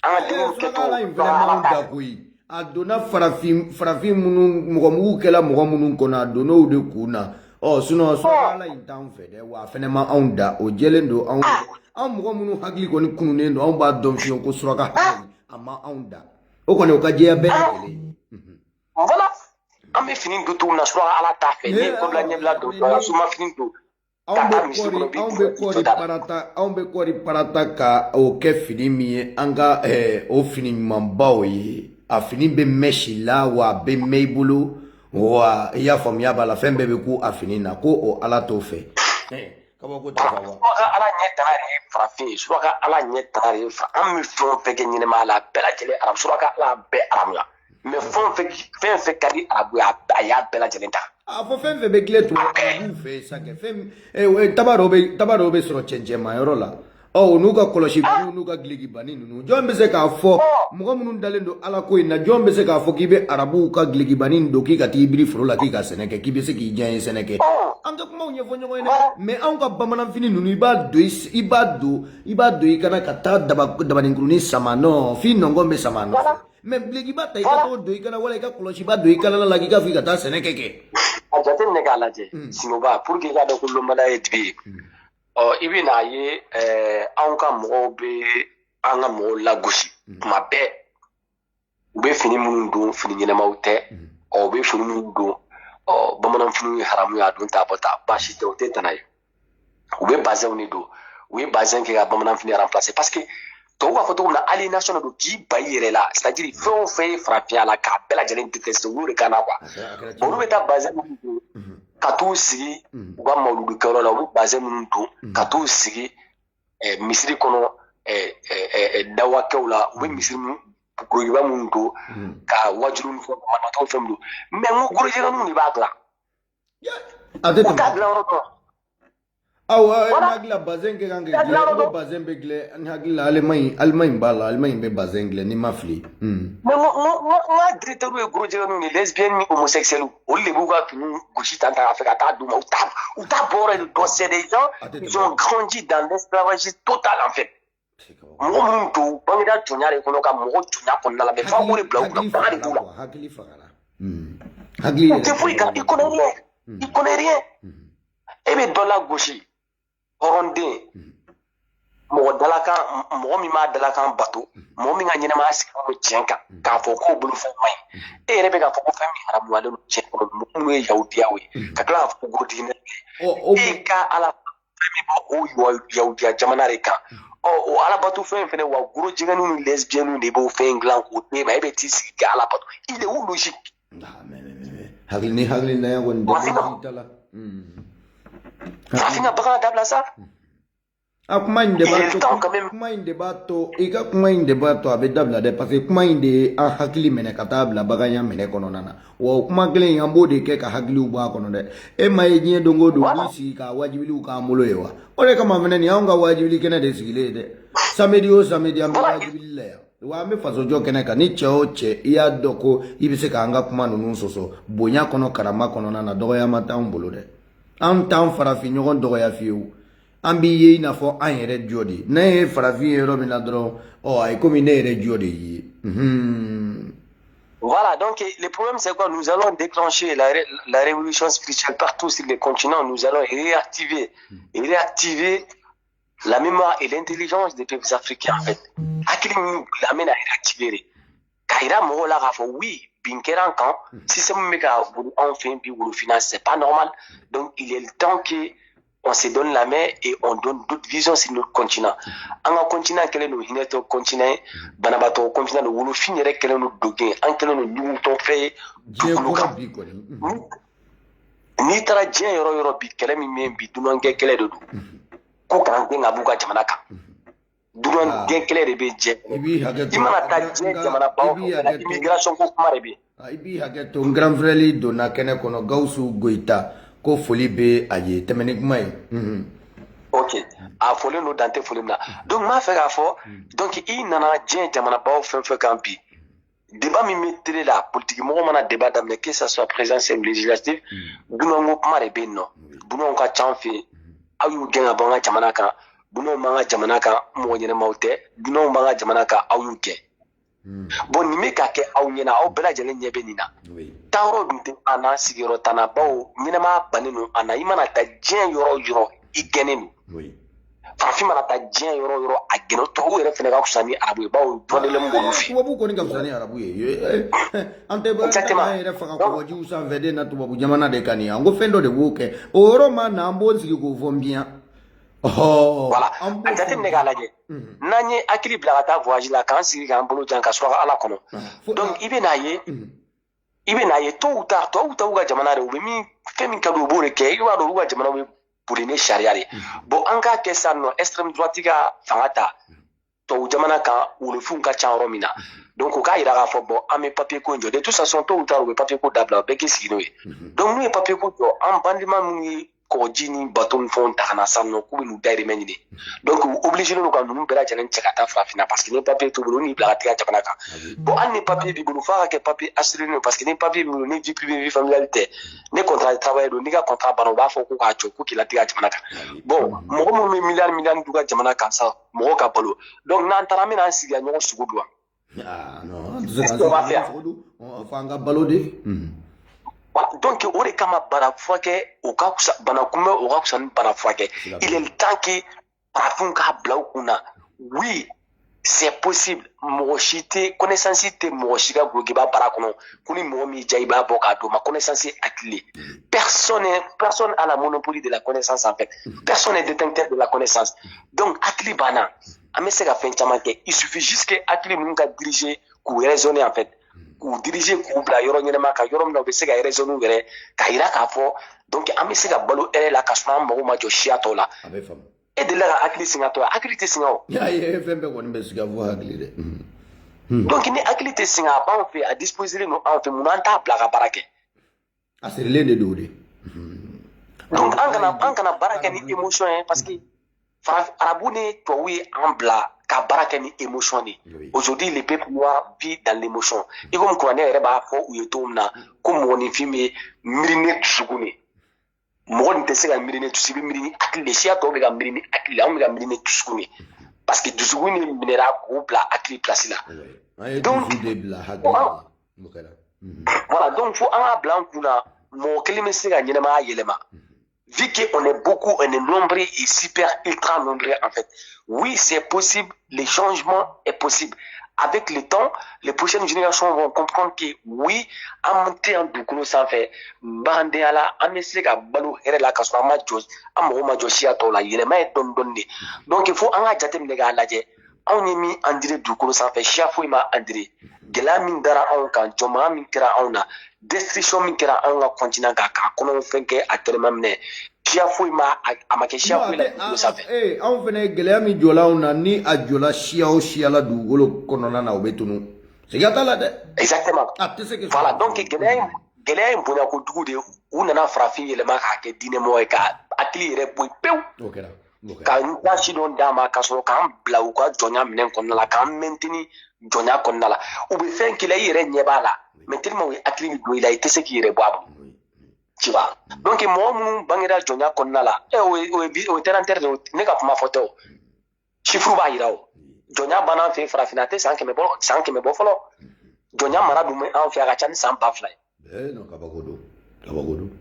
[SPEAKER 3] an ka denw kɛcogo
[SPEAKER 2] a donna farafin minnu mɔgɔ mugu kɛla mɔgɔ minnu kɔnɔ a donn'o de kun na sinon ala in t'anw fɛ dɛ wa a fɛnɛ ma anw da o jɛlen don anw mɔgɔ minnu hakili kɔni kununen don anw b'a dɔn fiyewu ko suraka hakili a ma anw da o kɔni o ka jɛya bɛɛ lajɛlen
[SPEAKER 3] voilà an bɛ fini don cogo min na suraka ala t'a fɛ ne ye kɔbila ɲɛbila don dɔ la suma fini don
[SPEAKER 2] anw bɛ kɔri parata ka o kɛ fini min ye an ka o fini ɲumanbaw ye a fini bɛ mɛn si la wa a bɛ mɛn i bolo wa i y'a faamuya b'a la fɛn bɛɛ bɛ ku a fini na ko o ala t'o fɛ kabako tɛ fa wa
[SPEAKER 3] ala ɲɛ tana yɛrɛ ye farafin ye suraka ala ɲɛ tana yɛrɛ ye an bɛ fɛn o fɛn kɛ ɲɛnɛmaya la bɛɛ lajɛlen arabu suraka ala bɛɛ arabuya mais fɛn fɛn ka di arabu a y'a bɛɛ lajɛlen ta
[SPEAKER 2] a fɔ fɛn fɛn bɛ dilen tun arabu fɛ sa kɛ fɛn taba dɔw bɛ sɔrɔ cɛncɛnmayɔrɔ la n'u ka kɔlɔsi bani n'u ka gileki bani ninnu jɔn bɛ se k'a fɔ mɔgɔ minnu dalen don ala ko in na jɔn bɛ se k'a fɔ k'i bɛ arabuw ka gileki bani don k'i ka t'i biri foro la k'i ka sɛnɛ kɛ k'i bɛ se k'i diya ye sɛnɛ kɛ an ka kumaw ɲɛfɔ ɲɔgɔn ye dɛ mais anw ka bamananfini ninnu i b'a don i kana ka taa dabaninkurunin sama nɔ f'i nɔngɔn bɛ sama nɔfɛ mais bilekiba ta i ka t'o don i kana wala i ka kɔlɔsiba don i kalala la k'i ka f'i ka taa sɛnɛ kɛ
[SPEAKER 3] a jateminɛ k'a lajɛ sinoba pour que i k'a dɔn ko lɔnbaliya ye dibi ye i bɛ n'a ye anw ka mɔgɔw bɛ an ka mɔgɔw lagosi tuma bɛɛ u bɛ fini minnu don fini ɲɛnamaw tɛ u bɛ fini minnu don bamananfiniw ye haramu ye a don ta bɔ ta baasi tɛ o tɛ tana ye u bɛ bazɛnw de don u ye bazɛn kɛ ka bamananfini remplacer parce que tɔw b'a fɔ cogo min na aliénation de don k'i ba i yɛrɛ la c'est à dire fɛn o fɛn ye farafinya la k'a bɛɛ lajɛlen détester olu de kan na quoi olu bɛ taa bazɛn minnu don ka t'u sigi u ka mawuludikɛyɔrɔ la u bɛ bazɛn minnu don ka t'u sigi misiri kɔnɔ dawakɛw la u bɛ misiri gorojiba minnu don ka wajulu ni fɛn mamatɔw fɛn min don mais n ko gorojɛgɛninw de b'a dilan u t'a dilan yɔrɔ dɔn
[SPEAKER 2] n hakili la bazɛn kɛ kan ka dilan ko bazɛn bɛ dilan n hakili la Allemagne b'a la Allemagne bɛ bazɛn dilan n'i ma fili
[SPEAKER 3] mais n ka directeur ye gorojɛgɛninw ni lesbiennes ni homosexuels olu de b'u ka finiw gosi tan a fɛ ka taa d'u ma u t'a bɔ yɔrɔ de dɔn c'est des gens ils ont grandi dans l'esclavagisme total en fait mɔgɔ minnu don bangeda jɔnya de kɔnɔ ka mɔgɔ jɔnya kɔnɔna la mais f'an b'o de bila u kunna baga de b'u la
[SPEAKER 2] hakili fagara
[SPEAKER 3] u tɛ foyi kan i connais rien e bɛ dɔ la gosi hɔrɔnden mɔgɔ min b'a dalakan bato mɔgɔ min ka ɲɛnamaya sigilen don tiɲɛ kan k'a fɔ k'o bolo fɛn man ɲi e yɛrɛ bɛ k'a fɔ ko fɛn min haramuyalen don tiɲɛ kɔnɔ minnu ye yahudiyaw ye ka tila k'a fɔ ko gorodigine e ka ala fɛn min bɔ o yahudiya jamana de kan o alabato fɛn fɛnɛ wa gorojɛgɛninw ni lesbienninw de b'o fɛn dilan k'o d'e ma e bɛ t'i sigi kɛ alabato il est où logique
[SPEAKER 2] hakili na kɔni t'a la
[SPEAKER 3] farafin ka bagan dabila sa
[SPEAKER 2] a kuma in de b'a to i ka kuma in de b'a to a bɛ dabila dɛ parce que kuma in de ye an hakili minɛ ka taa bila baganya minɛ kɔnɔna na wa kuma kelen in an b'o de kɛ ka hakiliw bɔ a kɔnɔ dɛ e ma ye diɲɛ don o don k'i sigi ka wajibiliw k'an bolo ye wa o de kama fɛnɛ nin y'anw ka wajibili kɛnɛ de sigilen ye dɛ samedi o samedi an bɛ wajibili la yan wa an bɛ fasojɔ kɛnɛ kan ni cɛ o cɛ i y'a dɔn ko i bɛ se k'an ka kuma ninnu sɔsɔ bonya kɔnɔ karama kɔnɔna na dɔgɔyama t'anw bolo dɛ an t'an farafin ɲɔgɔn dɔgɔya fiyewu an b'i ye i n'a fɔ an yɛrɛ jɔ de n'a ye farafin ye yɔrɔ min na dɔrɔn a ye komi ne yɛrɛ jɔ de ye
[SPEAKER 3] Voilà, donc le problème c'est quoi? Nous allons déclencher la révolution spirituelle partout sur le continent. Nous allons réactiver la mémoire et l'intelligence des peuples africains en fait. Hakili l'amène à réactiver. Kaira Mohola Rafo, oui, Binkeran quand, si c'est mon méca, on fait un peu finance, c'est pas normal. Donc il est le temps qu'on se donne la main et on donne d'autres visions sur notre continent. En continent, quel est notre continent? Banabato, continent de Wolo finirait quel est notre doguin, en quel est notre nouveau fait. Ni tara diɲɛ yɔrɔ yɔrɔ bi kɛlɛ min bɛ bi dunankɛ kɛlɛ de don ko k'an gɛn ka b'u ka jamana kan dunankɛ kɛlɛ de bɛ jɛ i mana taa diɲɛ jamana baw fɛ immigration ko kuma de bɛ
[SPEAKER 2] Ibi haketo grand frère li donna kene kono Gawusu Goita ko foli be aye temeni kuma ye.
[SPEAKER 3] Ok, a foli no dante foli na. Donc m'a fait k'a fɔ donc i nana diɲɛ jamanabaw fɛn fɛn kan bi. Débat min bɛ télé la politique mɔgɔ mana débat daminɛ que ça soit présidentiel législatif dunanko kuma de bɛ yen nɔ dunanw ka ca an fɛ yen aw y'u gɛn ka bɔ an ka jamana kan dunanw b'an ka jamana kan mɔgɔ ɲɛnɛmaw tɛ dunanw b'an ka jamana kan aw y'u gɛn bon nin bɛ ka kɛ aw ɲɛna aw bɛɛ lajɛlen ɲɛ bɛ nin na taayɔrɔ dun tɛ an na sigiyɔrɔ t'an na bawo ɲɛnɛmaya bannen don an na i mana taa diɲɛ yɔrɔ o yɔrɔ i gɛnnen don farafin mana taa diɲɛ yɔrɔ o yɔrɔ a gɛnna tubabu yɛrɛ fana ka fisa ni arabu ye bawo dɔnnenlen b'olu fɛ
[SPEAKER 2] tubabu kɔni ka fisa ni arabu ye an tɛ an yɛrɛ faga kɔgɔjiw sanfɛ de na tubabu jamana de kan nin an ko fɛn dɔ de b'o kɛ o yɔrɔ ma na an b'o sigi k'o fɔ n biyan
[SPEAKER 3] voilà a jateminɛ k'a lajɛ n'an ye hakili bila ka taa voyage la k'an sigi k'an bolo jan ka suraka ala kɔnɔ donc i bɛ n'a ye tubabuw ta ka jamana de u bɛ min fɛn min ka di u b'o de kɛ i b'a dɔn olu ka jamana bɛ boli ni sariya de bon an k'a kɛ sisan nɔ extrême droite ka fanga ta tubabu jamana kan wolofinw ka ca yɔrɔ min na donc o k'a yira k'a fɔ bon an bɛ papier ko in jɔ de toute façon tubabuw ta u bɛ papier ko dabila u bɛɛ k'i sigi n'o ye donc n'u ye papier ko jɔ an bandima minnu ye kɔgɔji ni bateau ni fɛnw ta ka na sisan nɔ k'u bɛ n'u dahirimɛ ɲini donc u obligé don ka ninnu bɛɛ lajɛlen cɛ ka taa farafinna parce que ni papier t'u bolo n'i bila ka tigɛ jamana kan bon hali ni papier b'i bolo f'a ka kɛ papier assuré n'o parce que ni papier b'i bolo ni vie privée vie familiale tɛ ni contrat de travail don n'i ka contrat banna u b'a fɔ ko k'a jɔ ko k'i latigɛ jamana kan bon mɔgɔ minnu bɛ miliyari d'u ka jamana kan sa mɔgɔ ka balo donc n'an taara an bɛna an sigi ka ɲɔgɔn sugu dun wa
[SPEAKER 2] fɔ an ka balo de
[SPEAKER 3] donc o de kama bana furakɛ o ka fisa bana kunbɛn o ka fisa ni bana furakɛ il est temps que farafinw k'a bila u kun na oui c'est possible mɔgɔ si tɛ connaissance tɛ mɔgɔ si ka gulokiba baara kɔnɔ ko ni mɔgɔ min ja i b'a bɔ k'a d'o ma connaissance hakili personne a la monopole de la connaissance en fait personne n'est détenteur de la connaissance donc hakili banna an bɛ se ka fɛn caman kɛ il suffit juste que hakili ninnu ka diriger k'u raisonner en fait k'u diriger k'u bila yɔrɔ ɲɛnama kan yɔrɔ min na u bɛ se ka raisonner u yɛrɛ k'a yira k'a fɔ donc an bɛ se ka balo hɛrɛ la ka sɔrɔ an mago ma jɔ siya tɔw la e delila ka hakili singa tɔ hakili tɛ singa o
[SPEAKER 2] fɛn bɛɛ kɔni bɛ sigi a fɔ hakili dɛ
[SPEAKER 3] donc ni hakili tɛ singa a b'anw fɛ a disposeren don anw fɛ mun an t'a bila ka baara kɛ
[SPEAKER 2] a sirilen de don o de
[SPEAKER 3] donc an kana baara kɛ ni émotion ye parce que arabu ni tubabu ye an bila ka baara kɛ ni émotion de aujourd'hui le peuple noir vit dans l'émotion i komi kuranɛ yɛrɛ b'a fɔ u ye cogo min na ko mɔgɔninfin bɛ miiri ni dusukun de mɔgɔ nin tɛ se ka miiri ni dusu i bɛ miiri ni hakili de siya tɔw bɛ ka miiri ni hakili anw bɛ ka miiri ni dusukun de parce que dusukun ni minɛra k'o bila hakili place la donc voilà donc fo an k'a bila an kun na mɔgɔ kelen bɛ se ka ɲɛnɛmaya yɛlɛma vu qu'on est beaucoup, on est nombreux et super ultra nombreux en fait. Oui, c'est possible, le changement est possible. Avec le temps, les prochaines générations vont comprendre que oui, à monter en doucou sans faire, bandé à la, à messer à balou, et la casse, à ma jos, à mon majosia tola, il est maïs donné. Donc il faut en ajater les gars là, on est mis en direct doucou sans faire, chiafou ma andré. Gela min dara on kan, joma min kera on a, destruction min kera on a continent ka kono fenke a tellement mne. Chiafou ma amake chiafou la doucou sans faire.
[SPEAKER 2] On venait gela mi jola on a ni a jola chiao chiala doucou kono na obetunu. C'est gata là de.
[SPEAKER 3] Exactement. Voilà donc gela un bon ko doucou de ou nana frafi le ma ka ke dine mo ka akili re boy pew.
[SPEAKER 2] OK là.
[SPEAKER 3] Ka nta shi don dama ka so ka bla u ka jonya minen konna la ka mentini jonya konna la u be fen kila yere nyeba la mentini mo akili do ila ite se ki yere bwabu tu vois donc mo mun bangira jonya konna la e o teranter de ne ka kuma photo chiffre ba yira o jonya bana fe frafinate sanke me bo folo jonya mara du me an fe ga chan san ba fly
[SPEAKER 2] non ka ba godo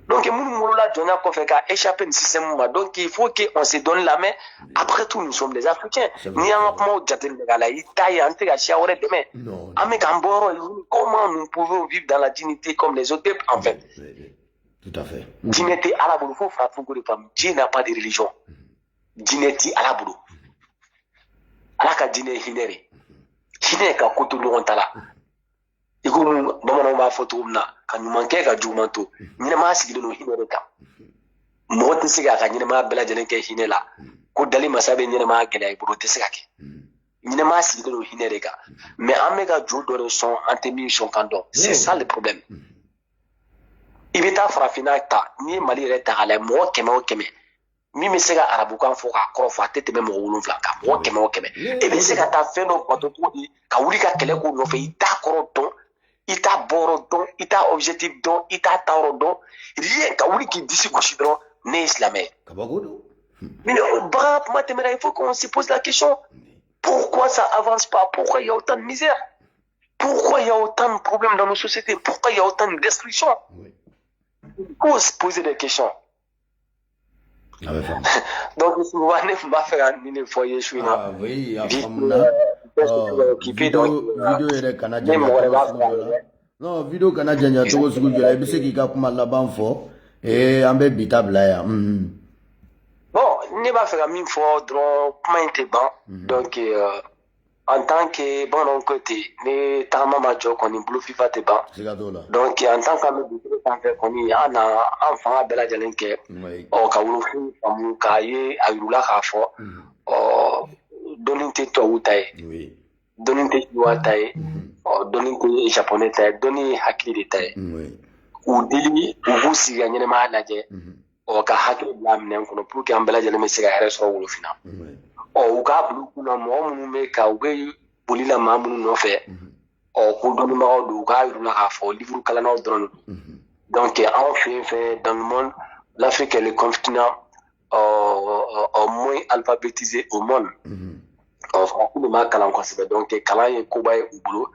[SPEAKER 3] donc nous la jonya ko fait ka échapper le système donc il faut qu'on se donne la main après tout nous sommes des Africains ni en mo jatel de gala itaye ante ga chiawre demain ame kamboro comment nous pouvons vivre dans la dignité comme les autres peuples en fait
[SPEAKER 2] tout à fait
[SPEAKER 3] dignité à la boulou faut faire de femmes Dieu n'a pas de religion dignité à la boulou ala ka diné hinere ka koto no ontala iko bamana ba photo na ka nyumanke ka jumanto nyina ma sigile no hinere ka mo te siga ka nyina ma bela jene ke hinela ko dali masabe nyina ma gele ay buro te siga ke Minema sigi do hinerega. Mais amega jodo de son antemi son kando. C'est ça le problème. Ibita farafina ta ni mali re ta ala mo keme o keme. Mi me sega arabu kan fo ka krofa tete me mo wolonfla ka mo keme o keme. E be sega ta feno pato ko di ka wuli ka kele ko no fe ita koro don, ita boro don, ita objectif don, ita tawro don. Rien ka wuli ki disi ko shidron ne islamé.
[SPEAKER 2] Kabagodo.
[SPEAKER 3] Mais il faut qu'on se pose la question. Pourquoi ça avance pas? Pourquoi il y a autant de misère? Pourquoi il y a autant de problèmes dans nos sociétés? Pourquoi il y a autant de destruction? Il faut se poser des questions. Donc, si vous voulez, on va faire un foyer.
[SPEAKER 2] Ah oui, vidéo canadien. Non, vidéo canadien, tu vois ce que je veux dire, c'est qu'il y a comme là-bas fort et un peu bitable là.
[SPEAKER 3] Bon, ne va faire mille fois comment était bon. Donc, en tant que bon on côté, ne t'as maman jo qu'on est bleu FIFA te ban. Donc, en tant qu'ami de tant que qu'on y a un enfant à bella jalenke. Oh, kaulu amu kaye ayula kafo. Oh, doninte to utai. Oui. Doninte utai. Oh, doninte japonais tai. Doni hakili de tai. Oui. Ou dili ou vous si gagnez ma naje. O ka hakili bla minen kono pour que ambela jale me sega here so wolo fina o ka blu kuna mo mu me ka we bolila ma mu no fe o ko do ma o do ka ru na ka fo livre kala na dron donc en fait dans le monde l'Afrique est le continent moins alphabétisé au monde ko ma kala ko sebe donc kala ye ko bay ubulo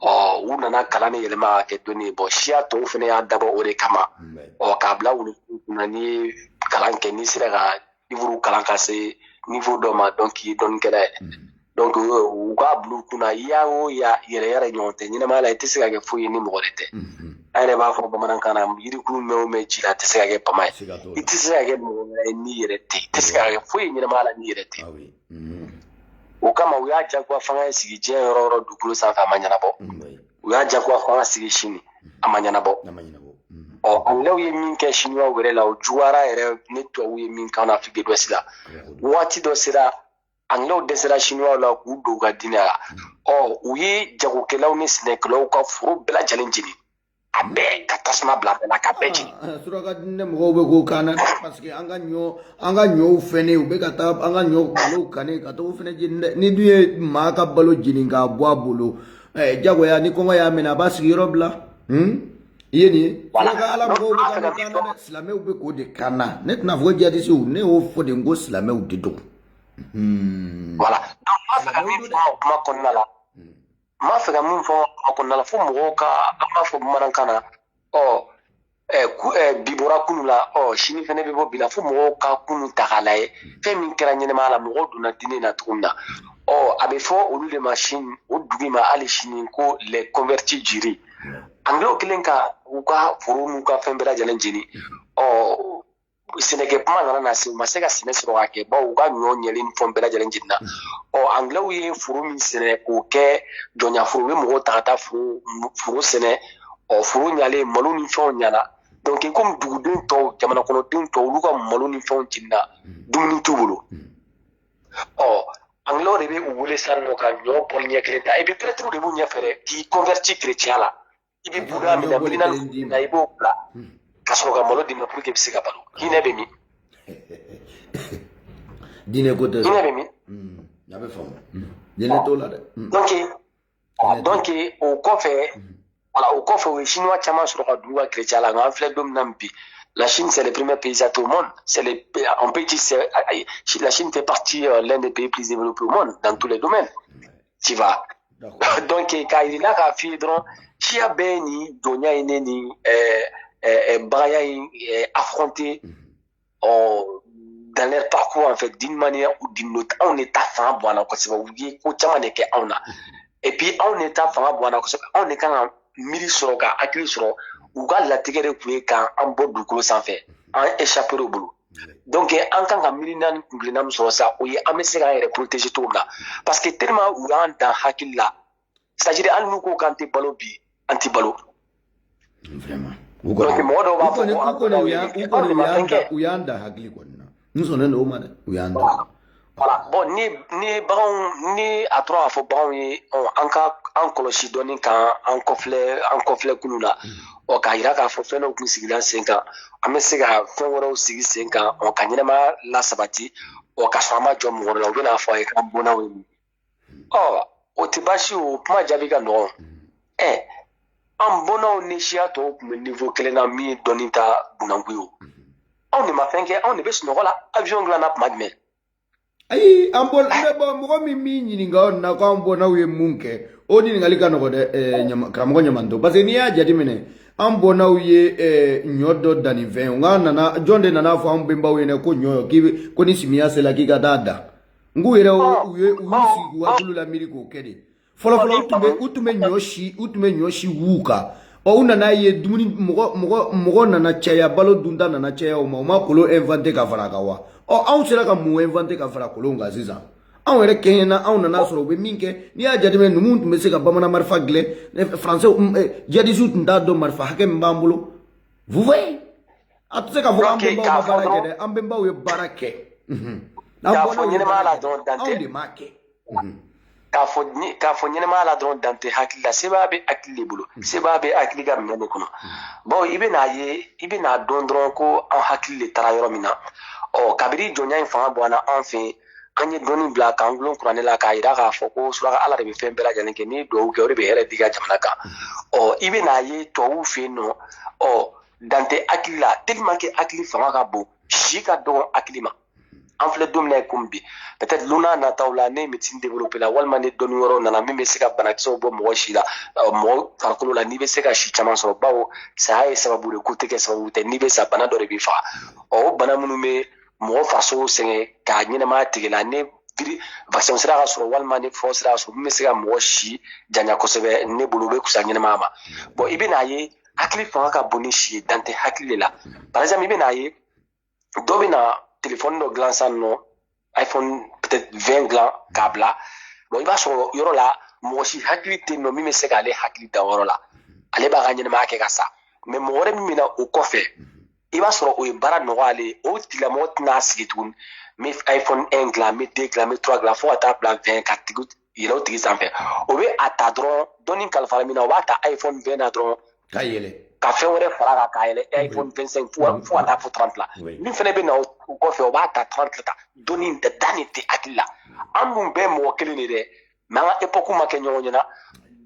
[SPEAKER 3] o nana kala ne yelma ke doni bo shia to fene ya dabo ore kama o ka bla wulu nani kalan ke ni sira ga niveau kalan ka se niveau do ma donc yi don kala donc u ka blu kuna ya o ya yere yare nyonte ni na mala itese ga ke fuyi ni mo rete ale ba fo bamanan kana yiri ku me ci la tese ga ke pamay itese ga ke mo ni rete itese ga ke fuyi ni na mala ni rete o kama u ya jagwa fanga sigi je roro dukulu sa fa manyana bo u ya jagwa fanga sigi shini amanyana bo o anlew ye min ke shinwa were la o juara ere netto ye min kana Afrique do sila wati do sira anlew de sira shinwa la ku do ga dina o u ye jago kelaw ni sneklo ka furu bela challenge abe katasma bla bela ka beji
[SPEAKER 2] sura ga dinne mo be ko kana parce que anga nyo fene u be kata anga nyo balo kane ka to fene jinde ni duye ma ka balo jininga bwa bolo jago ya ni ko ya mena basi robla yeni sura ala mo be kana islamé u be ko de kana net na vo jadi si u ne o fo de ngo islamé u de do
[SPEAKER 3] voilà donc ma fa mi ma konna la ma fɛ ka min fɔ a kɔnɔna la fo mɔgɔw ka an b'a fɔ bamanankan na bi bɔra kunu la sini fɛnɛ bɛ bɔ bi la fo mɔgɔw ka kunu ta k'a lajɛ fɛn min kɛra ɲɛnɛmaya la mɔgɔw donna diinɛ na cogo min na a bɛ fɔ olu de ma sini o dugu ma hali sini ko les convertis jiri anglais kelen ka u ka foro n'u ka fɛn bɛɛ lajɛlen jeni sɛnɛkɛ kuma nana na se u ma se ka sɛnɛ sɔrɔ ka kɛ bawo u ka ɲɔ ɲɛlen ni fɛn bɛɛ lajɛlen jenina anglais ye foro min sɛnɛ k'o kɛ jɔnyaforo u bɛ mɔgɔw ta ka taa foro sɛnɛ foro ɲalen malo ni fɛnw ɲana donc komi dugudenw tɔw jamana kɔnɔdenw tɔw olu ka malo ni fɛnw jenina dumuni t'u bolo anglais de bɛ u wele sa nɔ ka ɲɔ bɔli ɲɛ kelen ta et puis prêtres de b'u ɲɛfɛ dɛ k'i converti chrétien la i bɛ buda minɛ milina na i b'o bila ka sɔrɔ ka malo d'i ma pour que i bɛ se ka balo hinɛ bɛ min
[SPEAKER 2] diinɛ ko tɛ
[SPEAKER 3] hinɛ bɛ min
[SPEAKER 2] a bɛ faamu diinɛ t'o la dɛ
[SPEAKER 3] donc o kɔfɛ voilà au kɔfɛ o ye chinois caman sɔrɔ ka dugu ka chrétien la nka an filɛ don min na bi la Chine c'est le premier pays à tout le monde on peut dire la Chine fait partie l'un des pays plus développés au monde dans tous les domaines tu vois donc k'a yir'i la k'a f'i ye dɔrɔn siya bɛɛ ni donya ye ne ni bagaya in affronté dans leur parcours en fait d'une manière ou d'une autre on est à fanga bɔ an na kosɛbɛ u ye ko caman de kɛ anw na et puis anw ne ta fanga bɔ an na kosɛbɛ anw de kan ka miiri sɔrɔ ka hakili sɔrɔ u ka latigɛ de tun ye k'an bɔ dugukolo sanfɛ an échappé o bolo donc an kan ka miirina ni kunkilenna min sɔrɔ sa o ye an bɛ se k'an yɛrɛ protéger cogo min na parce que tellement u y'an dan hakili la c'est-à-dire hali n'u ko k'an tɛ balo bi an tɛ balo
[SPEAKER 2] vraiment
[SPEAKER 3] donc mɔgɔ dɔw b'a fɔ
[SPEAKER 2] u y'an da hakili kɔni na n sɔnnen don o ma dɛ u y'an da
[SPEAKER 3] Voilà. Bon, ni a trois fo baganw ye an kɔlɔsi dɔɔni kan an kɔfilɛ kulu la k'a yira k'a fɔ fɛn dɔw kun sigilen sen kan an bɛ se ka fɛn wɛrɛw sigi sen kan ka ɲɛnɛmaya lasabati ka sɔrɔ an ma jɔ mɔgɔ la u bɛna fɔ a ye k'an bɔnnaw ye o tɛ baasi o kuma jaabi ka nɔgɔn an bɔnnaw ni siya tɔw tun bɛ niveau kelen na min ye dɔɔni ta bunanku ye anw de ma fɛn kɛ anw de bɛ sunɔgɔ la avion dilanna tuma jumɛn
[SPEAKER 2] ayi an bɔ mɔgɔ min ɲininka na ko an bɔnnaw ye mun kɛ o ɲininkali ka nɔgɔ dɛ karamɔgɔ ɲamanto parce que n'i y'a jateminɛ an bɔnnaw ye ɲɔ dɔ danni fɛn ye nka nana jɔn de nana fɔ an bɛnbaw ɲɛna ko ɲɔ ko ni simiya sera k'i ka taa da n k'u yɛrɛ u y'u sigi k'u hakili la miiri k'o kɛ de fɔlɔfɔlɔ u tun bɛ ɲɔ si wuu kan u nana ye dumuni mɔgɔ nana caya balo dunta nana caya o ma kolon inventer ka fara a kan wa anw sera ka mun inventer ka fara kolon kan sisan anw yɛrɛ kɛɲɛna anw nana sɔrɔ u bɛ min kɛ n'i y'a jateminɛ numu tun bɛ se ka bamanan marifa dilan français jihadistes tun t'a dɔn marifa hakɛ min b'an bolo vous voyez a tɛ se ka fɔ an bɛnbaw ma baara kɛ dɛ an bɛnbaw ye baara kɛ anw de m'a kɛ
[SPEAKER 3] k'a fɔ ɲɛnɛmaya la dɔrɔn dan tɛ hakili la sebaa bɛ hakili de bolo sebaa bɛ hakili ka minɛ de kɔnɔ bon i bɛna dɔn dɔrɔn ko an hakili de taara yɔrɔ min na kabiri jɔnya in fanga bɔ an na an fɛ an ye dɔnni bila k'an gulon kuranɛ la k'a yira k'a fɔ ko suraka ala de bɛ fɛn bɛɛ lajɛlen kɛ n'i ye duwawu kɛ o de bɛ hɛrɛ di ka jamana kan i bɛna ye tubabuw fɛ yen nɔ dan tɛ hakili la tellement que hakili fanga ka bon si ka dɔgɔ hakili ma an filɛ don min na komi bi peut-être luna nataw la ne médecine développée la walima ne dɔnni wɛrɛw nana min bɛ se ka banakisɛw bɔ mɔgɔ si la mɔgɔ farikolo la n'i bɛ se ka si caman sɔrɔ bawo saya ye sababu de ko tɛ kɛ sababu tɛ n'i bɛ sa bana dɔ de b'i faga o bana minnu bɛ mɔgɔ farisogo sɛgɛn k'a ɲɛnɛmaya tigɛ la ne vaccin sira ka sɔrɔ walima ne fura sira ka sɔrɔ min bɛ se ka mɔgɔ si janya kosɛbɛ ne bolo u bɛ kusa ɲɛnɛmaya ma bon i bɛn'a ye hakili fanga ka bon ni si ye dan tɛ hakili de la par exemple i bɛn'a ye dɔ bɛ na téléphone dɔ dilan sisan nɔ iPhone peut-être 20 dilan k'a bila bon i b'a sɔrɔ yɔrɔ la mɔgɔ si hakili tɛ yen nɔ min bɛ se k'ale hakili da yɔrɔ la ale b'a ka ɲɛnɛmaya kɛ ka sa mais mɔgɔ wɛrɛ min bɛ na o kɔfɛ i b'a sɔrɔ o ye baara nɔgɔya ale ye o tigilamɔgɔ tɛna sigi tuguni n bɛ iPhone 1 dilan n bɛ 2 dilan n bɛ 3 dilan fo ka taa bila 20 ka yɛlɛ o tigi sanfɛ o bɛ a ta dɔrɔn dɔnni kalifara min na o b'a ta iPhone 20 na dɔrɔn
[SPEAKER 2] ka yɛlɛ
[SPEAKER 3] ka fɛn wɛrɛ fara kan k'a yɛlɛ iPhone 25 fo ka taa fo 30 la min fana bɛ na o kɔfɛ o b'a ta 30 la ta dɔnni danni tɛ hakili la an dun bɛɛ mɔgɔ kelen de dɛ mais an ka époque ma kɛ ɲɔgɔn ɲɛna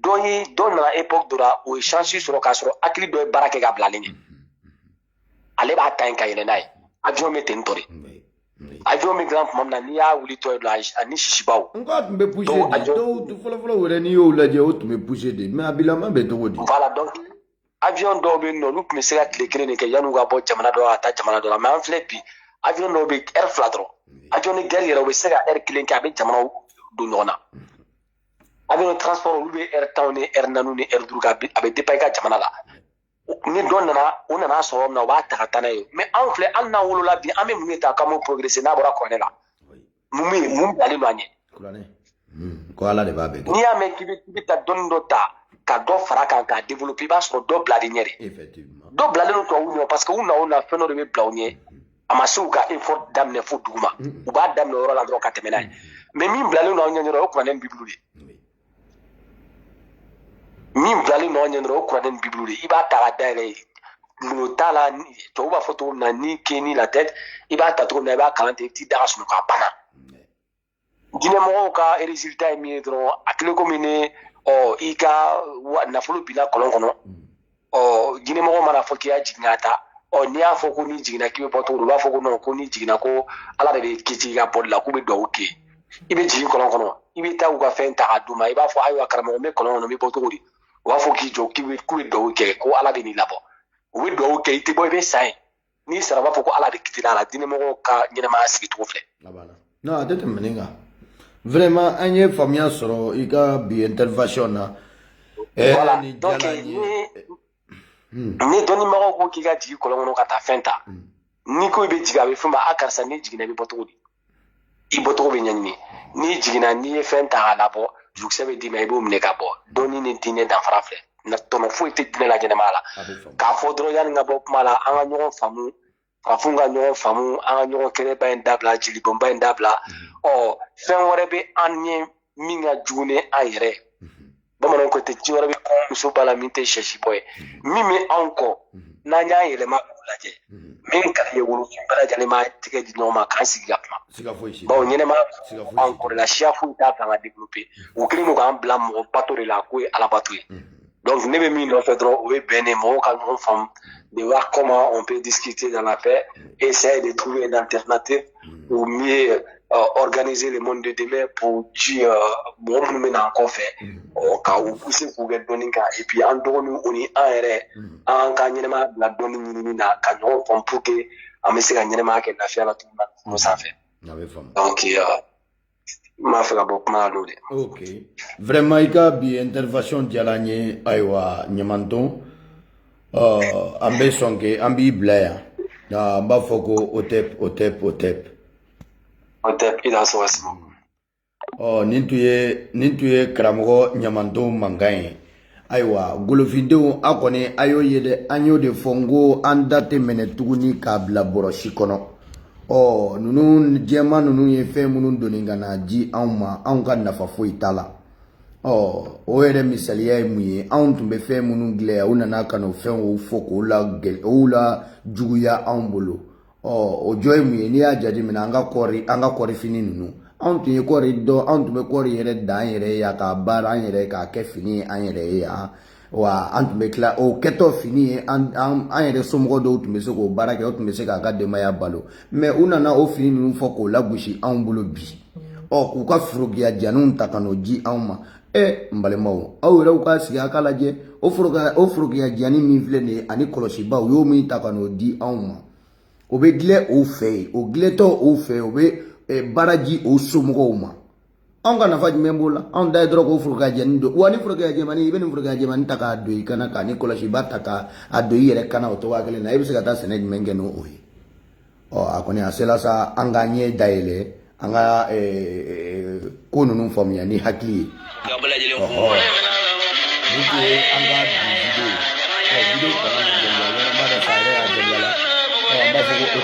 [SPEAKER 3] dɔ nana époque dɔ la o ye chance sɔrɔ k'a sɔrɔ hakili dɔ ye baara kɛ ka bila ale ɲɛ ale b'a ta yen ka yɛlɛ n'a ye avion bɛ ten tɔ de avion bɛ dilan tuma min na n'i y'a wuli tɔ ye dɔrɔn ani sisibaw
[SPEAKER 2] n k'a tun bɛ pousser de dɔw fɔlɔfɔlɔ yɛrɛ n'i y'o lajɛ o tun bɛ pousser de mais a bilama bɛ cogo di
[SPEAKER 3] voilà donc avion dɔw bɛ yen nɔ olu tun bɛ se ka tile kelen de kɛ yan'u ka bɔ jamana dɔ la ka taa jamana dɔ la mais an filɛ bi avion dɔw bɛ heure fila dɔrɔn avion ni guerre yɛrɛ u bɛ se ka heure kelen kɛ a bɛ jamanaw don ɲɔgɔn na avion transport olu bɛ heure 10 ni heure 4 ni heure 5 kɛ a bɛ dépend i ka jamana la ni dɔ nana o nana sɔrɔ min na o b'a ta ka taa n'a ye mais anw filɛ hali n'an wolola bi an bɛ mun de ta k'an b'o progresser n'a bɔra kuranɛ la mun bilalen don an ɲɛ
[SPEAKER 2] ko ala de b'a bɛɛ kɛ
[SPEAKER 3] n'i y'a mɛn k'i bɛ taa dɔnni dɔ ta ka dɔ fara kan k'a développer i b'a sɔrɔ dɔ bila de ɲɛ de dɔ bilalen don tubabuw ɲɛ parce que u na fɛn dɔ de bɛ bila u ɲɛ a ma se u ka effort daminɛ fo dugu ma u b'a daminɛ o yɔrɔ la dɔrɔn ka tɛmɛ n'a ye mais min bilalen don an ɲɛ dɔrɔn o kuranɛ bibulu de min bilalen don an ɲɛ dɔrɔn o kuranɛ bibulu de i b'a ta ka dayɛlɛ lulo t'a la tubabu b'a fɔ cogo min na ni keni la tête i b'a ta cogo min na i b'a kalan ten i t'i da ka sunɔgɔ a banna diinɛmɔgɔw ka résultat ye min ye dɔrɔn a kelen komi ne i ka nafolo bila kɔlɔn kɔnɔ diinɛmɔgɔ mana fɔ k'i y'a jigin ka ta n'i y'a fɔ ko n'i jiginna k'i bɛ bɔ cogo di u b'a fɔ ko non ko n'i jiginna ko ala de bɛ kisi i ka bɔli la k'u bɛ duwawu kɛ i bɛ jigin kɔlɔn kɔnɔ i bɛ taa u ka fɛn ta k'a d'u ma i b'a fɔ ayiwa karamɔgɔ n bɛ kɔlɔn kɔnɔ n bɛ bɔ cogo di u b'a fɔ k'i jɔ k'u bɛ duwawu kɛ ko ala bɛ n'i labɔ u bɛ duwawu kɛ i tɛ bɔ i bɛ sa yen n'i sara u b'a fɔ ko ala de kitira a la diinɛmɔgɔw ka ɲɛnɛmaya sigi cogo filɛ.
[SPEAKER 2] non a tɛ tɛmɛ nin kan vraiment an ye faamuya sɔrɔ i ka bi intervention na.
[SPEAKER 3] voilà donc ni dɔnnibagaw ko k'i ka jigin kɔlɔn kɔnɔ ka taa fɛn ta n'i ko i bɛ jigin a bɛ fɛn ba a karisa n'i jiginna i bɛ bɔ cogo di i bɔcogo bɛ ɲɛɲini n'i jiginna n'i ye fɛn ta k'a labɔ jurukisɛ bɛ d'i ma i b'o minɛ ka bɔ dɔnni ni diinɛ danfara filɛ tɔnɔ foyi tɛ diinɛ la ɲɛnɛmaya la k'a fɔ dɔrɔn yanni ka bɔ kuma la an ka ɲɔgɔn faamu farafinw ka ɲɔgɔn faamu an ka ɲɔgɔn kɛnɛba in dabila jelibɔnba in dabila fɛn wɛrɛ bɛ an ɲɛ min ka jugu ni an yɛrɛ bamananw ko ten ci wɛrɛ bɛ muso b'a la min tɛ sɛsi bɔ ye min bɛ anw kɔ n'an y'a yɛlɛma k'u lajɛ min ka ye wolofin bɛɛ lajɛlen ma tigɛ di ɲɔgɔn ma k'an sigi ka kuma bawo ɲɛnɛma an kɔrɔla siya foyi t'a fɛ an ka développer u kɛlen don k'an bila mɔgɔ bato de la k'o ye alabato ye donc ne bɛ min nɔfɛ dɔrɔn o ye bɛn ne mɔgɔw ka ɲɔgɔn faamu de voir comment on peut discuter dans la paix essayer de trouver une alternative ou mieux organiser le monde de demain pour dire mɔgɔ minnu bɛ na an kɔfɛ ka u pousser k'u kɛ dɔnni kan et puis an dɔgɔninw o ni an yɛrɛ an ka ɲɛnɛmaya bila dɔnni ɲinini na ka ɲɔgɔn faamu pour que an bɛ se ka ɲɛnɛmaya kɛ lafiya la cogo min na sanfɛ donc m'a fɛ ka bɔ kuma la de.
[SPEAKER 2] Ok, vraiment i ka bi intervention diyara n ye ayiwa ɲamantɔn an bɛ sɔn kɛ an b'i bila yan an b'a fɔ ko OTEP
[SPEAKER 3] i da sɔgɔ sima.
[SPEAKER 2] nin tun ye karamɔgɔ ɲamantɔn mankan ye ayiwa golofindenw a kɔni a y'o ye dɛ an y'o de fɔ n ko an da tɛ minɛ tuguni k'a bila bɔrɔsi kɔnɔ ninnu jɛman ninnu ye fɛn minnu donni ka na di anw ma anw ka nafa foyi t'a la o yɛrɛ misaliya ye mun ye anw tun bɛ fɛn minnu dilan u nana ka n'o fɛnw fɔ k'o la juguya anw bolo o jɔ ye mun ye n'i y'a jateminɛ an ka kɔɔri fini ninnu anw tun ye kɔɔri dɔn anw tun bɛ kɔɔri yɛrɛ dan an yɛrɛ ye k'a baara an yɛrɛ k'a kɛ fini ye an yɛrɛ ye yan wa an tun bɛ tila o kɛtɔ fini ye an yɛrɛ somɔgɔ dɔw tun bɛ se k'o baara kɛ o tun bɛ se k'a ka denbaya balo mais u nana o fini ninnu fɔ k'o lagosi anw bolo bi k'u ka forokiya janiw ta ka n'o di anw ma n balimaw aw yɛrɛw k'a sigi a k'a lajɛ o forokiya jani min filɛ nin ye ani kɔlɔsiba u y'o min ta ka n'o di anw ma o bɛ dilan o fɛ yen o dilatɔ o fɛ yen o bɛ baara di o somɔgɔw ma anw ka nafa jumɛn b'o la anw da ye dɔrɔn k'o forokiya jani don wa ni forokiya jɛmani i bɛ nin forokiya jɛmani ta k'a don i kana k'a ni kɔlɔsiba ta k'a don i yɛrɛ kana o cogoya kelen na i bɛ se ka taa sɛnɛ jumɛn kɛ n'o ye a kɔni a sela sa an k'an ɲɛ dayɛlɛ an ka ko ninnu faamuya ni hakili ye ni tun ye an ka video kalan jɛnɛya yɔrɔba dɔ sa a yɛrɛ y'a jɛnɛya la an b'a fɔ ko